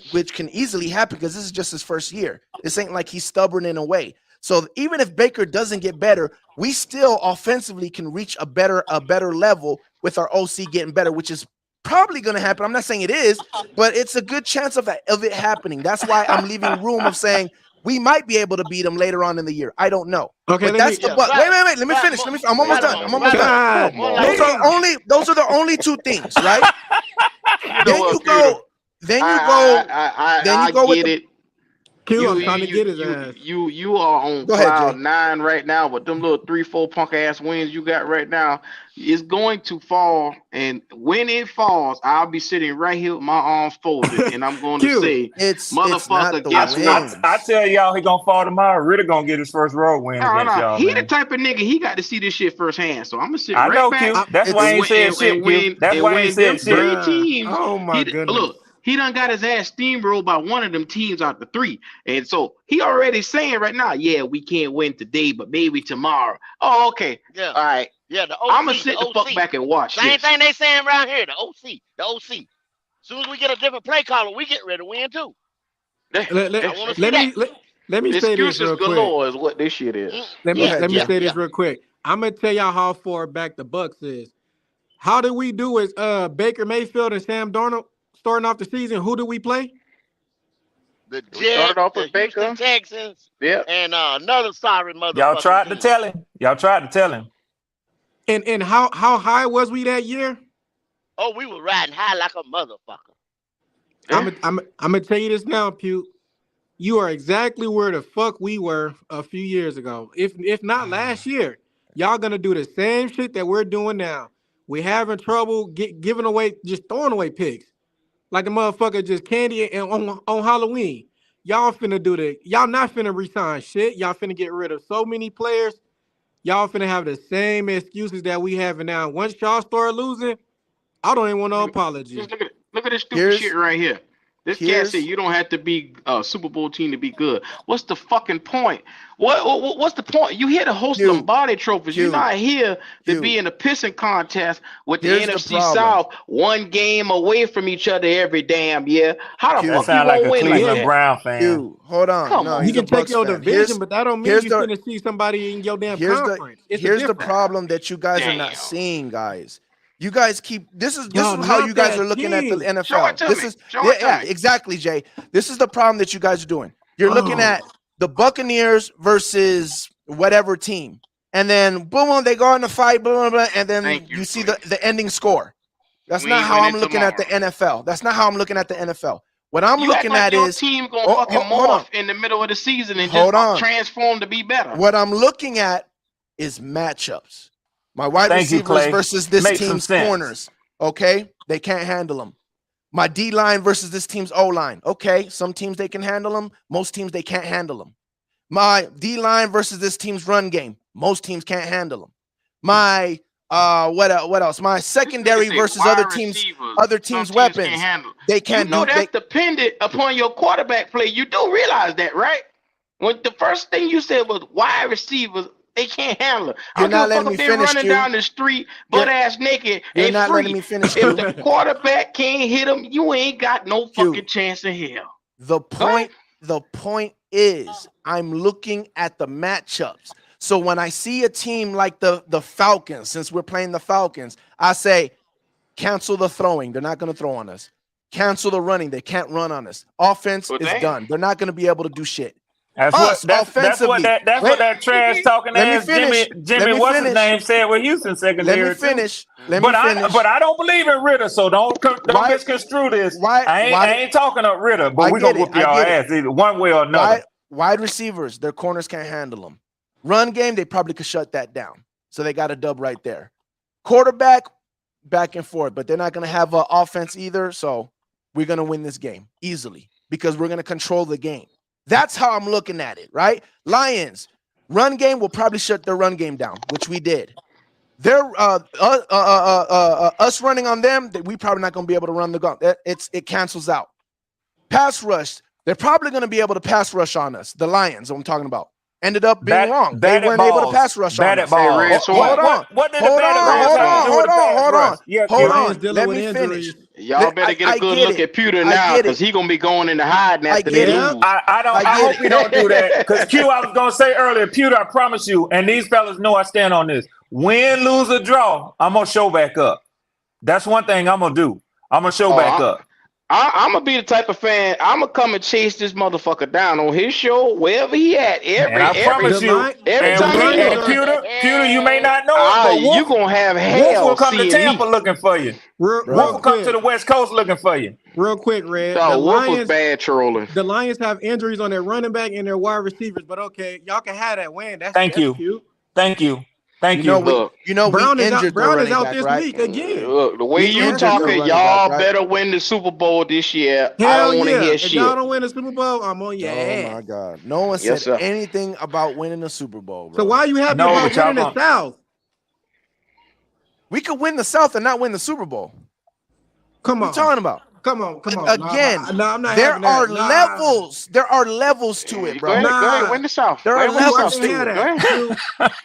easily happen because this is just his first year. This ain't like he's stubborn in a way. So even if Baker doesn't get better, we still offensively can reach a better level with our OC getting better, which is probably going to happen. I'm not saying it is, but it's a good chance of it happening. That's why I'm leaving room of saying we might be able to beat them later on in the year. I don't know. Okay, but that's the but. Wait. Let me finish. I'm almost done. Those are the only 2 things, right? Then you go. I get it. I'm trying to get his ass. You are on cloud 9 right now with them little 3-4 punk ass wins you got right now. It's going to fall, and when it falls, I'll be sitting right here with my arms folded, and I'm going to say, "Motherfucker, guess what?" I tell y'all, he gonna fall tomorrow. Really gonna get his first road win against y'all. He the type of nigga he got to see this shit firsthand. So I'm gonna sit right back. That's why he said shit. That's why he said shit. Teams. Oh my goodness! Look. He done got his ass steamrolled by one of them teams out the 3. And so he already saying right now, yeah, we can't win today, but maybe tomorrow. Oh, okay. Yeah. All right. Yeah, the OC. I'm going to sit the fuck back and watch Same thing they saying around here, the OC. As soon as we get a different play caller, we get ready to win too. Let me say this real quick. Galore is what this shit is. Let me say this real quick. I'm going to tell y'all how far back the Bucks is. How did we do is Baker Mayfield and Sam Darnold starting off the season, who do we play? The Jets, the Houston Texans, and another sorry motherfucker. Y'all tried to tell him. And how high was we that year? Oh, we were riding high like a motherfucker. I'm gonna tell you this now, Pew. You are exactly where the fuck we were a few years ago. If not last year, y'all gonna do the same shit that we're doing now. We're having trouble giving away, just throwing away picks. Like the motherfucker just candy and on Halloween. Y'all finna do that. Y'all not finna resign shit. Y'all finna get rid of so many players. Y'all finna have the same excuses that we have now. Once y'all start losing, I don't even want no apology. Look at this stupid shit right here. This cat said you don't have to be a Super Bowl team to be good. What's the fucking point? What's the point? You here to host Lombardi trophies. You're not here to be in a pissing contest with the NFC South, 1 game away from each other every damn year. How the fuck you gonna win like that? Cleveland Brown fan. Hold on. You can take your division, but that don't mean you're going to see somebody in your damn conference. Here's the problem that you guys are not seeing, guys. You guys keep this is how you guys are looking at the NFL. Exactly, Jay. This is the problem that you guys are doing. You're looking at the Buccaneers versus whatever team, and then boom, they go in the fight, blah, blah, blah, and then you see the ending score. That's not how I'm looking at the NFL. That's not how I'm looking at the NFL. What I'm looking at is team gonna fucking morph in the middle of the season and just transform to be better. What I'm looking at is matchups. My wide Thank you, receivers Clay. versus this Makes some team's sense. corners. Okay, they can't handle them. My D line versus this team's O line. Okay, some teams they can handle them. Most teams they can't handle them. My D line versus this team's run game. Most teams can't handle them. My what else? My secondary versus other teams' weapons. They can't You know do. that's dependent upon your quarterback play. You do realize that, right? When the first thing you said was wide receivers, they can't handle it. You're not letting me If they're finish, running Q. down the street, butt ass naked, You're and not free. letting me finish, If Q. the quarterback can't hit them, you ain't got no fucking chance in hell. The point is, I'm looking at the matchups. So when I see a team like the Falcons, since we're playing the Falcons, I say, cancel the throwing. They're not going to throw on us. Cancel the running. They can't run on us. Offense is done. They're not going to be able to do shit. That's what that trash talking ass Jimmy what's his name said with Houston secondary. Let me finish. But I don't believe in Ritter, so don't misconstrue this. I ain't talking up Ritter, but we're gonna whoop y'all ass either one way or another. Wide receivers, their corners can't handle them. Run game, they probably could shut that down. So they got a dub right there. Quarterback, back and forth, but they're not gonna have an offense either. So we're gonna win this game easily because we're gonna control the game. That's how I'm looking at it, right? Lions, run game will probably shut their run game down, which we did. They're us running on them, we probably not going to be able to run the gun. It cancels out. Pass rush, they're probably going to be able to pass rush on us. The Lions, I'm talking about, ended up being wrong. They weren't able to pass rush on us. Hold on. Let me finish. Y'all better get a good look at Pewter now, because he's gonna be going into hiding after they lose. I hope he don't do that. Because Q, I was gonna say earlier, Pewter, I promise you, and these fellas know I stand on this. Win, lose, or draw, I'm gonna show back up. That's one thing I'm gonna do. I'm gonna show back up. I'm gonna be the type of fan. I'm gonna come and chase this motherfucker down on his show, wherever he at. Every time. Pewter, you may not know it, but you gonna have hell. Wolf will come to Tampa looking for you. Wolf will come to the West Coast looking for you. Real quick, Red. The Wolf was bad trolling. The Lions have injuries on their running back and their wide receivers, but okay, y'all can have that win. Thank you. Brown is out this right? week again. Look, the way you talking, y'all better win the Super Bowl this year. Hell I don't want to hear if shit. y'all don't win the Super Bowl, I'm on your ass. Oh my God! No one said anything about winning the Super Bowl, bro. So why are you happy about winning the South? We could win the South and not win the Super Bowl. Come on, what are you talking about? Come on. Again, no, I'm not. There are levels. There are levels to it, bro. Go ahead, win the South. There are levels to it.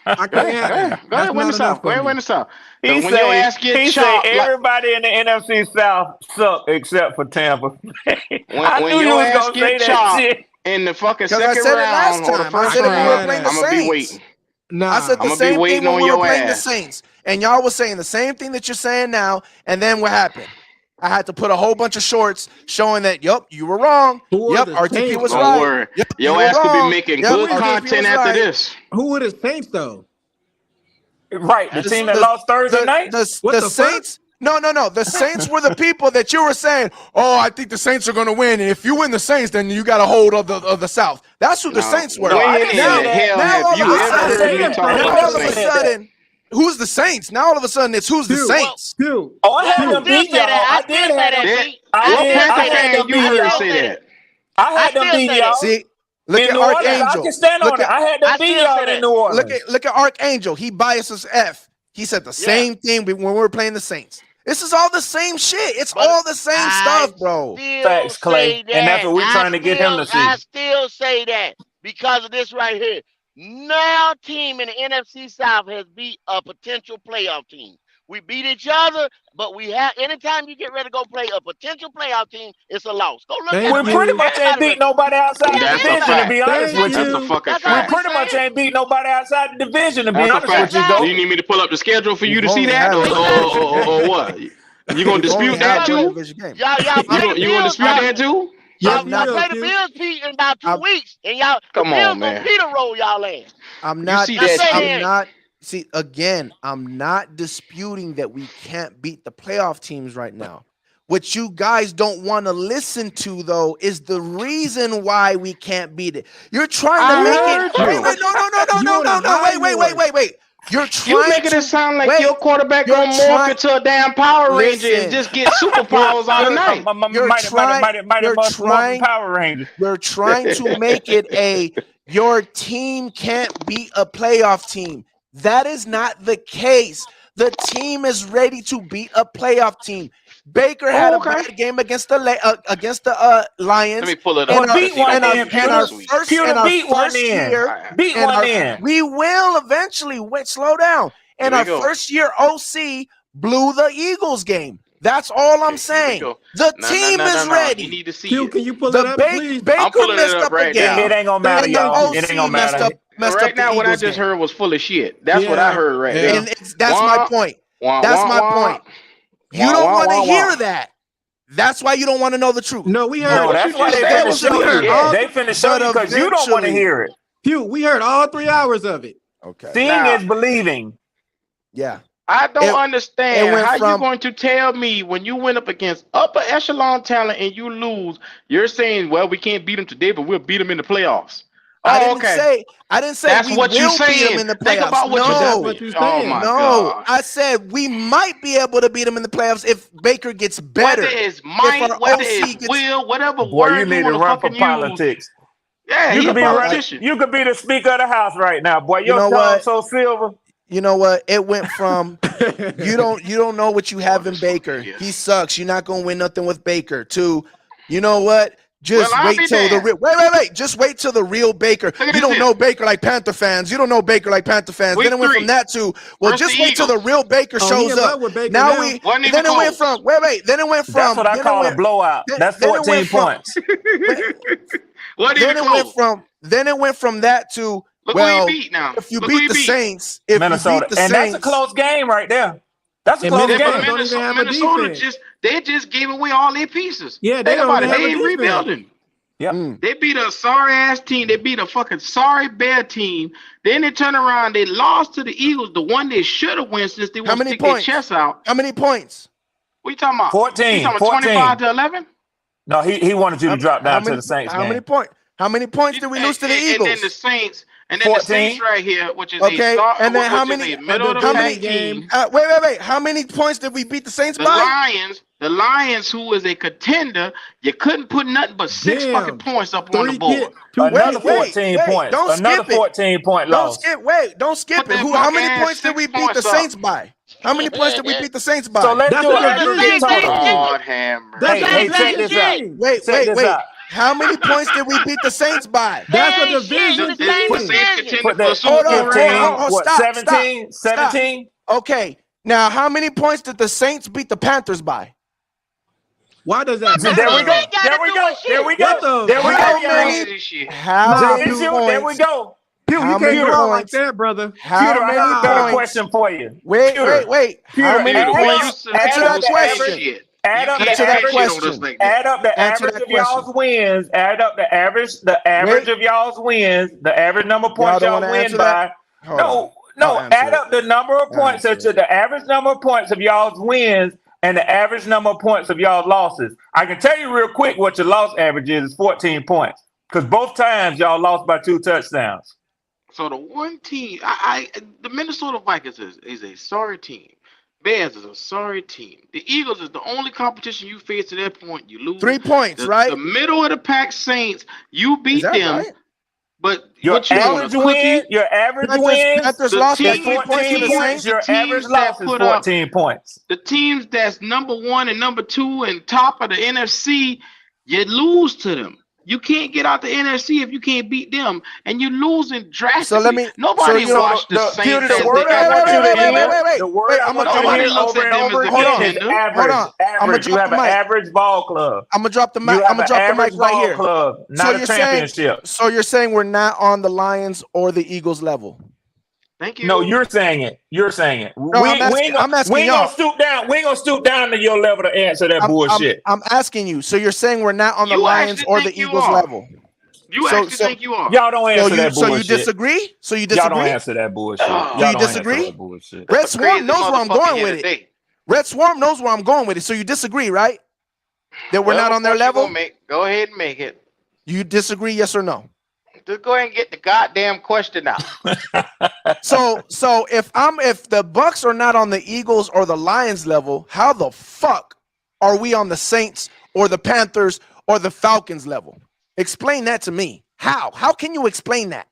I can't have that. Go ahead, win the South. Go ahead, win the South. He said everybody in the NFC South suck except for Tampa. I knew you was gonna say that shit in the fucking second round or the first round. I'm gonna be waiting. I said the same thing when we were playing the Saints, and y'all was saying the same thing that you're saying now. And then what happened? I had to put a whole bunch of shorts showing that, you were wrong. RTP was right. Your ass could be making good content after this. Who were the Saints, though? Right, the team that lost Thursday night? The Saints? No. The Saints were the people that you were saying, I think the Saints are going to win. And if you win the Saints, then you got a hold of the South. That's who the Saints were. Now all of a sudden, who's the Saints? Now all of a sudden it's who's the Saints? I had them beat y'all. I did have them beat y'all. I had them beat y'all. See, look at Archangel. I can stand on it. I had them beat y'all in New Orleans. Look at Archangel. He biases F. He said the same thing when we were playing the Saints. This is all the same shit. It's all the same stuff, bro. Facts, Clay. And that's what we're trying to get him to see. I still say that because of this right here. Now team in the NFC South has beat a potential playoff team. We beat each other, but we have anytime you get ready to go play a potential playoff team, it's a loss. Go look at we pretty much ain't beat nobody outside the division, to be honest with you. That's a fucking fact. We pretty much ain't beat nobody outside the division, to be honest with you. Do you need me to pull up the schedule for you to see that, or what? You gonna dispute that too? Y'all you gonna dispute that too? Y'all play the Bills, Pete, in about 2 weeks, and y'all come on, man. Peter roll y'all ass. I'm not disputing that we can't beat the playoff teams right now. What you guys don't want to listen to, though, is the reason why we can't beat it. You're trying to make it. Wait, no. You're trying You making to it sound like wait, your quarterback you're gonna morph trying- into a damn Power Ranger Listen. and just get superpowers on the night. You're trying Power Rangers. You're trying to make it your team can't beat a playoff team. That is not the case. The team is ready to beat a playoff team. Baker had a bad game against the Lions. Let me pull it Well, up. beat one in. Beat one in. We will eventually. Wait, slow down. And our first year OC blew the Eagles game. That's all I'm saying. The team is ready. You need to see Q, it. can you pull it up, please? Baker messed up right again. now. It ain't gonna matter, y'all. It ain't gonna matter. Messed Right up now, the what I Eagles just game. heard was full of shit. That's what I heard right Yeah. now. And that's my point. That's my point. You don't want to hear that. That's why you don't want to know the truth. No, we heard. No, that's why they finna show you. They finna show you because you don't want to hear it. Q, we heard all 3 hours of it. Okay. Seeing is believing. Yeah. I don't understand went how from- you going to tell me when you went up against upper echelon talent and you lose, you're saying, well, we can't beat them today, but we'll beat them in the playoffs. I didn't say That's we what you will beat saying. them in the playoffs. Think about what no, what you Oh saying. my no. God. I said we might be able to beat them in the playoffs if Baker gets better. Whether it's might, our whether OC it's gets- will, whatever Boy, word you need you to want to run for fucking use. politics. Yeah, You he's a could be politician. you could be the Speaker of the House right now, boy. You Your know tongue what? so silver. You know what? It went from you don't know what you have in Baker. He sucks. You're not gonna win nothing with Baker. To, you know what? Just Well, I'll wait be till the damned. wait. Just wait till the real Baker. at You this don't here. know Baker like Panther fans. You don't know Baker like Panther fans. Week Then it went 3 from that to well, versus just the wait till the Eagles. real Baker Oh, he shows in love up. with Baker Now now. we Wasn't even then it went close. from then it went from That's what I then call it a went, blowout. That's then it 14 went from- points. Wasn't then even it went close. from that to Look well, who he beat now. if you Look who beat he the beat. Saints, if Minnesota. you beat the And Saints, that's a close game right there. That's a And close Minnesota game. don't even have a Minnesota defense. they just gave away all their pieces. Yeah, they Think don't about it. even have They a ain't defense. rebuilding. Yep. They beat a sorry ass team. They beat a fucking sorry bear team. Then they turn around. They lost to the Eagles, the one they should have won since they How want to many stick their points? chest out. How many points? What you talking about? 14, You talking 14. about 25 to 11? No, he wanted you to drop down to the Saints How game. many points? How many points did we lose to the Eagles? And then the Saints, 14. right here, which is Okay, a start, and then which how is many- a middle of the how pack many team. Wait. How many points did we beat the Saints The by? Lions, who is a contender, you couldn't put nothing but 6 Damn. fucking points up on the 3 board. kids. Another Wait, 14 points. don't Another skip it. 14 point Don't loss. skip. Don't skip Put it. that How many fucking points did we 6 beat the points up. Saints by? How many points did we beat the Saints by? So let's That's do what an I'm aggregate saying. total. God hammer. That's Hey, what check this out. wait. Check this out. How many points did we beat the Saints by? That's a Hey, shit, division the same The team. Saints contender Put for a that Super Hold on, Bowl hold 15, right on. now. what, Stop, 17? stop. 17? Okay. Now, how many points did the Saints beat the Panthers by? Why does that So matter? there we go. Ain't gotta There we do go. with shit. There we What go. the- There we How go. many- This shit. How Nah, many Issue, there we points? go. Pew, How you many can't go like points? that, brother. How Peter, I many got a better points? question for you. Wait. Peter, How many add We up- points? used to add Answer up that the question. average- shit. Add You up can't the Answer that add shit on us question. like that. Add up the Answer average that of y'all's question. wins. Add up the average Wait. of y'all's wins. The average number of points don't y'all wanna win answer by. that? Hold on. No. I'll answer Add it. up the number of I'll points. answer So the average number of points of y'all's wins and the average number of points of y'all's losses. I can tell you real quick what your loss average is 14 points. Because both times y'all lost by 2 touchdowns. So the one team, the Minnesota Vikings is a sorry team. Bears is a sorry team. The Eagles is the only competition you face to that point. You lose 3 points, right? The middle of the pack Saints, you beat Is that them, right? but Your what you want, average a cookie? win, your average wins Panthers The lost by team- 3 points to 14 the points. Saints. Your The teams average that loss is put up- 14 points. The teams that's number 1 and number 2 and top of the NFC, you lose to them. You can't get out the NFC if you can't beat them, and you're losing drastically. Nobody so watched the the- Saints Peter, as the word the I want you to contender. wait. The word Wait, I I'm want gonna- you to hear nobody looks over at and them over as the again is contender. average. Hold on. I'ma Average. You drop have the an mic. average ball club. I'm gonna drop the You mic. have I'm gonna an drop the average mic right ball here. club, not a you're championship. So you're saying we're not on the Lions or the Eagles level? Thank you. No, you're saying it. You're saying it. No, I'm asking we ain't y'all. gonna stoop down. We ain't gonna stoop down to your level to answer that bullshit. I'm asking you. So you're saying we're not on the You Lions actually or the think you Eagles are. level? You So- actually so- think you are. Y'all don't answer that So bullshit. you disagree? So you Y'all don't disagree? answer that bullshit. So Y'all you don't answer disagree? that bullshit. Red A Swarm crazy knows where I'm motherfucker going here with it. today. Red Swarm knows where I'm going with it. So you disagree, right? That we're not on their What you level? gonna make? Go ahead and make it. You disagree, yes or no? Just go ahead and get the goddamn question out. So if the Bucks are not on the Eagles or the Lions level, how the fuck are we on the Saints or the Panthers or the Falcons level? Explain that to me. How? How can you explain that?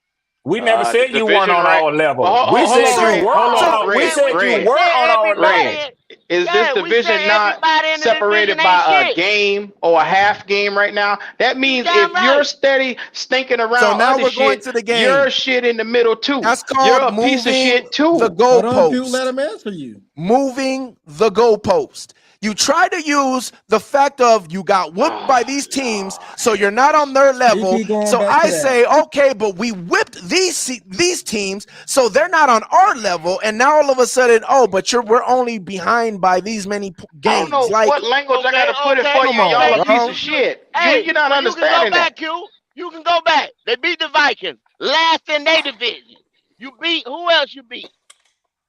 We never said you weren't on our level. We said you were on our level. Is this division not separated by a game or a half game right now? That means if you're steady stinking around, so now we're shit, going to the game. You're shit in the middle too. That's called you're a moving piece of shit too. The goalpost. Let him answer you. Moving the goalpost. You try to use the fact of you got whooped by these teams, so you're not on their level. So I say, okay, but we whipped these teams, so they're not on our level. And now all of a sudden, but we're only behind by these many games. I don't know what language I gotta put it for you. Y'all a piece of shit. Hey, you're not understanding that. You can go back. They beat the Vikings last in their division. You beat who else? You beat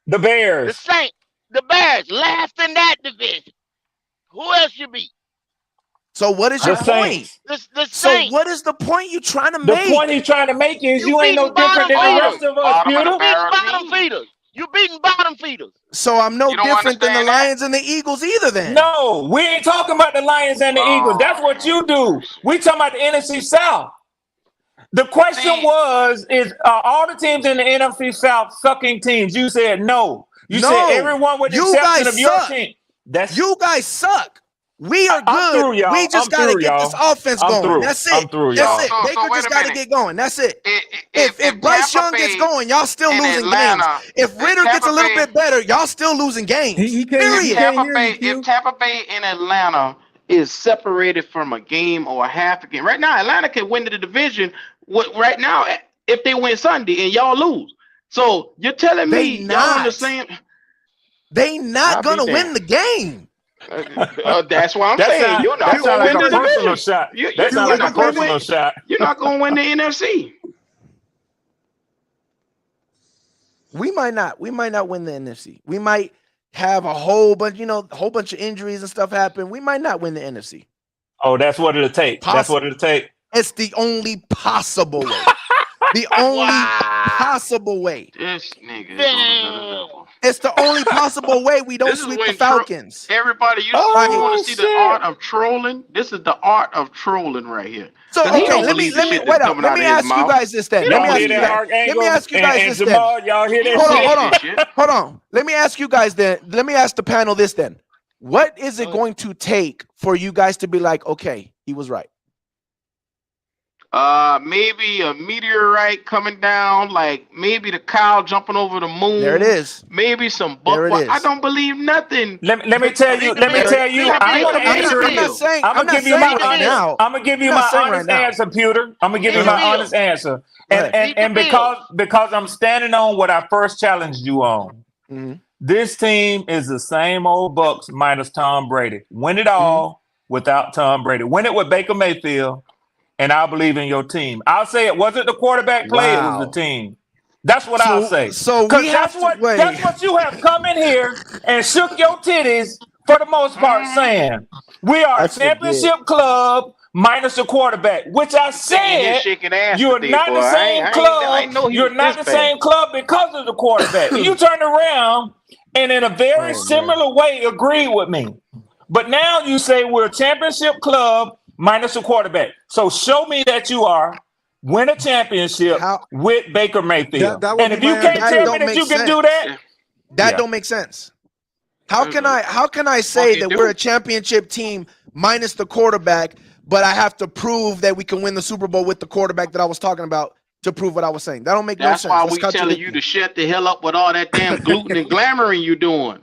the Bears. The Saints. The Bears last in that division. Who else you beat? So what is your point? So what is the point you trying to make? The point he's trying to make is you ain't no different than the rest of us, Peter. You beating bottom feeders. You beating bottom feeders. So I'm no different than the Lions and the Eagles either then. No, we ain't talking about the Lions and the Eagles. That's what you do. We talking about the NFC South. The question is all the teams in the NFC South sucking teams? You said no. You said everyone with the exception of your team. You guys suck. We are good. We just got to get this offense going. That's it. That's it. Baker just got to get going. That's it. If Bryce Young gets going, y'all still losing games. If Ritter gets a little bit better, y'all still losing games. Period. If Tampa Bay and Atlanta is separated from a game or a half a game, right now Atlanta can win the division. Right now, if they win Sunday and y'all lose, so you're telling me y'all on the same. They not gonna win the game. That's why I'm saying you're not gonna win the division. Shot. That sounds like a personal shot. You're not gonna win the NFC. We might not win the NFC. We might have a whole bunch of injuries and stuff happen. We might not win the NFC. Oh, that's what it'll take. That's what it'll take. It's the only possible way. The only possible way. This nigga. It's the only possible way we don't sweep the Falcons. Everybody, you want to see the art of trolling? This is the art of trolling right here. So okay, let me ask you guys this then. Let me ask you guys this then. Y'all hear that? Hold on. Let me ask you guys then. Let me ask the panel this then. What is it going to take for you guys to be like, okay, he was right? Maybe a meteorite coming down, like maybe the cow jumping over the moon. There it is. Maybe some buck. I don't believe nothing. Let me tell you. I'm gonna give you my honest answer, Pewter. I'm gonna give you my honest answer. And because I'm standing on what I first challenged you on. Mm-hmm. This team is the same old Bucks minus Tom Brady. Win it all without Tom Brady. Win it with Baker Mayfield. And I believe in your team. I'll say it wasn't the quarterback play, it was the team. That's what I'll say. So that's what you have come in here and shook your titties for the most part saying. We are a championship club minus the quarterback, which I said you're not the same club. You're not the same club because of the quarterback. You turned around and in a very similar way agreed with me. But now you say we're a championship club minus a quarterback. So show me that you are win a championship with Baker Mayfield. And if you can't tell me that you can do that, that don't make sense. How can I say that we're a championship team minus the quarterback, but I have to prove that we can win the Super Bowl with the quarterback that I was talking about to prove what I was saying? That don't make no sense. That's why we telling you to shut the hell up with all that damn gluten and glamoring you doing.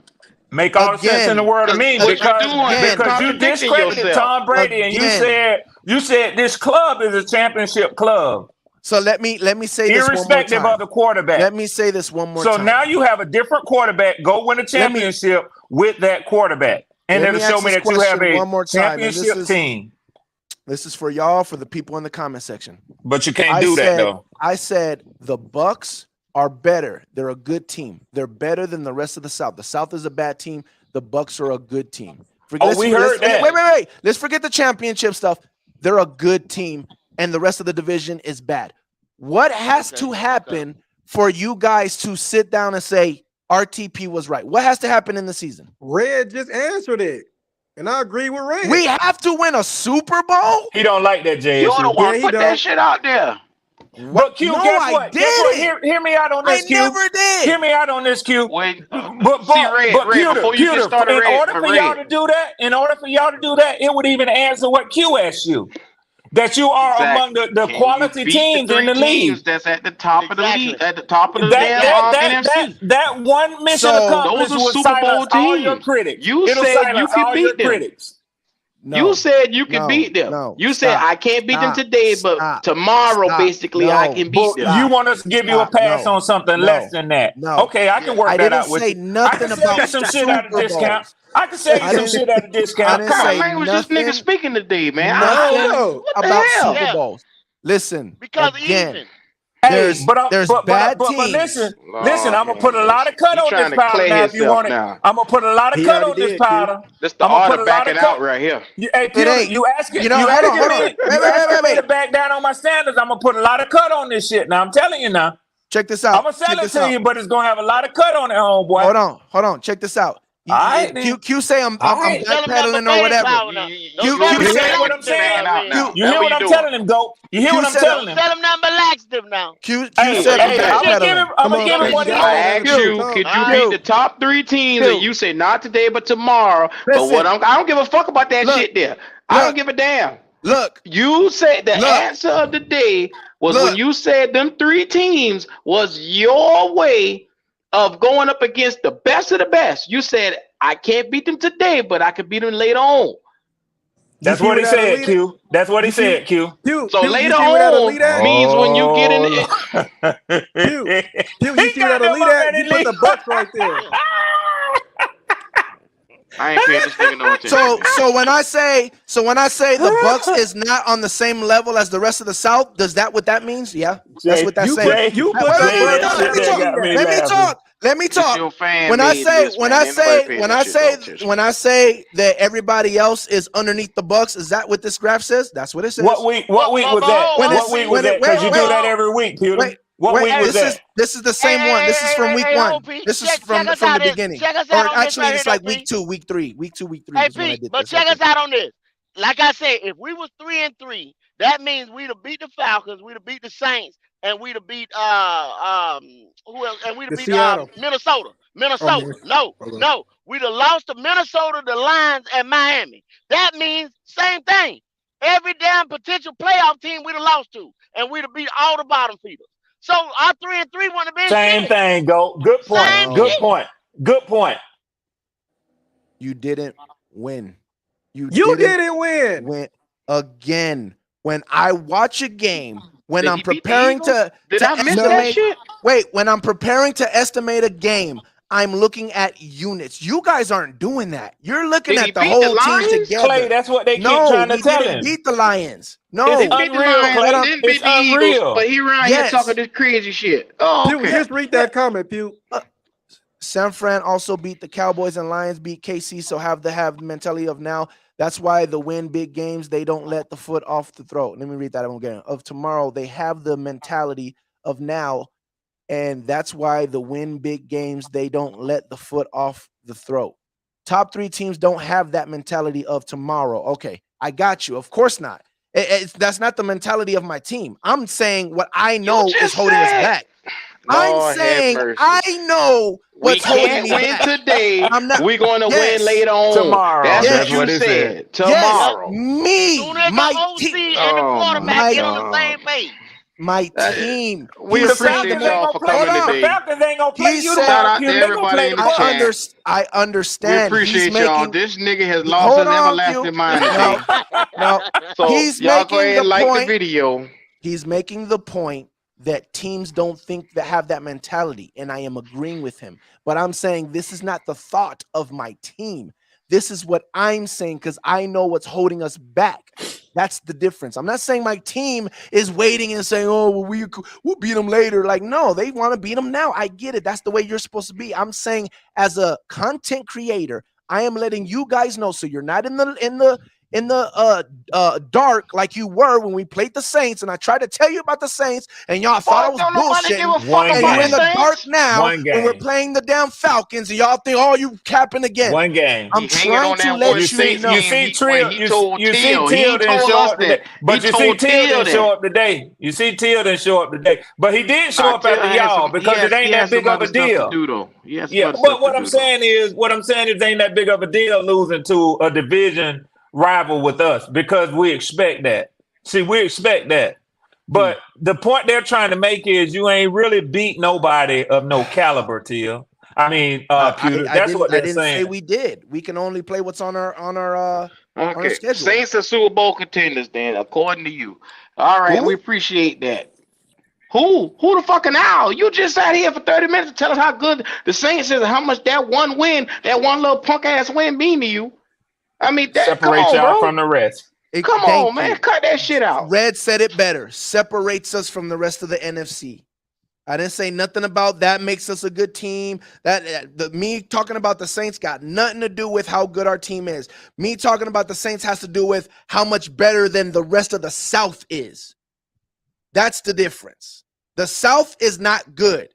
Make all the sense in the world to me because you discredited Tom Brady and you said this club is a championship club. So let me say this irrespective of the quarterback. Let me say this one more time. So now you have a different quarterback. Go win a championship with that quarterback, and it'll show me that you have a championship team. This is for y'all, for the people in the comment section. But you can't do that though. I said the Bucks are better. They're a good team. They're better than the rest of the South. The South is a bad team. The Bucks are a good team. We heard that. Wait. Let's forget the championship stuff. They're a good team, and the rest of the division is bad. What has to happen for you guys to sit down and say RTP was right? What has to happen in the season? Red just answered it, and I agree with Red. We have to win a Super Bowl? He don't like that, JSU. You don't want to he put don't. that shit out there. But Q, No, guess I what? Guess what? Hear me out on I this, Q. never did. Hear me out on this, Q. Wait, But Red, Pewter, before you get started, in order for y'all to do that, it would even answer what Q asked you. That you are among the quality teams in the league. That's at the top of the league, at the top of the NFC. That one mission accomplished those are will Super Bowl silence all your teams. critics. You It'll said you silence could all beat your them. critics. You said you can beat them. You said I can't beat them today, but tomorrow, basically, I can beat them. You want us to give you a pass on something less than that? Okay, I can work that out with you. I didn't say nothing about some shit out of discount. I can say some shit at a discount. Come on, man, was this nigga speaking today, man? Nothing about Super Bowls. Listen, because again, hey, there's bad teams. But listen, I'm gonna put a lot of cut on this powder now. If you want it, I'm gonna put a lot of cut on this powder. That's the art of backing out right here. Hey, Peter, you asking me to back down on my standards? I'm gonna put a lot of cut on this shit. Now I'm telling you now. Check this out. I'm gonna sell it to you, but it's gonna have a lot of cut on it, homeboy. Hold on. Check this out. Q say I'm backpedaling or whatever. You hear what I'm saying? You hear what I'm telling him, Go. You hear what I'm telling him? Tell him nothing but laxative now. Q said I'm backpedaling. I'm gonna give him what he I asked you, could you beat the top 3 teams? And you say not today, but tomorrow. But what I don't give a fuck about that shit there. I don't give a damn. Look, you said the answer of the day was when you said them 3 teams was your way of going up against the best of the best. You said, I can't beat them today, but I can beat them later on. That's what he said, Q. That's what he said, Q. So later on means when you get in it. Q, you see that elite at? You put the Bucks right there. I ain't paying this nigga no attention. So when I say the Bucks is not on the same level as the rest of the South, does that what that means? Yeah, that's what that's saying. Let me talk. When I say that everybody else is underneath the Bucks, is that what this graph says? That's what it says. What week was that? What week was that? Because you do that every week, Peter. What week was that? This is the same one. This is from week 1. This is from the beginning. Or actually, it's like week 2, week 3. Week 2, week 3. Hey, Pete, but check us out on this. Like I said, if we was 3-3, that means we'd have beat the Falcons, we'd have beat the Saints, and we'd have beat who else? And we'd have beat Minnesota. No. We'd have lost to Minnesota, the Lions, and Miami. That means same thing. Every damn potential playoff team we'd have lost to, and we'd have beat all the bottom feeders. So our 3-3 wouldn't have been same shit. thing. Go. Good point. Good point. You didn't win. You didn't win again. When I watch a game, when I'm preparing to estimate, when I'm preparing to estimate a game, I'm looking at units. You guys aren't doing that. You're looking at the whole team together. Clay, that's what they keep trying to tell him. Didn't beat the Lions. No, he beat the Lions. Didn't beat the Eagles, but he around here talking this crazy shit. Oh, okay. Pew, just read that comment, Pew. San Fran also beat the Cowboys and Lions beat KC, so have the mentality of now. That's why the win big games, they don't let the foot off the throat. Let me read that again. Of tomorrow, they have the mentality of now, and that's why the win big games, they don't let the foot off the throat. Top 3 teams don't have that mentality of tomorrow. Okay, I got you. Of course not. That's not the mentality of my team. I'm saying what I know is holding us back. I'm saying I know what's holding me back. We can't win today. We're going to win later on. Tomorrow. That's what you said. Tomorrow. My team. My team. We appreciate y'all for coming today. The Falcons ain't gonna play you. Shout out to everybody in the chat. I understand. We appreciate y'all. This nigga has lost his everlasting mind today. No. So he's y'all go ahead and like point, the video. He's making the point that teams don't think that have that mentality, and I am agreeing with him. But I'm saying this is not the thought of my team. This is what I'm saying because I know what's holding us back. That's the difference. I'm not saying my team is waiting and saying, "Oh, well, we'll beat them later." Like, no, they want to beat them now. I get it. That's the way you're supposed to be. I'm saying, as a content creator, I am letting you guys know, so you're not in the in the dark like you were when we played the Saints, and I tried to tell you about the Saints, and y'all thought I was bullshitting. And you're in the dark now when we're playing the damn Falcons, and y'all think, oh, you capping again. One game. I'm trying to let you know. You see Trill didn't show up today. But you see Till didn't show up today. You see Till didn't show up today. But he did show up after y'all because it ain't that big of a deal. Yeah, but what I'm saying is it ain't that big of a deal losing to a division rival with us because we expect that. See, we expect that. But the point they're trying to make is you ain't really beat nobody of no caliber, Till. I mean, Pewter, that's what they're saying. I didn't say we did. We can only play what's on our schedule. Saints are Super Bowl contenders, then, according to you. All right, we appreciate that. Who the fucking owl? You just sat here for 30 minutes to tell us how good the Saints is and how much that one win, that one little punk ass win mean to you. I mean, that separate y'all from the rest. Come on, man. Cut that shit out. Red said it better. Separates us from the rest of the NFC. I didn't say nothing about that makes us a good team. Me talking about the Saints got nothing to do with how good our team is. Me talking about the Saints has to do with how much better than the rest of the South is. That's the difference. The South is not good.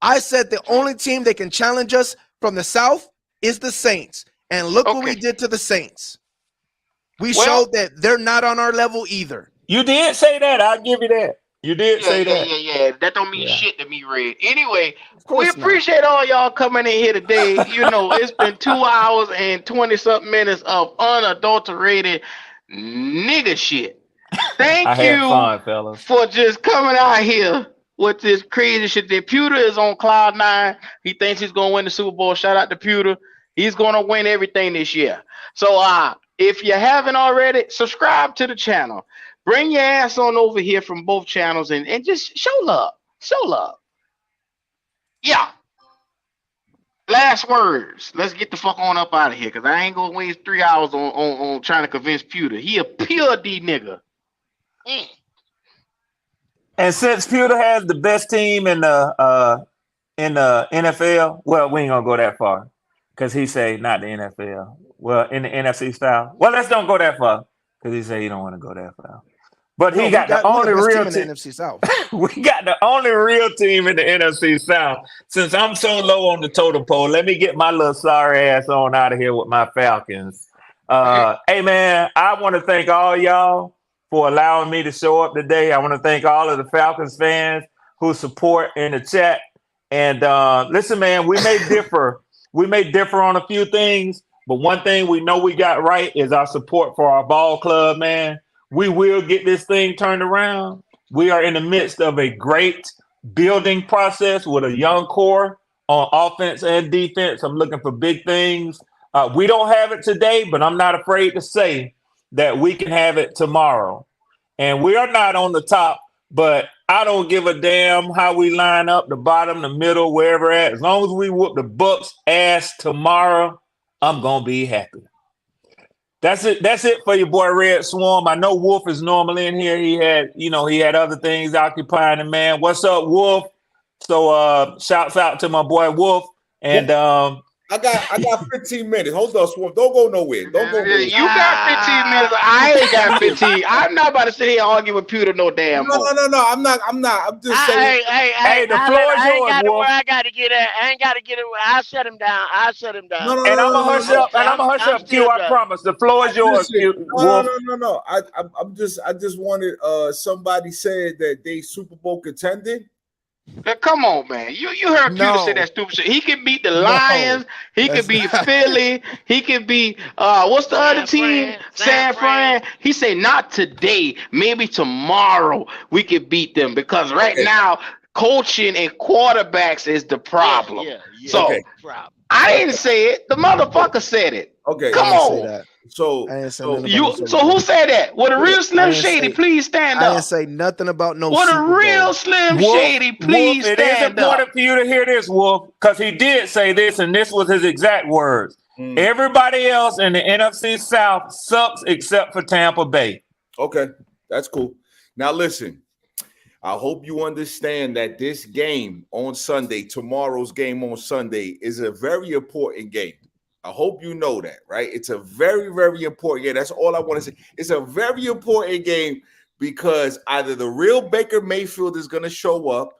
I said the only team that can challenge us from the South is the Saints. And look what we did to the Saints. We showed that they're not on our level either. You did say that. I'll give you that. You did say that. Yeah. That don't mean shit to me, Red. Anyway, we appreciate all y'all coming in here today. You know, it's been 2 hours and 20-something minutes of unadulterated nigga shit. Thank you for just coming out here with this crazy shit. That Pewter is on cloud 9. He thinks he's going to win the Super Bowl. Shout out to Pewter. He's going to win everything this year. So if you haven't already, subscribe to the channel. Bring your ass on over here from both channels and just show love. Show love. Yeah. Last words. Let's get the fuck on up out of here because I ain't going to waste 3 hours on trying to convince Pewter. He a pure D nigga. And since Pewter has the best team in the NFL, well, we ain't going to go that far because he say not the NFL. Well, in the NFC South. Well, let's don't go that far because he say he don't want to go that far. But he got the only real team in the NFC South. We got the only real team in the NFC South. Since I'm so low on the totem pole, let me get my little sorry ass on out of here with my Falcons. Hey, man, I want to thank all y'all for allowing me to show up today. I want to thank all of the Falcons fans who support in the chat. And listen, man, we may differ. We may differ on a few things, but one thing we know we got right is our support for our ball club, man. We will get this thing turned around. We are in the midst of a great building process with a young core on offense and defense. I'm looking for big things. We don't have it today, but I'm not afraid to say that we can have it tomorrow. And we are not on the top, but I don't give a damn how we line up, the bottom, the middle, wherever at. As long as we whoop the Bucs' ass tomorrow, I'm going to be happy. That's it. That's it for your boy Red Swarm. I know Wolf is normally in here. He had other things occupying him, man. What's up, Wolf? So shouts out to my boy Wolf. And I got 15 minutes. Hold on, Swarm. Don't go nowhere. Don't go nowhere. You got 15 minutes. I ain't got 15. I'm not about to sit here and argue with Pewter no damn more. No. I'm not. I'm just saying. Hey, the floor is yours, Wolf. I got to get it. I ain't got to get it. I'll shut him down. No, and I'm gonna hush up. And I'm gonna hush up, Q. I promise. The floor is yours, Q. No. I just wanted. Somebody said that they Super Bowl contending. Now, come on, man. You heard Pewter say that stupid shit. He can beat the Lions. He can beat Philly. He can beat what's the other team? San Fran. He say not today. Maybe tomorrow we can beat them because right now coaching and quarterbacks is the problem. So I didn't say it. The motherfucker said it. Okay. Come on. So who said that? Would a real Slim Shady please stand up? I didn't say nothing about no. Would a real Slim Shady please stand up? It is important for you to hear this, Wolf, because he did say this, and this was his exact words. Everybody else in the NFC South sucks except for Tampa Bay. Okay, that's cool. Now listen, I hope you understand that this game on Sunday, tomorrow's game on Sunday, is a very important game. I hope you know that, right? It's a very, very important game. That's all I want to say. It's a very important game because either the real Baker Mayfield is going to show up,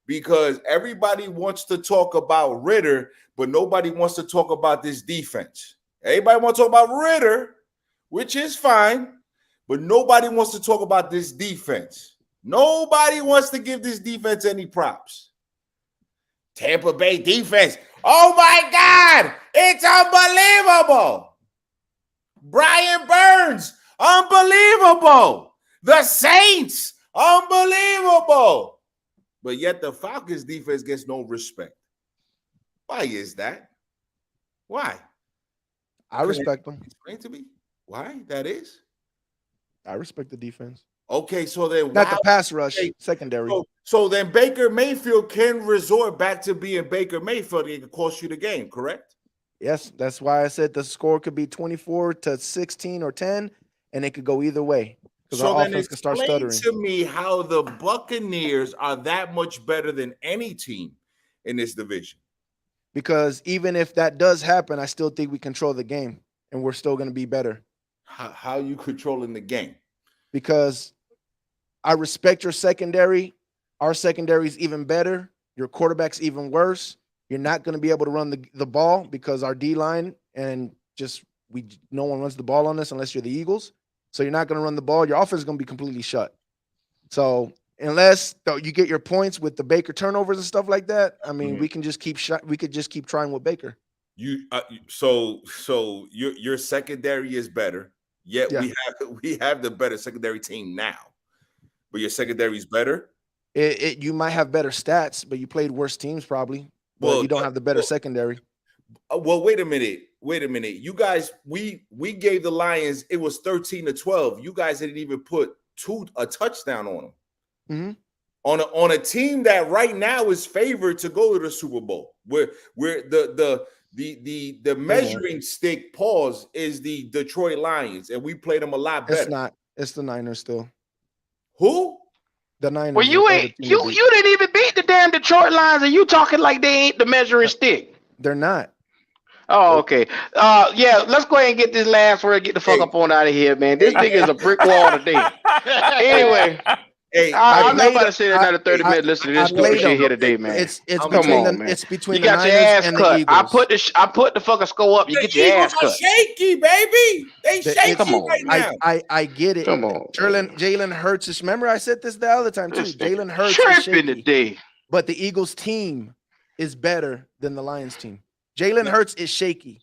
because everybody wants to talk about Ritter, but nobody wants to talk about this defense. Everybody wants to talk about Ritter, which is fine, but nobody wants to talk about this defense. Nobody wants to give this defense any props. Tampa Bay defense. Oh my God, it's unbelievable. Brian Burns, unbelievable. The Saints, unbelievable. But yet the Falcons defense gets no respect. Why is that? Why? I respect them. Explain to me why that is. I respect the defense. Okay, so then not the pass rush, secondary. So then Baker Mayfield can resort back to being Baker Mayfield. It can cost you the game, correct? Yes, that's why I said the score could be 24-16 or 10, and it could go either way. So then explain to me how the Buccaneers are that much better than any team in this division. Because even if that does happen, I still think we control the game, and we're still going to be better. How are you controlling the game? Because I respect your secondary. Our secondary is even better. Your quarterback's even worse. You're not going to be able to run the ball because our D-line and no one runs the ball on us unless you're the Eagles. So you're not going to run the ball. Your offense is going to be completely shut. So unless you get your points with the Baker turnovers and stuff like that, I mean, we can just keep we could just keep trying with Baker. So your secondary is better. Yet we have the better secondary team now. But your secondary is better. You might have better stats, but you played worse teams probably. But you don't have the better secondary. Well, wait a minute. You guys, we gave the Lions, it was 13-12. You guys didn't even put a touchdown on them. Mm-hmm. On a team that right now is favored to go to the Super Bowl. Where the measuring stick is the Detroit Lions, and we played them a lot better. It's not. It's the Niners still. Who? The Niners. Well, you didn't even beat the damn Detroit Lions, and you talking like they ain't the measuring stick. They're not. Oh, okay. Yeah, let's go ahead and get this last word. Get the fuck up on out of here, man. This nigga is a brick wall today. Anyway. Hey, I'm not about to say another 30-minute listen to this stupid shit here today, man. It's between the Niners and the Eagles. I put the fucking score up. You get your ass cut. Shaky, baby. They shaky right now. I get it. Come on. Jalen Hurts is. Remember, I said this the other time too. Jalen Hurts is shaky today. But the Eagles team is better than the Lions team. Jalen Hurts is shaky.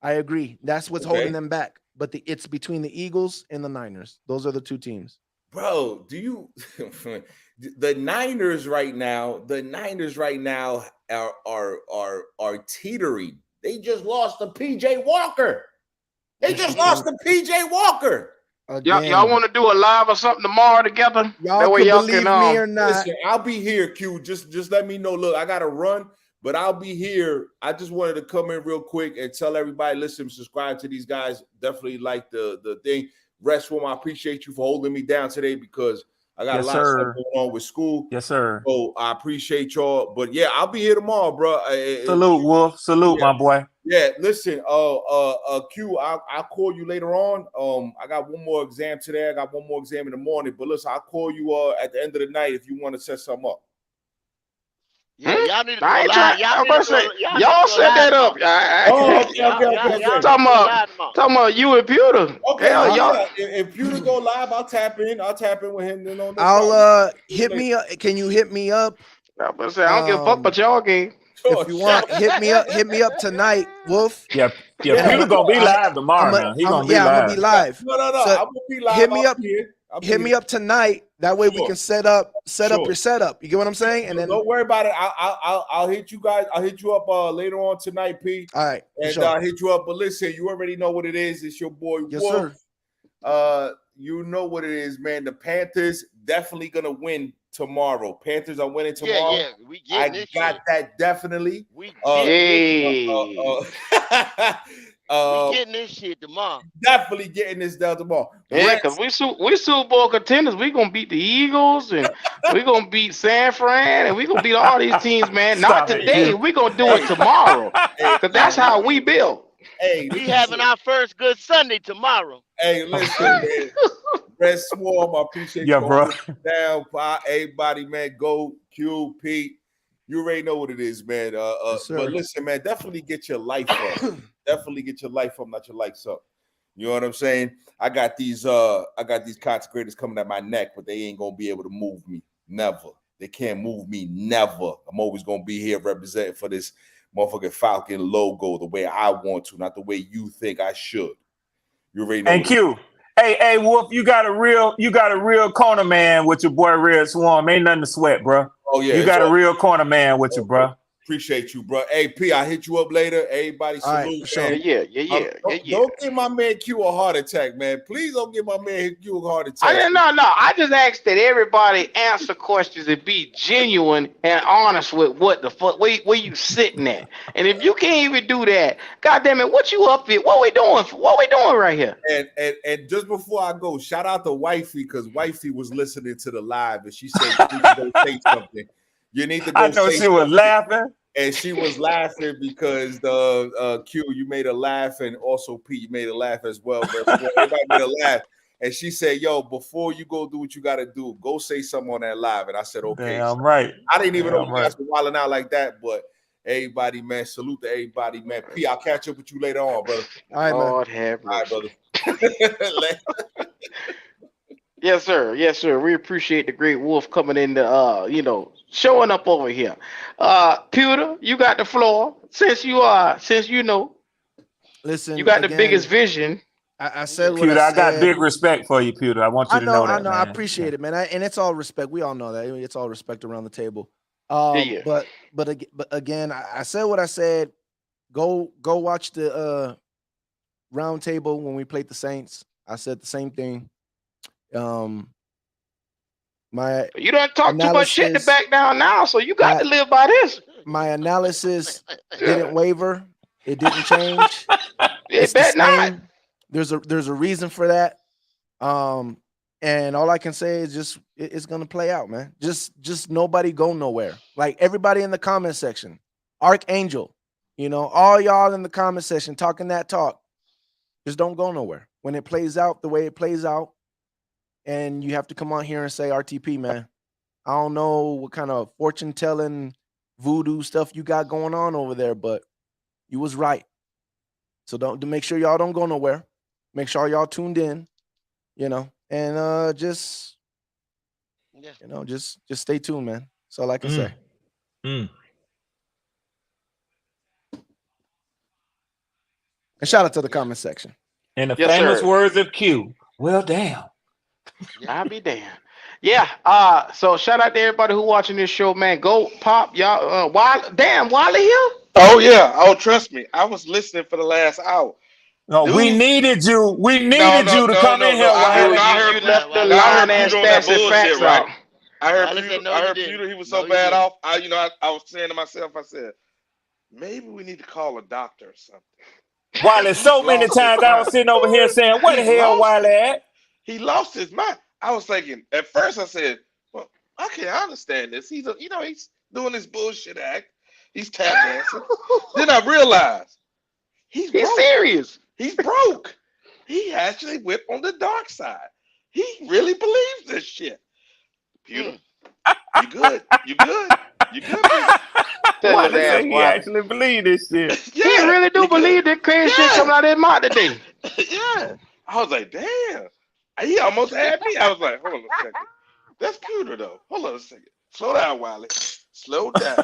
I agree. That's what's holding them back. But it's between the Eagles and the Niners. Those are the two teams. Bro, the Niners right now are teetering. They just lost to PJ Walker. Y'all want to do a live or something tomorrow together? Y'all believe me or not. Listen, I'll be here, Q. Just let me know. Look, I gotta run, but I'll be here. I just wanted to come in real quick and tell everybody, listen, subscribe to these guys. Definitely like the thing. Rest of them, I appreciate you for holding me down today because I got a lot of stuff going on with school. Yes, sir. So I appreciate y'all. But yeah, I'll be here tomorrow, bro. Salute, Wolf. Salute, my boy. Yeah, listen, Q, I'll call you later on. I got one more exam today. I got one more exam in the morning. But listen, I'll call you at the end of the night if you want to set something up. Yeah, y'all need to y'all set that up. Okay. Talking about you and Pewter. Okay, y'all. If Pewter go live, I'll tap in. with him. You know, I'll hit me up. Can you hit me up? I don't give a fuck about y'all game. If you want, hit me up tonight, Wolf. Yeah. Pewter gonna be live tomorrow. I'm gonna be live. No. So I'm gonna be live. Hit me up. Hit me up tonight. That way we can set up your setup. You get what I'm saying? And then don't worry about it. I'll hit you guys. I'll hit you up later on tonight, P. All right. And I'll hit you up. But listen, you already know what it is. It's your boy Wolf. Sir. You know what it is, man. The Panthers definitely gonna win tomorrow. Panthers are winning tomorrow. Yeah. We get that definitely. We getting this shit tomorrow. Definitely getting this done tomorrow. Yeah, because we Super Bowl contenders. We gonna beat the Eagles and we gonna beat San Fran and we gonna beat all these teams, man. Not today. We gonna do it tomorrow. Because that's how we build. Hey, we having our first good Sunday tomorrow. Hey, listen, man. Red Swarm, I appreciate you. Bro. Down, everybody, man. Go, Q, Pete. You already know what it is, man. Yes, but listen, man, definitely get your life up. Definitely get your life up, not your likes up. You know what I'm saying? I got these consecrators coming at my neck, but they ain't gonna be able to move me. Never. They can't move me. Never. I'm always gonna be here representing for this motherfucking Falcon logo the way I want to, not the way you think I should. You already know. And Q. Hey, Wolf, you got a real corner man with your boy Red Swarm. Ain't nothing to sweat, bro. Oh yeah, you got a real corner man with you, bro. Appreciate you, bro. Hey, P, I hit you up later. Everybody salute. Right, sure. Yeah. Don't give my man Q a heart attack, man. Please don't give my man Q a heart attack. No. I just asked that everybody answer questions and be genuine and honest with what the fuck where you sitting at. And if you can't even do that, goddamn it, what you up here? What we doing? What we doing right here? And just before I go, shout out to Wifey because Wifey was listening to the live and she said you need to go say something. You need to go. I know she was laughing. And she was laughing because the Q, you made her laugh, and also Pete, you made her laugh as well. But everybody made her laugh. And she said, yo, before you go do what you got to do, go say something on that live. And I said, okay. Damn right. I didn't even know you guys were wilding out like that, but everybody, man, salute to everybody, man. P, I'll catch up with you later on, brother. All right, Lord man. have mercy. All right, brother. Yes, sir. We appreciate the great Wolf coming in to showing up over here. Pewter, you got the floor. Since you know. Listen, you got the biggest vision. I said what Pewter, I said. I got big respect for you, Pewter. I want you to know that. I know. Man. I appreciate it, man. And it's all respect. We all know that. It's all respect around the table. Yeah. But again, I said what I said. Go watch the roundtable when we played the Saints. I said the same thing. You done talk too much shit to back down now, so you got to live by this. My analysis didn't waver. It didn't change. It bet not. There's a reason for that. And all I can say is just it's gonna play out, man. Just nobody go nowhere. Like everybody in the comment section, Archangel, all y'all in the comment section talking that talk. Just don't go nowhere. When it plays out the way it plays out, and you have to come on here and say, RTP, man, I don't know what kind of fortune telling voodoo stuff you got going on over there, but you was right. So to make sure y'all don't go nowhere. Make sure y'all tuned in, and just stay tuned, man. That's all I can say. And shout out to the comment section. In the famous words of Q, well, damn. I'll be damned. Yeah. So shout out to everybody who watching this show, man. Go pop y'all. Wally here? Oh yeah. Oh, trust me. I was listening for the last hour. No, Dude. we needed you. We needed you to come in here. I You left the line and stats and facts out. I heard Peter. He was so bad off. I was saying to myself, I said, maybe we need to call a doctor or something. Wally, so many times I was sitting over here saying, "Where the hell Wally at?" He lost his mind. I was thinking at first. I said, "Well, okay, I understand this. He's doing this bullshit act. He's tap dancing." Then I realized he's serious. He's broke. He actually went on the dark side. He really believes this shit. Pewter, you good? You good? You good? Why he actually believe this shit? Yeah, he really do believe that crazy shit coming out of his mouth today. Yeah. I was like, damn. He almost had me. I was like, hold on a second. That's Pewter though. Hold on a second. Slow down, Wiley. Slow down.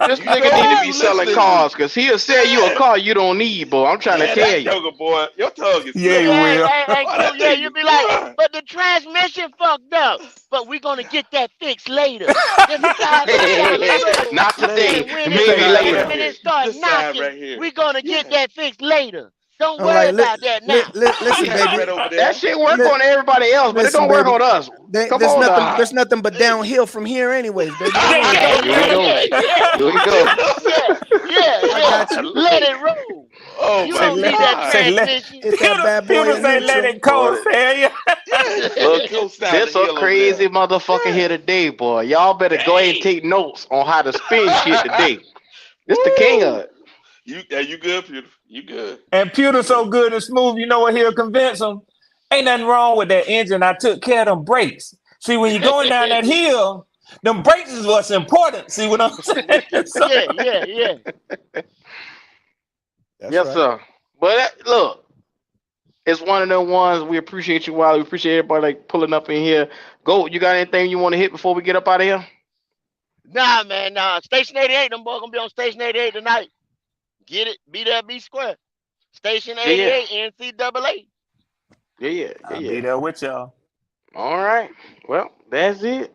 This nigga need to be selling cars because he'll sell you a car you don't need, boy. I'm trying to tell you. Yoga boy, your tongue is you will. Hey, you be like, but the transmission fucked up. But we're gonna get that fixed later. Not today. Maybe later. When it starts knocking, we're gonna get that fixed later. Don't worry about that now. Listen, baby. That shit work on everybody else, but it don't work on us. There's nothing but downhill from here anyways, baby. Here we go. Yeah. Let it roll. Oh You my don't need that God. transmission. It's that bad boy Pewter in say let neutral. it coast, hell yeah. Look, Coast down this the a hill over crazy there. motherfucker here today, boy. Y'all better go ahead and take notes on how to spin shit today. This the king of it. You good, beautiful. You good. And Pewter so good and smooth, you know what he'll convince him? Ain't nothing wrong with that engine. I took care of them brakes. See, when you're going down that hill, them brakes is what's important. See what I'm saying? So, Yeah. That's Yes, right. sir. But look, it's one of them ones. We appreciate you, Wiley. We appreciate everybody like pulling up in here. Go. You got anything you want to hit before we get up out of here? Nah, man, nah. Station 88, them boys gonna be on Station 88 tonight. Get it? Be there, be square. Station 88, NCAA. Yeah. I'll be there with y'all. All right. Well, that's it.